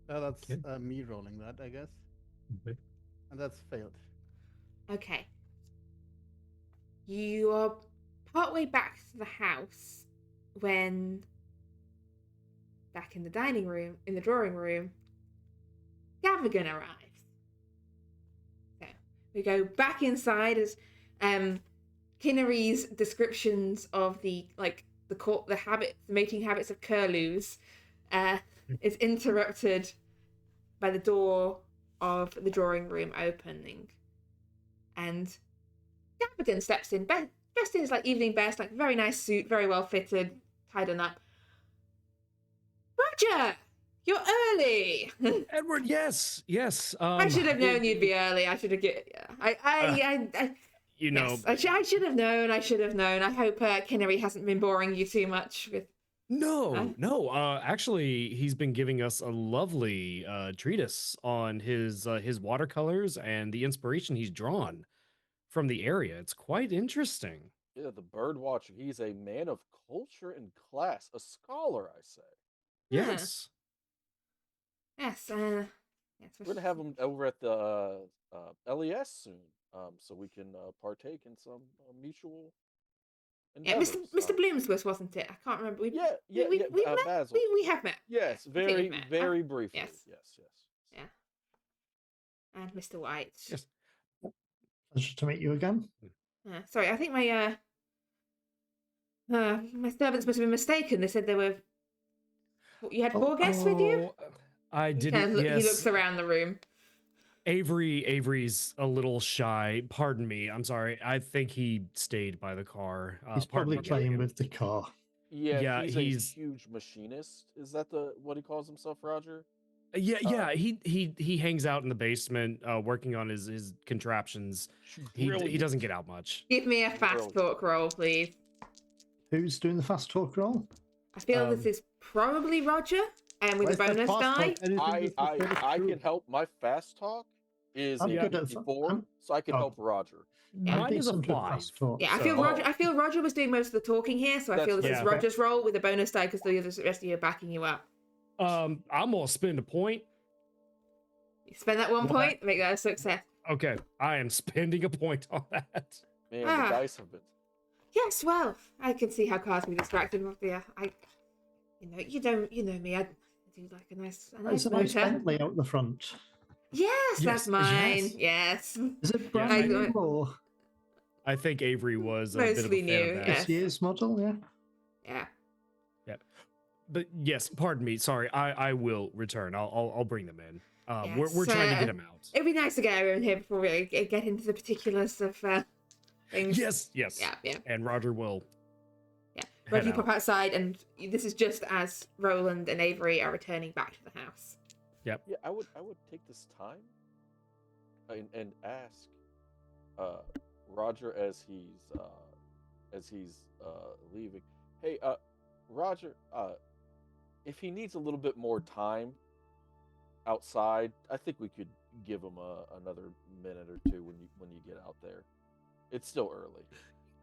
That's Okay. me rolling that, I guess, Okay. and that's failed. Okay. You are partway back to the house when, back in the drawing room, Gavigan arrives. So we go back inside as Kinnery's descriptions of the mating habits of curlews is interrupted by the door of the drawing room opening, and Gavigan steps in, dressed in his evening best, very nice suit, very well fitted, tied on up. Roger, you're early. Edward, yes. I should have known you'd be early. I should have You know, yes, I should have known. I hope Kinnery hasn't been boring you too much with No. Actually, he's been giving us a lovely treatise on his watercolors and the inspiration he's drawn from the area. It's quite interesting. Yeah, the bird watcher. He's a man of culture and class, a scholar, I say. Yeah. Yes. Yes. Yes. We're gonna have him over at the LES soon, so we can partake in some mutual Yeah, endeavors. Mr. Bloomsworth, wasn't it? I can't remember. We met? Basil. We have met. Yes, I think we've very, met. very briefly. Yes. Yes. Yeah. And Mr. White. Yes. Pleasure to meet you again. Sorry, I think my servants must have been mistaken. They said there were. You had 4 guests with you. I didn't. Yes. He looks around the room. Avery's a little shy. Pardon me. I'm sorry. I think he stayed by the car. He's probably playing with the car. Yeah, he's a huge machinist. Is that what he calls himself, Roger? Yeah. He hangs out in the basement, working on his contraptions. He doesn't get out much. Give me a fast talk roll, please. Who's doing the fast talk roll? I feel this is probably Roger, and with a bonus die. I can help. My fast talk is I'm good at 4, so I can help Roger. Mine is a 5. Yeah, I feel Roger was doing most of the talking here, so I feel this is Roger's role with a bonus die because the rest of you are backing you up. I'm gonna spend a point. You spend that 1 point, make that a success. Okay, I am spending a point on that. Man, the dice have been. Yes, well, I can see how cards can be distracted. Yeah, you know me. I do like a nice There's a nice Bentley out the front. Yes, that's mine. Yes. Is it brand new or? I think Avery was a bit of a fan new. of that. This year's model, Yeah. But yes, pardon me. Sorry, I will return. I'll bring them in. Yes, we're trying to get them out. It'd be nice to get everyone here before we get into the particulars of things. Yes. Yeah. And Roger will. Yeah. Roger, you pop outside, and this is just as Roland and Avery are returning back to the house. Yep. Yeah, I would take this time and ask Roger as he's leaving. Hey, Roger, if he needs a little bit more time outside, I think we could give him another minute or 2 when you get out there. It's still early.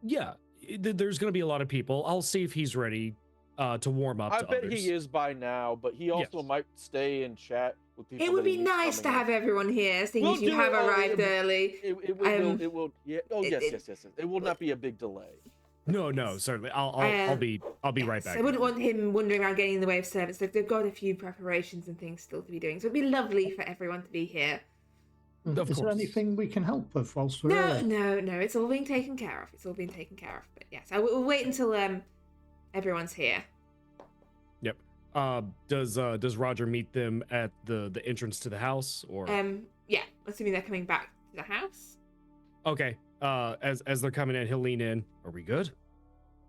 Yeah, there's going to be a lot of people. I'll see if he's ready to warm up. I bet he is by now, but he also might stay and chat with people. It would be nice to have everyone here, seeing as you have arrived early. It will. Yeah. Oh, yes. It will not be a big delay. No, certainly. I'll be right back. I wouldn't want him wandering around getting in the way of service. They've got a few preparations and things still to be doing, so it'd be lovely for everyone to be here. Is there anything we can help with whilst we're No. It's all being taken care of. But yes, I will wait until everyone's here. Yep. Does Roger meet them at the entrance to the house, or? Yeah. Assuming they're coming back to the house. Okay. As they're coming in, he'll lean in. Are we good?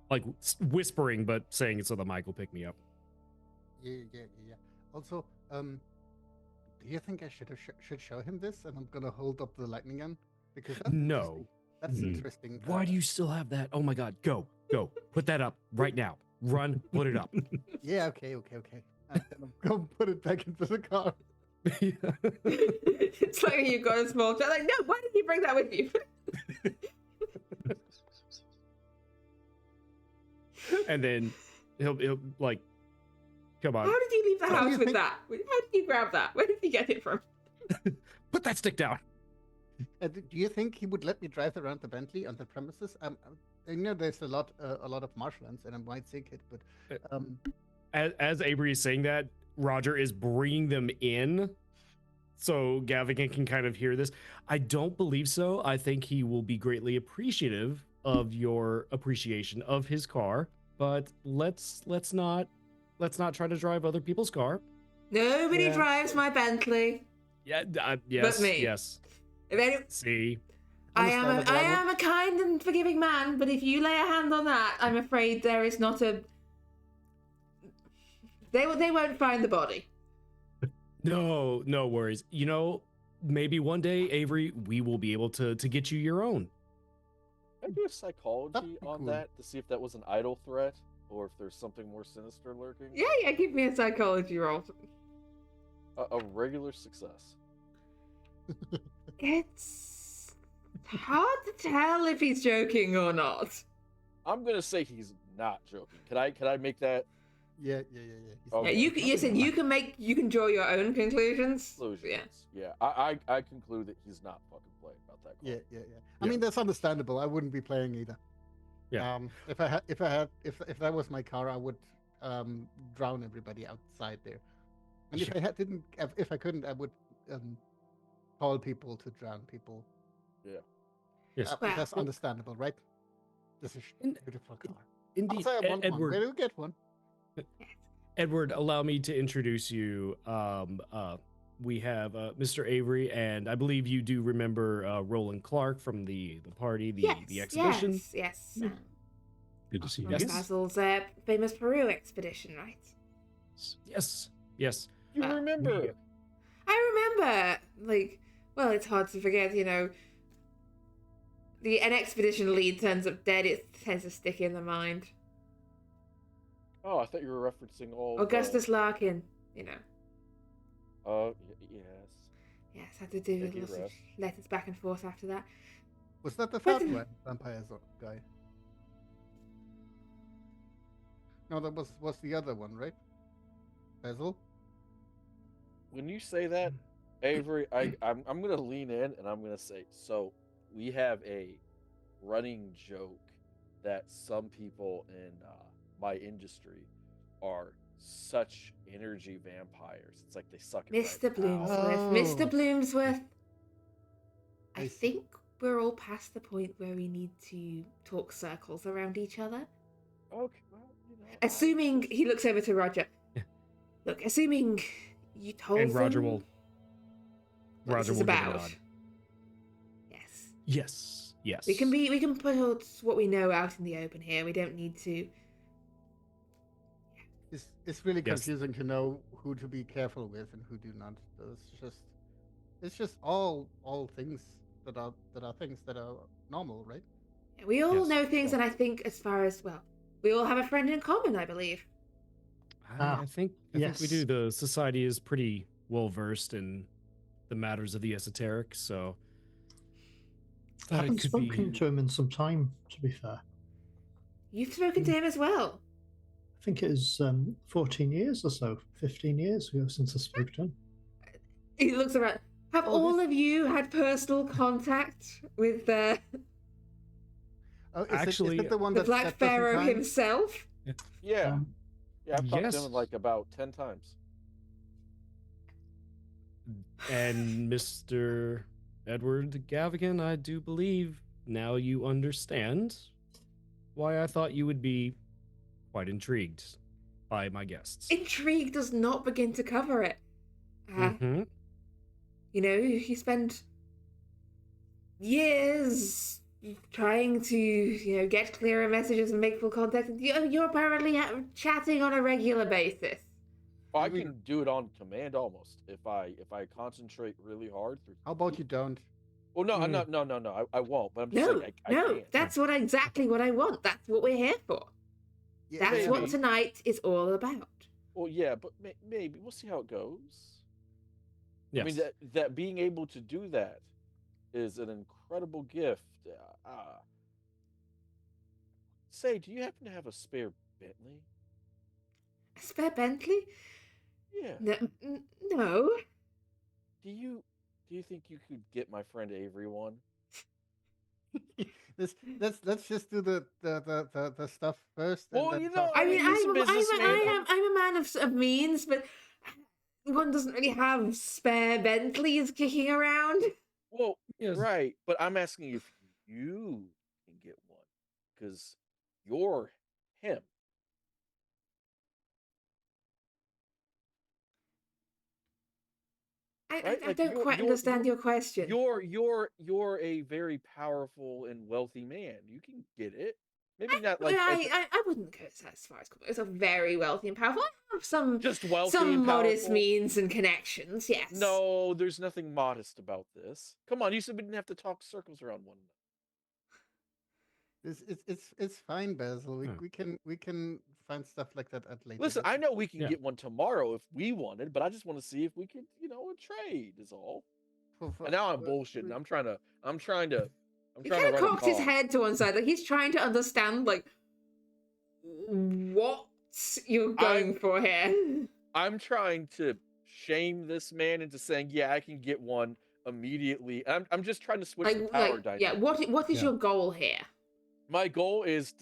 Like whispering, but saying it so that Mike will pick me up. Yeah. Also, do you think I should show him this? And I'm gonna hold up the lightning gun because that's interesting. Why do you still have that? Oh my God! Go! Put that up right now. Run! Put it up. Yeah. Okay. And I'm gonna put it back into the car. It's like you've got a small child. Like, no, why did you bring that with you? And then he'll like, come on. How did you leave the house with that? How did you grab that? Where did you get it from? Put that stick down. Do you think he would let me drive around the Bentley on the premises? I know there's a lot of marshlands, and I might think it, but as Avery is saying that, Roger is bringing them in, so Gavigan can kind of hear this. I don't believe so. I think he will be greatly appreciative of your appreciation of his car, but let's not try to drive other people's car. Nobody drives my Bentley. Yeah, yes, but me. Yes. See, I am a kind and forgiving man, but if you lay a hand on that, I'm afraid there is not a. They won't find the body. No worries. You know, maybe one day, Avery, we will be able to get you your own. Can I do a psychology on that to see if that was an idle threat or if there's something more sinister lurking. Yeah, give me a psychology roll. A regular success. It's hard to tell if he's joking or not. I'm gonna say he's not joking. Can I make that? Yeah. Okay. You said you can draw your own conclusions. Conclusions. Yeah. I conclude that he's not fucking playing about that card. Yeah. I mean, that's understandable. I wouldn't be playing either. Yeah. If that was my car, I would drown everybody outside there. And if I couldn't, I would call people to drown people. Yeah. Yes. That's understandable, right? This is a beautiful car. Indeed, Also, I want one. Edward. Where do you get one? Edward, allow me to introduce you. We have Mr. Avery, and I believe you do remember Roland Clark from the party, the exhibition. Yes. Good to see you. From Yes. Basil's famous Peru expedition, right? Yes. You remember? I remember. It's hard to forget. An expedition lead turns up dead. It tends to stick in the mind. Oh, I thought you were referencing all. Augustus Larkin. Yes. Yes, had to do Take your lots of rest. letters back and forth after that. Was that the What fat the- vampire guy? No, that was the other one, right? Basil? When you say that, Avery, I'm gonna lean in and I'm gonna say, so we have a running joke that some people in my industry are such energy vampires. It's like they suck it Mr. right out. Bloomsworth. Mr. Bloomsworth. I I see. think we're all past the point where we need to talk circles around each other. Okay, well, Assuming he looks over to Roger. Yeah. Look, assuming you told And Roger them will. what Roger this is will give a about. nod. Yes. Yes. We can put what we know out in the open here. We don't need to. It's really Yes. confusing to know who to be careful with and who do not. It's just all things that are things that are normal, right? We all Yes. know things, and I think as far as we all have a friend in common, I believe. I think we yes. do. The society is pretty well versed in the matters of the esoteric, so I thought haven't it could spoken be. to him in some time, to be fair. You've spoken to him as well. I think it is 14 years or so, 15 years ago since I spoke to him. He looks around. Have Oh, all of you had personal contact with Oh, is Actually, it the one the that Black that doesn't Pharaoh time? himself? Yeah. Um, Yeah, I've talked yes. to him like about 10 times. And Mr. Edward Gavigan, I do believe now you understand why I thought you would be quite intrigued by my guests. Intrigue does not begin to cover it. Mhm. You spend years trying to, get clearer messages and make full contact. And you're apparently chatting on a regular basis. I can do it on command almost if I concentrate really hard through. How about you don't? Well, no, I'm not. No. I won't. But I'm just No, saying I no, can't. that's exactly what I want. That's what we're here for. Yeah, That's what maybe. tonight is all about. Well, yeah, but maybe we'll see how it goes. Yes. I mean that being able to do that is an incredible gift. Say, do you happen to have a spare Bentley? A spare Bentley? Yeah. No. Do you think you could get my friend Avery one? Let's just do the stuff first. And Well, then you know, talk. I mean, he's a businessman. I'm a man of means, but one doesn't really have spare Bentleys kicking around. Well, Yes. right, but I'm asking if you can get one because you're him. I Right? Like, don't quite understand your question. You're a very powerful and wealthy man. You can get it. Maybe not like I wouldn't go as far as it's a very wealthy and powerful. I have some just wealthy some and modest powerful. means and connections. Yes. No, there's nothing modest about this. Come on, you said we didn't have to talk circles around one It's fine, Basil. Yeah. We can find stuff like that at later. Listen, I know we can Yeah. get one tomorrow if we wanted, but I just want to see if we could, trade is all. And now I'm bullshitting. I'm trying to He kind of run a cocks his con. head to one side, like he's trying to understand, like, what you're going for here. I'm trying to shame this man into saying, yeah, I can get one immediately. I'm just trying to switch the power dynamic. Yeah, what is your goal here? My goal is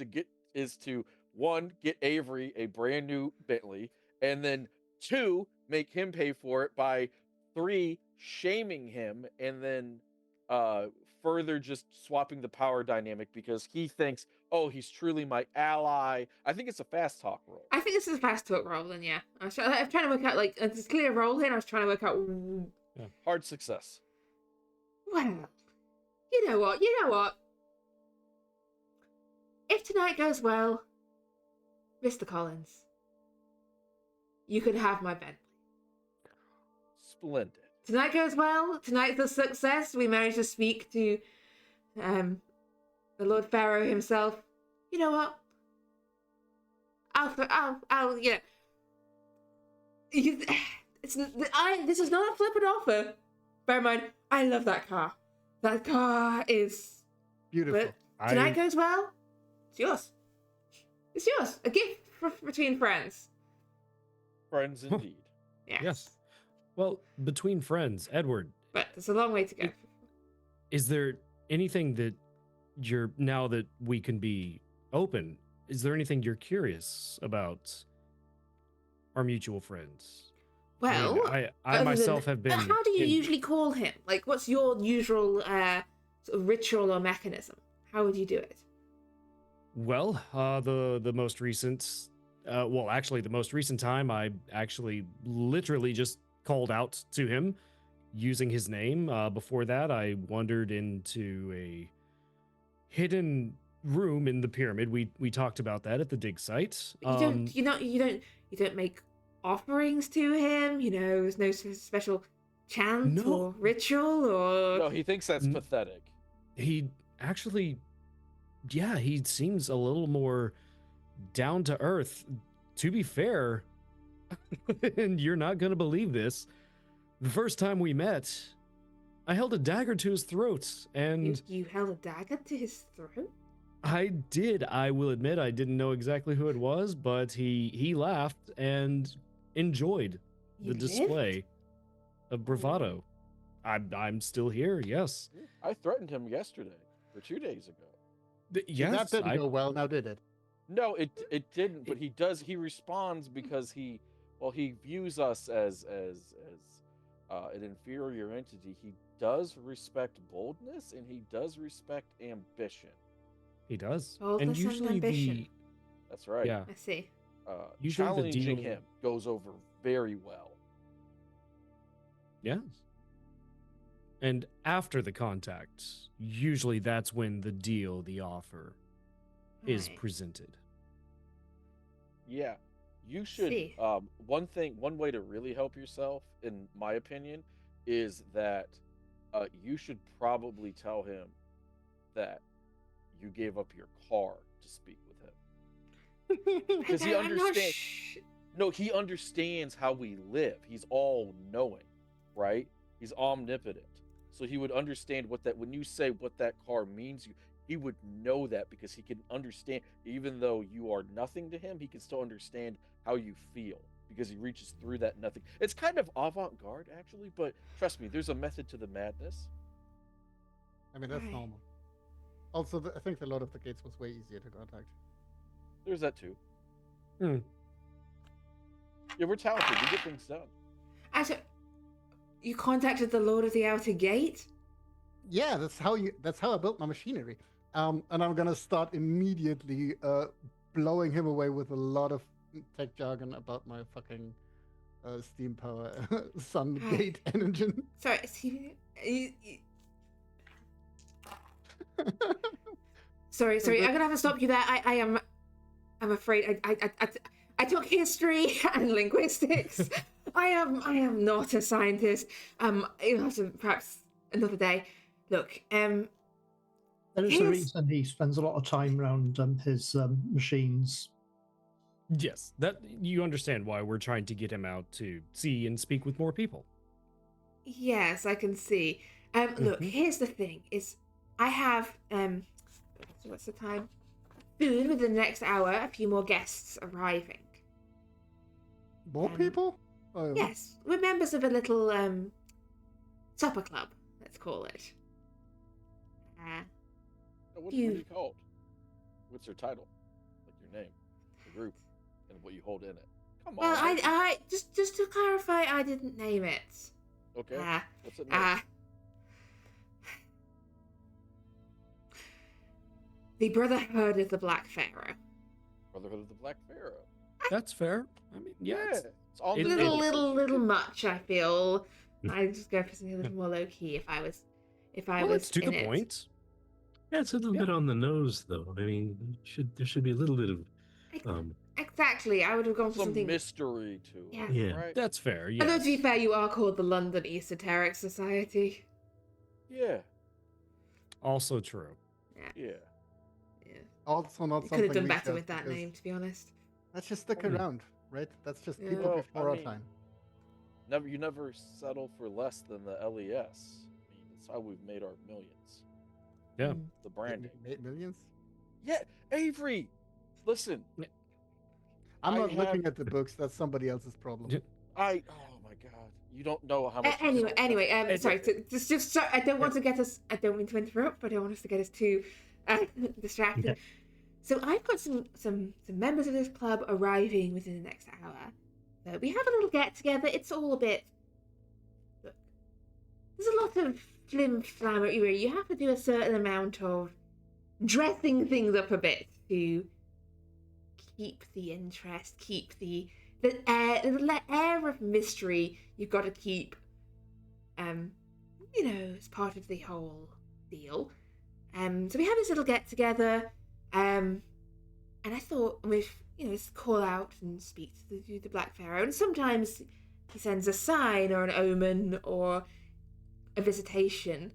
to one, get Avery a brand new Bentley, and then 2, make him pay for it by 3, shaming him, and then further just swapping the power dynamic because he thinks, oh, he's truly my ally. I think it's a fast talk roll. I think this is a fast talk roll, then, yeah. I'm trying to work out, like, it's a clear roll here, and I was trying to work out... Hard success. Well, you know what? If tonight goes well, Mr. Collins, you can have my Bentley. Splendid. Tonight goes well. Tonight's a success. We managed to speak to the Lord Pharaoh himself. You know what? I'll you know. This is not a flippant offer. Bear in mind, I love that car. That car is beautiful. But tonight goes well. It's yours. It's yours. A gift between friends. Friends indeed. Yes. Well, between friends, Edward. But there's a long way to go. Is there anything that now that we can be open, is there anything you're curious about our mutual friends? Well, I myself have been... How do you usually call him? Like, what's your usual sort of ritual or mechanism? How would you do it? Well, the most recent... actually, the most recent time, I actually literally just called out to him using his name. Before that, I wandered into a hidden room in the pyramid. We talked about that at the dig site. You don't make offerings to him. You know, there's no special chant or ritual or. No, he thinks that's pathetic. He actually, he seems a little more down to earth. To be fair, and you're not gonna believe this, the first time we met, I held a dagger to his throat, and you held a dagger to his throat? I did. I will admit I didn't know exactly who it was, but he laughed and enjoyed the display of bravado. I'm still here. Yes. I threatened him yesterday or 2 days ago. That didn't go well. Now did it? No, it didn't. But he does. He responds because he views us as an inferior entity. He does respect boldness and he does respect ambition. He does. Boldness and usually and ambition. That's right. Yeah. I see. Usually challenging him goes over very well. Yes. And after the contact, usually that's when the offer is presented. Yeah. You should one way to really help yourself, in my opinion, is that you should probably tell him that you gave up your car to speak with him. Because he understands. No, he understands how we live. He's all knowing, right? He's omnipotent. So he would understand when you say what that car means, he would know that because he can understand, even though you are nothing to him, he can still understand how you feel because he reaches through that nothing. It's kind of avant-garde, actually, but trust me, there's a method to the madness. I mean, that's normal. Also, I think the Lord of the Gates was way easier to contact. There's that too. Yeah, we're talented. We get things done. Actually, you contacted the Lord of the Outer Gate? Yeah, that's how I built my machinery. And I'm gonna start immediately blowing him away with a lot of tech jargon about my fucking steam power sun gate engine. Sorry, sorry. I'm gonna have to stop you there. I'm afraid I took history and linguistics. I am not a scientist. You'll have to perhaps another day. Look, There is a Here's- reason he spends a lot of time around his machines. Yes, that you understand why we're trying to get him out to see and speak with more people. Yes, I can see. Look, Mhm. here's the thing: is I have what's the time? Soon, within the next hour, a few more guests arriving. More people? Oh, Yes, we're members of a little supper club. Let's call it. What are you called? What's your title? Like your name, the group, and what you hold in it. Come Well, on. I just to clarify, I didn't name it. Okay. What's it name? The Brotherhood of the Black Pharaoh. Brotherhood of the Black Pharaoh. That's fair. I mean, yeah. It's on A the little much, I feel. I'd just go for something a little more low key if I was Let's to in the it. point. Yeah, it's a little bit on the nose, though. I mean, there should be a little bit of Exactly, I would have gone for some something. mystery to it. Yeah. Right? That's fair. Although Yes. to be fair, you are called the London Esoteric Society. Yeah. Also true. Yeah. also not You something could have done we better chose with that because name, to be honest. Let's just stick around, right? That's just Yeah. people Well, before I our mean- time. You never settle for less than the LES. I mean, that's how we've made our millions. Yeah. The branding. Millions? Yeah, Avery. Listen, I'm I not looking have- at the books. That's somebody else's problem. Yeah. Oh my God, you don't know how much. Anyway, It's sorry. Just sorry. I don't want to get us. I don't mean to interrupt, but I don't want us to get us too distracted. Yeah. So I've got some members of this club arriving within the next hour. We have a little get together. It's all a bit. Look, there's a lot of flim flammery where you have to do a certain amount of dressing things up a bit to keep the interest, keep the air of mystery. You've got to keep, as part of the whole deal. So we have this little get together, and I thought we've call out and speak to the Black Pharaoh, and sometimes he sends a sign or an omen or a visitation,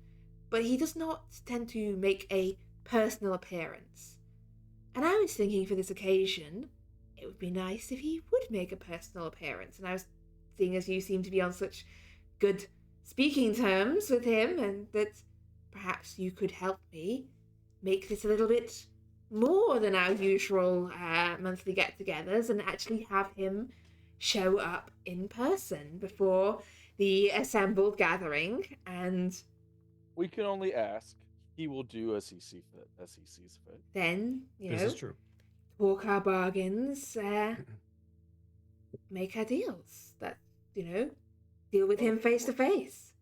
but he does not tend to make a personal appearance. And I was thinking for this occasion, it would be nice if he would make a personal appearance. And I was seeing as you seem to be on such good speaking terms with him, and that perhaps you could help me make this a little bit more than our usual monthly get-togethers and actually have him show up in person before the assembled gathering. And We can only ask. He will do as he sees fit. then, This is true. talk our bargains, make our deals. That, deal with him face to face.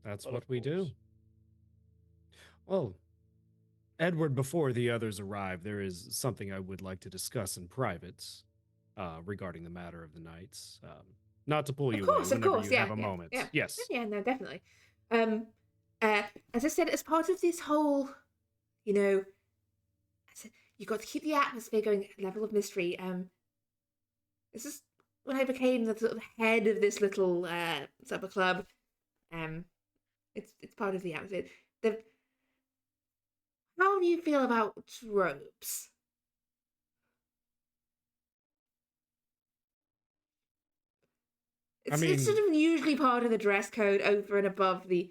That's But what of we do. course. Well, Edward, before the others arrive, there is something I would like to discuss in private regarding the matter of the knights. Not to pull you away Of whenever course, you yeah, have a moment. yeah. Yes. Yeah, no, definitely. As I said, as part of this whole, I said, you've got to keep the atmosphere going at a level of mystery. This is when I became the sort of head of this little supper club. It's part of the atmosphere. How do you feel about robes? It's sort of usually part of the dress code over and above the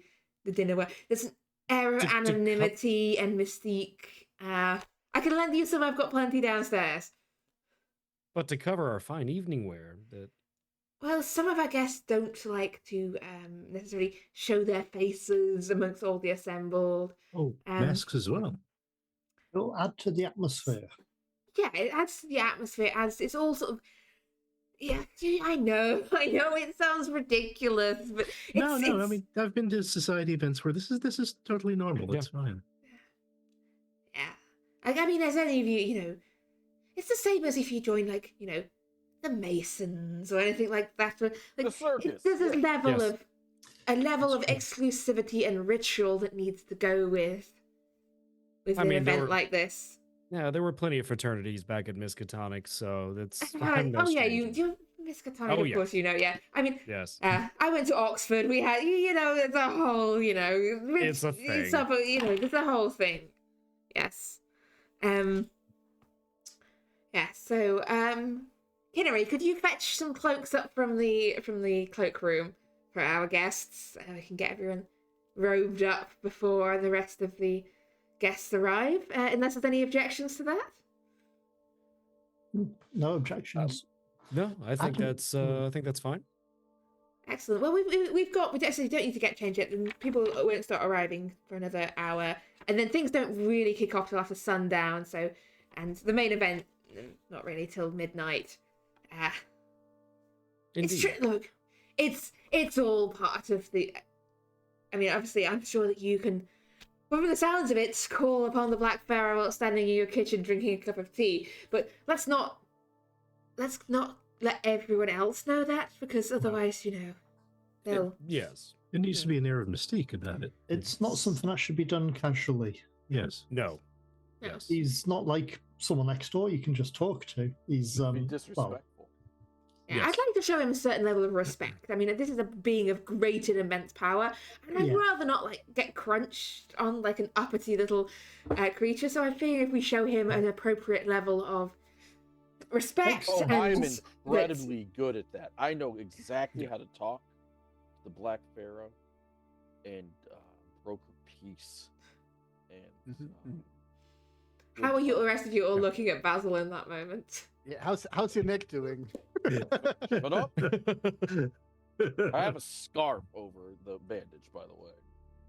dinner wear. There's an air of anonymity and mystique. I can lend you some. I've got plenty downstairs. But to cover our fine evening wear, Well, some of our guests don't like to necessarily show their faces amongst all the assembled. Oh, masks as well. It'll add to the atmosphere. Yeah, it adds to the atmosphere. It's all sort of. Yeah, I know. It sounds ridiculous, but No. I mean, I've been to society events where this is totally normal. Yeah. It's fine. yeah. I mean, as any of you, it's the same as if you join, the Masons or anything like that. The circus. There's a level Yes. of exclusivity and ritual that needs to go with an event like this. yeah, there were plenty of fraternities back at Miskatonic, so that's. Right. I'm no Oh yeah, stranger. you Miskatonic, Oh, of course you know. Yeah, I mean, Yes. I went to Oxford. We had, it's a whole, It's a thing. It's a, it's a whole thing. Yes. Yeah, so, Kinnery, could you fetch some cloaks up from the cloakroom for our guests? We can get everyone robed up before the rest of the guests arrive, unless there's any objections to that? No objections. No, I think that's fine. Excellent. Well, we actually don't need to get changed yet. People won't start arriving for another hour, and then things don't really kick off till after sundown. So, and the main event not really till midnight. It's true. Look, it's all part of the. I mean, obviously, I'm sure that you can, from the sounds of it, call upon the Black Pharaoh while standing in your kitchen drinking a cup of tea. But let's not let everyone else know that, because otherwise, they'll... Yes. There needs to be an air of mystique about it. It's not something that should be done casually. Yes. No. No. Yes. He's not like someone next door you can just talk to. He's Be disrespectful. Yeah, Yes. I'd like to show him a certain level of respect. I mean, this is a being of great and immense power, and I'd rather not get crunched on like an uppity little creature. So I figure if we show him an appropriate level of respect, Oh, and I'm incredibly good at that. I know exactly how to talk to the Black Pharaoh and broker peace. And how are you, the rest of you, all looking at Basil in that moment? Yeah, how's your neck doing? Shut up! I have a scarf over the bandage, by the way.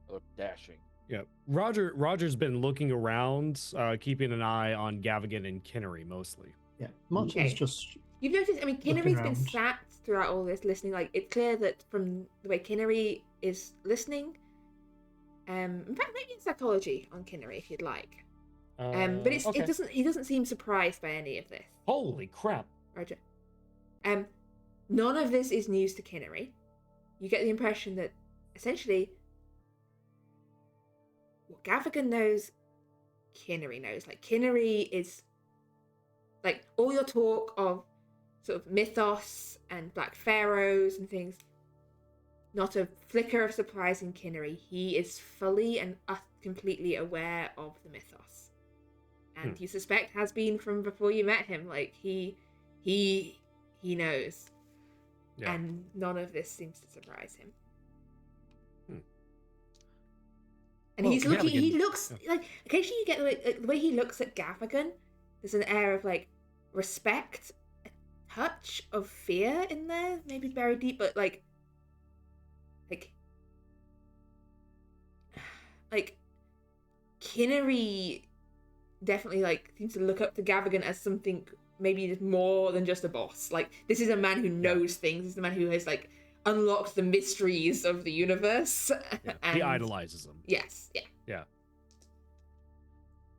I look dashing. Yeah, Roger's been looking around, keeping an eye on Gavigan and Kinnery mostly. Yeah, Martin's just... You've noticed, I mean, Kinnery's been around. sat throughout all this listening. Like, it's clear that from the way Kinnery is listening, in fact, maybe in psychology on Kinnery if you'd like. But okay. he doesn't seem surprised by any of this. Holy crap! Roger. None of this is news to Kinnery. You get the impression that essentially what Gavigan knows, Kinnery knows. Like, Kinnery is like all your talk of sort of mythos and black pharaohs and things. Not a flicker of surprise in Kinnery. He is fully and completely aware of the mythos, and you suspect has been from before you met him. Like he knows, and none of this seems to surprise him. And Well, he's looking. Gavigan- He looks like occasionally you get the way he looks at Gavigan. There's an air of like respect, a touch of fear in there, maybe buried deep, but like Kinnery definitely like seems to look up to Gavigan as something maybe more than just a boss. Like, this is a man who knows things. This is a man who has like unlocked the mysteries of the universe. Yeah, he idolizes them. Yes, yeah. Yeah.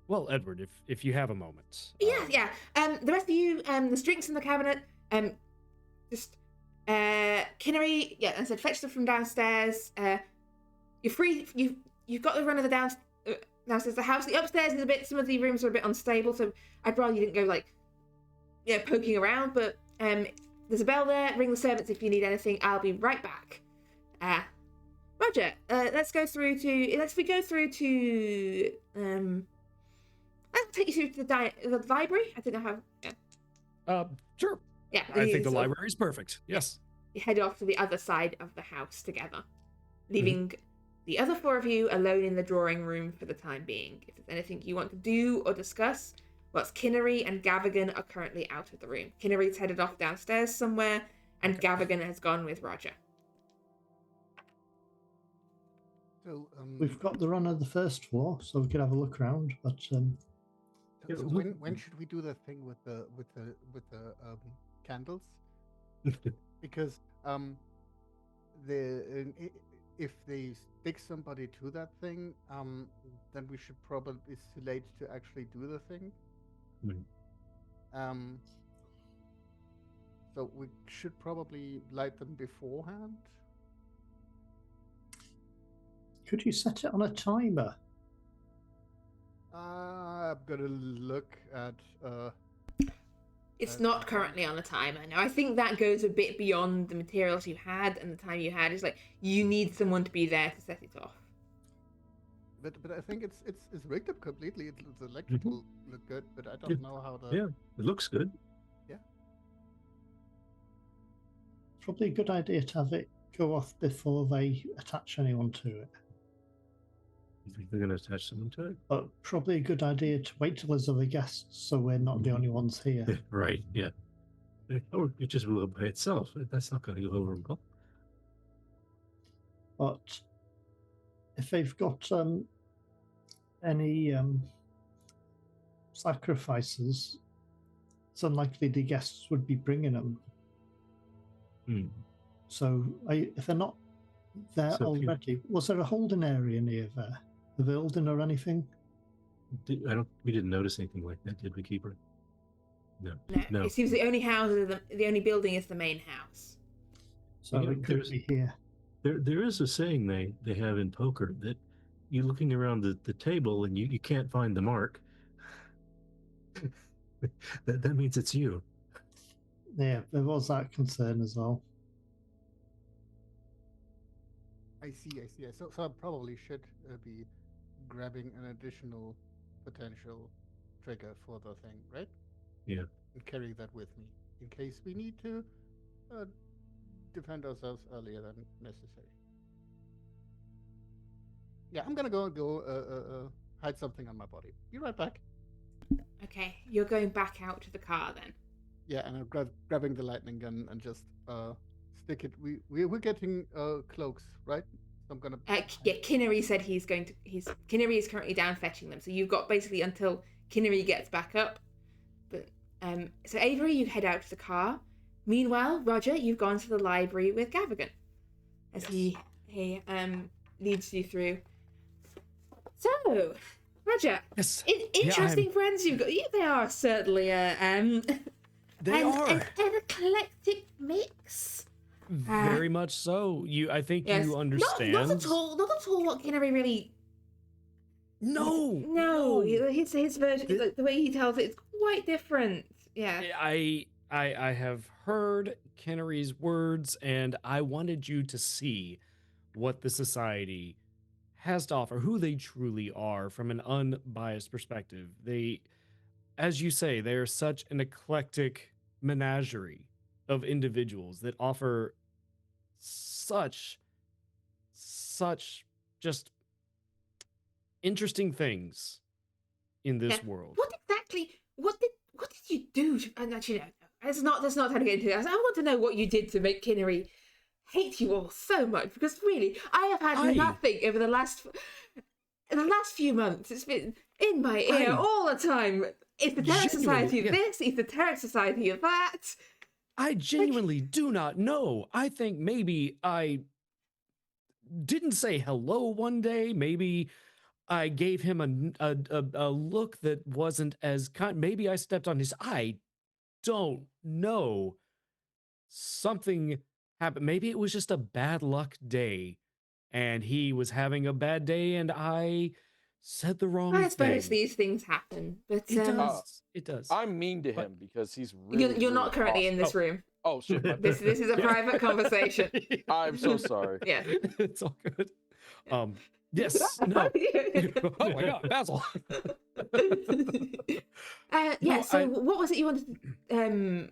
Well, Edward, if you have a moment. Yeah. The rest of you, there's drinks in the cabinet. Kinnery, yeah, as I said, fetch them from downstairs. You're free. You've got the run of the downstairs. The house. The upstairs is a bit. Some of the rooms are a bit unstable, so I'd rather you didn't go like, poking around. But there's a bell there. Ring the servants if you need anything. I'll be right back. Roger. Let's go through to. Let's go through to. I'll take you through to the library. I don't know how. Yeah. Sure. Yeah. I think the library is perfect. Yes. You head off to the other side of the house together, leaving the other four of you alone in the drawing room for the time being. If there's anything you want to do or discuss, whilst Kinnery and Gavigan are currently out of the room. Kinnery's headed off downstairs somewhere, and Gavigan has gone with Roger. So, We've got the run of the first floor, so we could have a look around. But so when should we do the thing with the candles? Because if they stick somebody to that thing, then we should probably it's too late to actually do the thing. So we should probably light them beforehand. could you set it on a timer? I'm gonna look at. It's not currently on a timer. Now, I think that goes a bit beyond the materials you had and the time you had. It's like, you need someone to be there to set it off. but I think it's rigged up completely. The electrical look good, but I don't know how the. Yeah, it looks good. Yeah. It's probably a good idea to have it go off before they attach anyone to it. You think they're going to attach someone to it? But probably a good idea to wait till there's other guests, so we're not the only ones here. Right. Yeah. Or it just will by itself. That's not going to go over well. But if they've got any sacrifices, it's unlikely the guests would be bringing them. So if they're not there already, was there a holding area near there? The building or anything? We didn't notice anything like that, did we, Keeper? No. It seems the only the only building is the main house. So it could be here. There is a saying they have in poker that you're looking around the table and you can't find the mark. that means it's you. Yeah, there was that concern as well. I see. So I probably should be grabbing an additional potential trigger for the thing, right? Yeah. And carry that with me in case we need to defend ourselves earlier than necessary. Yeah, I'm gonna go hide something on my body. Be right back. Okay, you're going back out to the car then. Yeah, and I'm grabbing the lightning gun and just stick it. We're getting cloaks, right? So I'm gonna. Yeah, Kinnery said Kinnery is currently down fetching them, so you've got basically until Kinnery gets back up. But so Avery, you head out to the car. Meanwhile, Roger, you've gone to the library with Gavigan as he leads you through. So, Roger, yes. Interesting friends you've got. Yeah, they are certainly they are an eclectic mix. Very much so. I think yes. you understand. Not at all what Kinnery really. No. His version, the way he tells it's quite different. Yeah. I have heard Kinnery's words, and I wanted you to see what the society has to offer, who they truly are from an unbiased perspective. They, as you say, they are such an eclectic menagerie of individuals that offer such just interesting things in this world. What did you do? And actually, no, that's not how to get into this. I want to know what you did to make Kinnery hate you all so much, because really, I have had nothing over the last few months. It's been in my ear all the time. Esoteric Society of this, Esoteric Society of that. I genuinely do not know. I think maybe I didn't say hello one day. Maybe I gave him a look that wasn't as kind. Maybe I stepped on his. I don't know. Something happened. Maybe it was just a bad luck day, and he was having a bad day, and I said the wrong thing. I suppose these things happen, but it does. I'm mean to him because he's really. You're not currently in this room. Oh shit! This is a private conversation. I'm so sorry. Yeah, it's all good. Yes. No. Oh my God, Basil. What was it you wanted?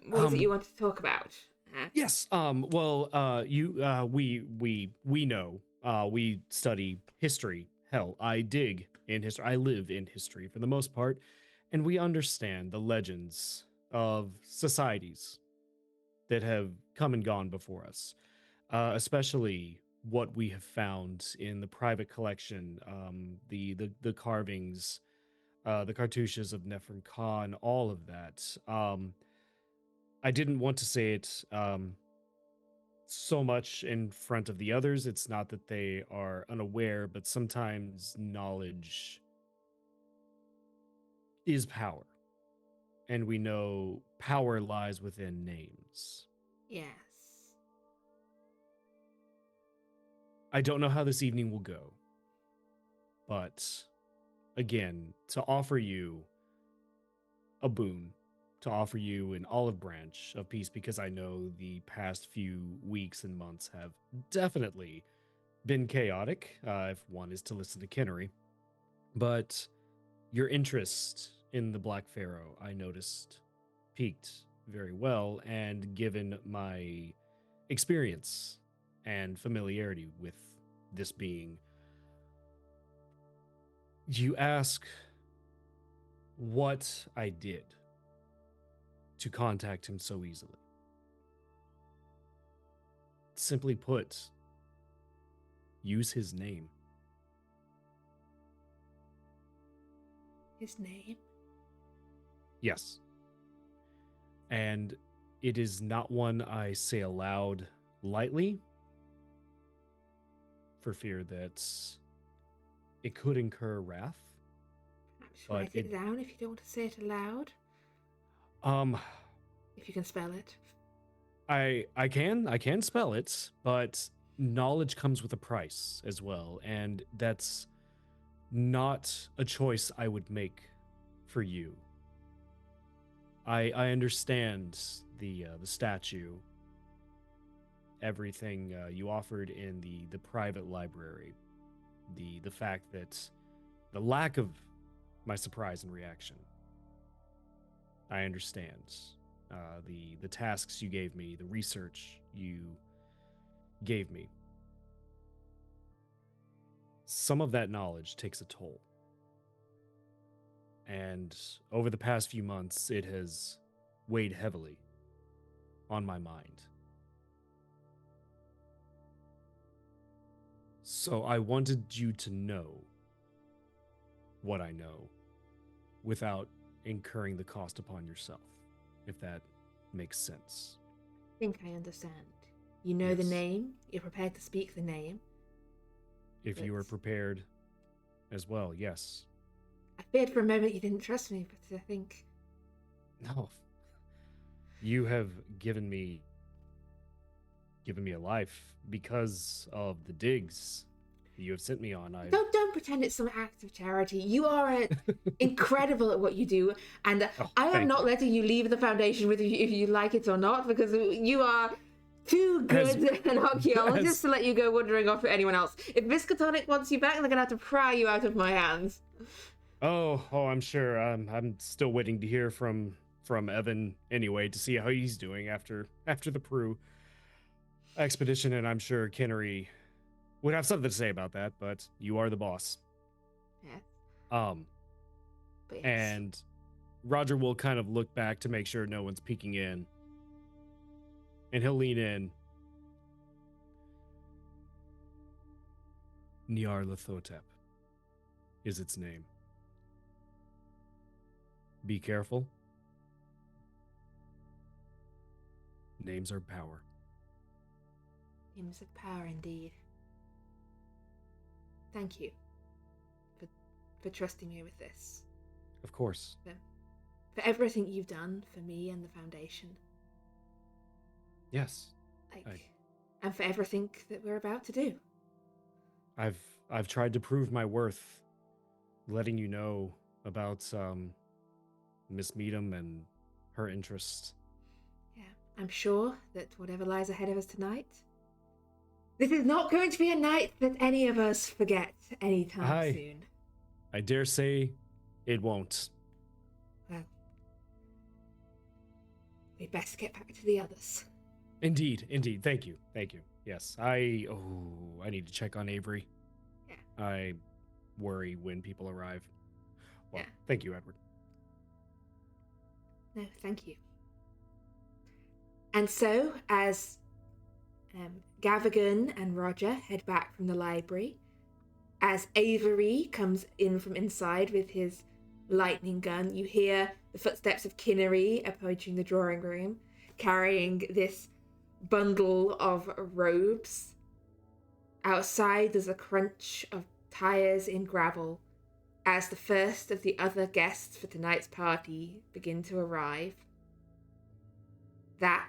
What was it you wanted to talk about? Yes. Well, we know. We study history. Hell, I dig in history. I live in history for the most part, and we understand the legends of societies that have come and gone before us, especially what we have found in the private collection, the carvings, the cartouches of Neferin Khan, all of that. I didn't want to say it so much in front of the others. It's not that they are unaware, but sometimes knowledge is power. And we know power lies within names. Yes. I don't know how this evening will go. But again, to offer you a boon, to offer you an olive branch of peace, because I know the past few weeks and months have definitely been chaotic, if one is to listen to Kinnery. But your interest in the Black Pharaoh, I noticed, piqued very well, and given my experience and familiarity with this being, you ask what I did to contact him so easily. Simply put, use his name. His name? Yes. And it is not one I say aloud lightly, for fear that it could incur wrath. Perhaps But write it down if you don't want to say it aloud. If you can spell it. I can spell it, but knowledge comes with a price as well, and that's not a choice I would make for you. I understand the statue, everything you offered in the private library, the fact that the lack of my surprise and reaction. I understand the tasks you gave me, the research you gave me. Some of that knowledge takes a toll. And over the past few months, it has weighed heavily on my mind. So I wanted you to know what I know without incurring the cost upon yourself, if that makes sense. I think I understand. You know the Yes. name, you're prepared to speak the name. If you are prepared as well, yes. I feared for a moment you didn't trust me, but I think... No. You have given me a life because of the digs you have sent me on. Don't pretend it's some act of charity. You are incredible at what you do, and I am not letting you leave the Foundation with you if you like it or not, because you are too good an archaeologist to let you go wandering off for anyone else. If Miskatonic wants you back, they're gonna have to pry you out of my hands. Oh, I'm sure. I'm still waiting to hear from Evan anyway to see how he's doing after the Peru expedition, and I'm sure Kinnery would have something to say about that, but you are the boss. Yeah. But yes. And Roger will kind of look back to make sure no one's peeking in, and he'll lean in. Nyarlathotep is its name. Be careful. Names are power. Names of power indeed. Thank you for trusting me with this. Of course. For everything you've done for me and the Foundation. Yes. And for everything that we're about to do. I've tried to prove my worth, letting you know about Miss Meadham and her interests. Yeah, I'm sure that whatever lies ahead of us tonight, this is not going to be a night that any of us forget anytime soon. I dare say it won't. Well, we best get back to the others. Indeed. Thank you. Yes, I need to check on Avery. Yeah. I worry when people arrive. Well, Yeah. Thank you, Edward. No, thank you. And so, as Gavigan and Roger head back from the library, as Avery comes in from inside with his lightning gun, you hear the footsteps of Kinnery approaching the drawing room, carrying this bundle of robes. Outside, there's a crunch of tires in gravel as the first of the other guests for tonight's party begin to arrive. That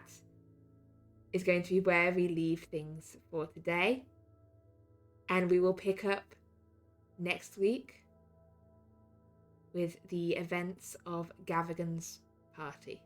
is going to be where we leave things for today. And we will pick up next week with the events of Gavigan's party.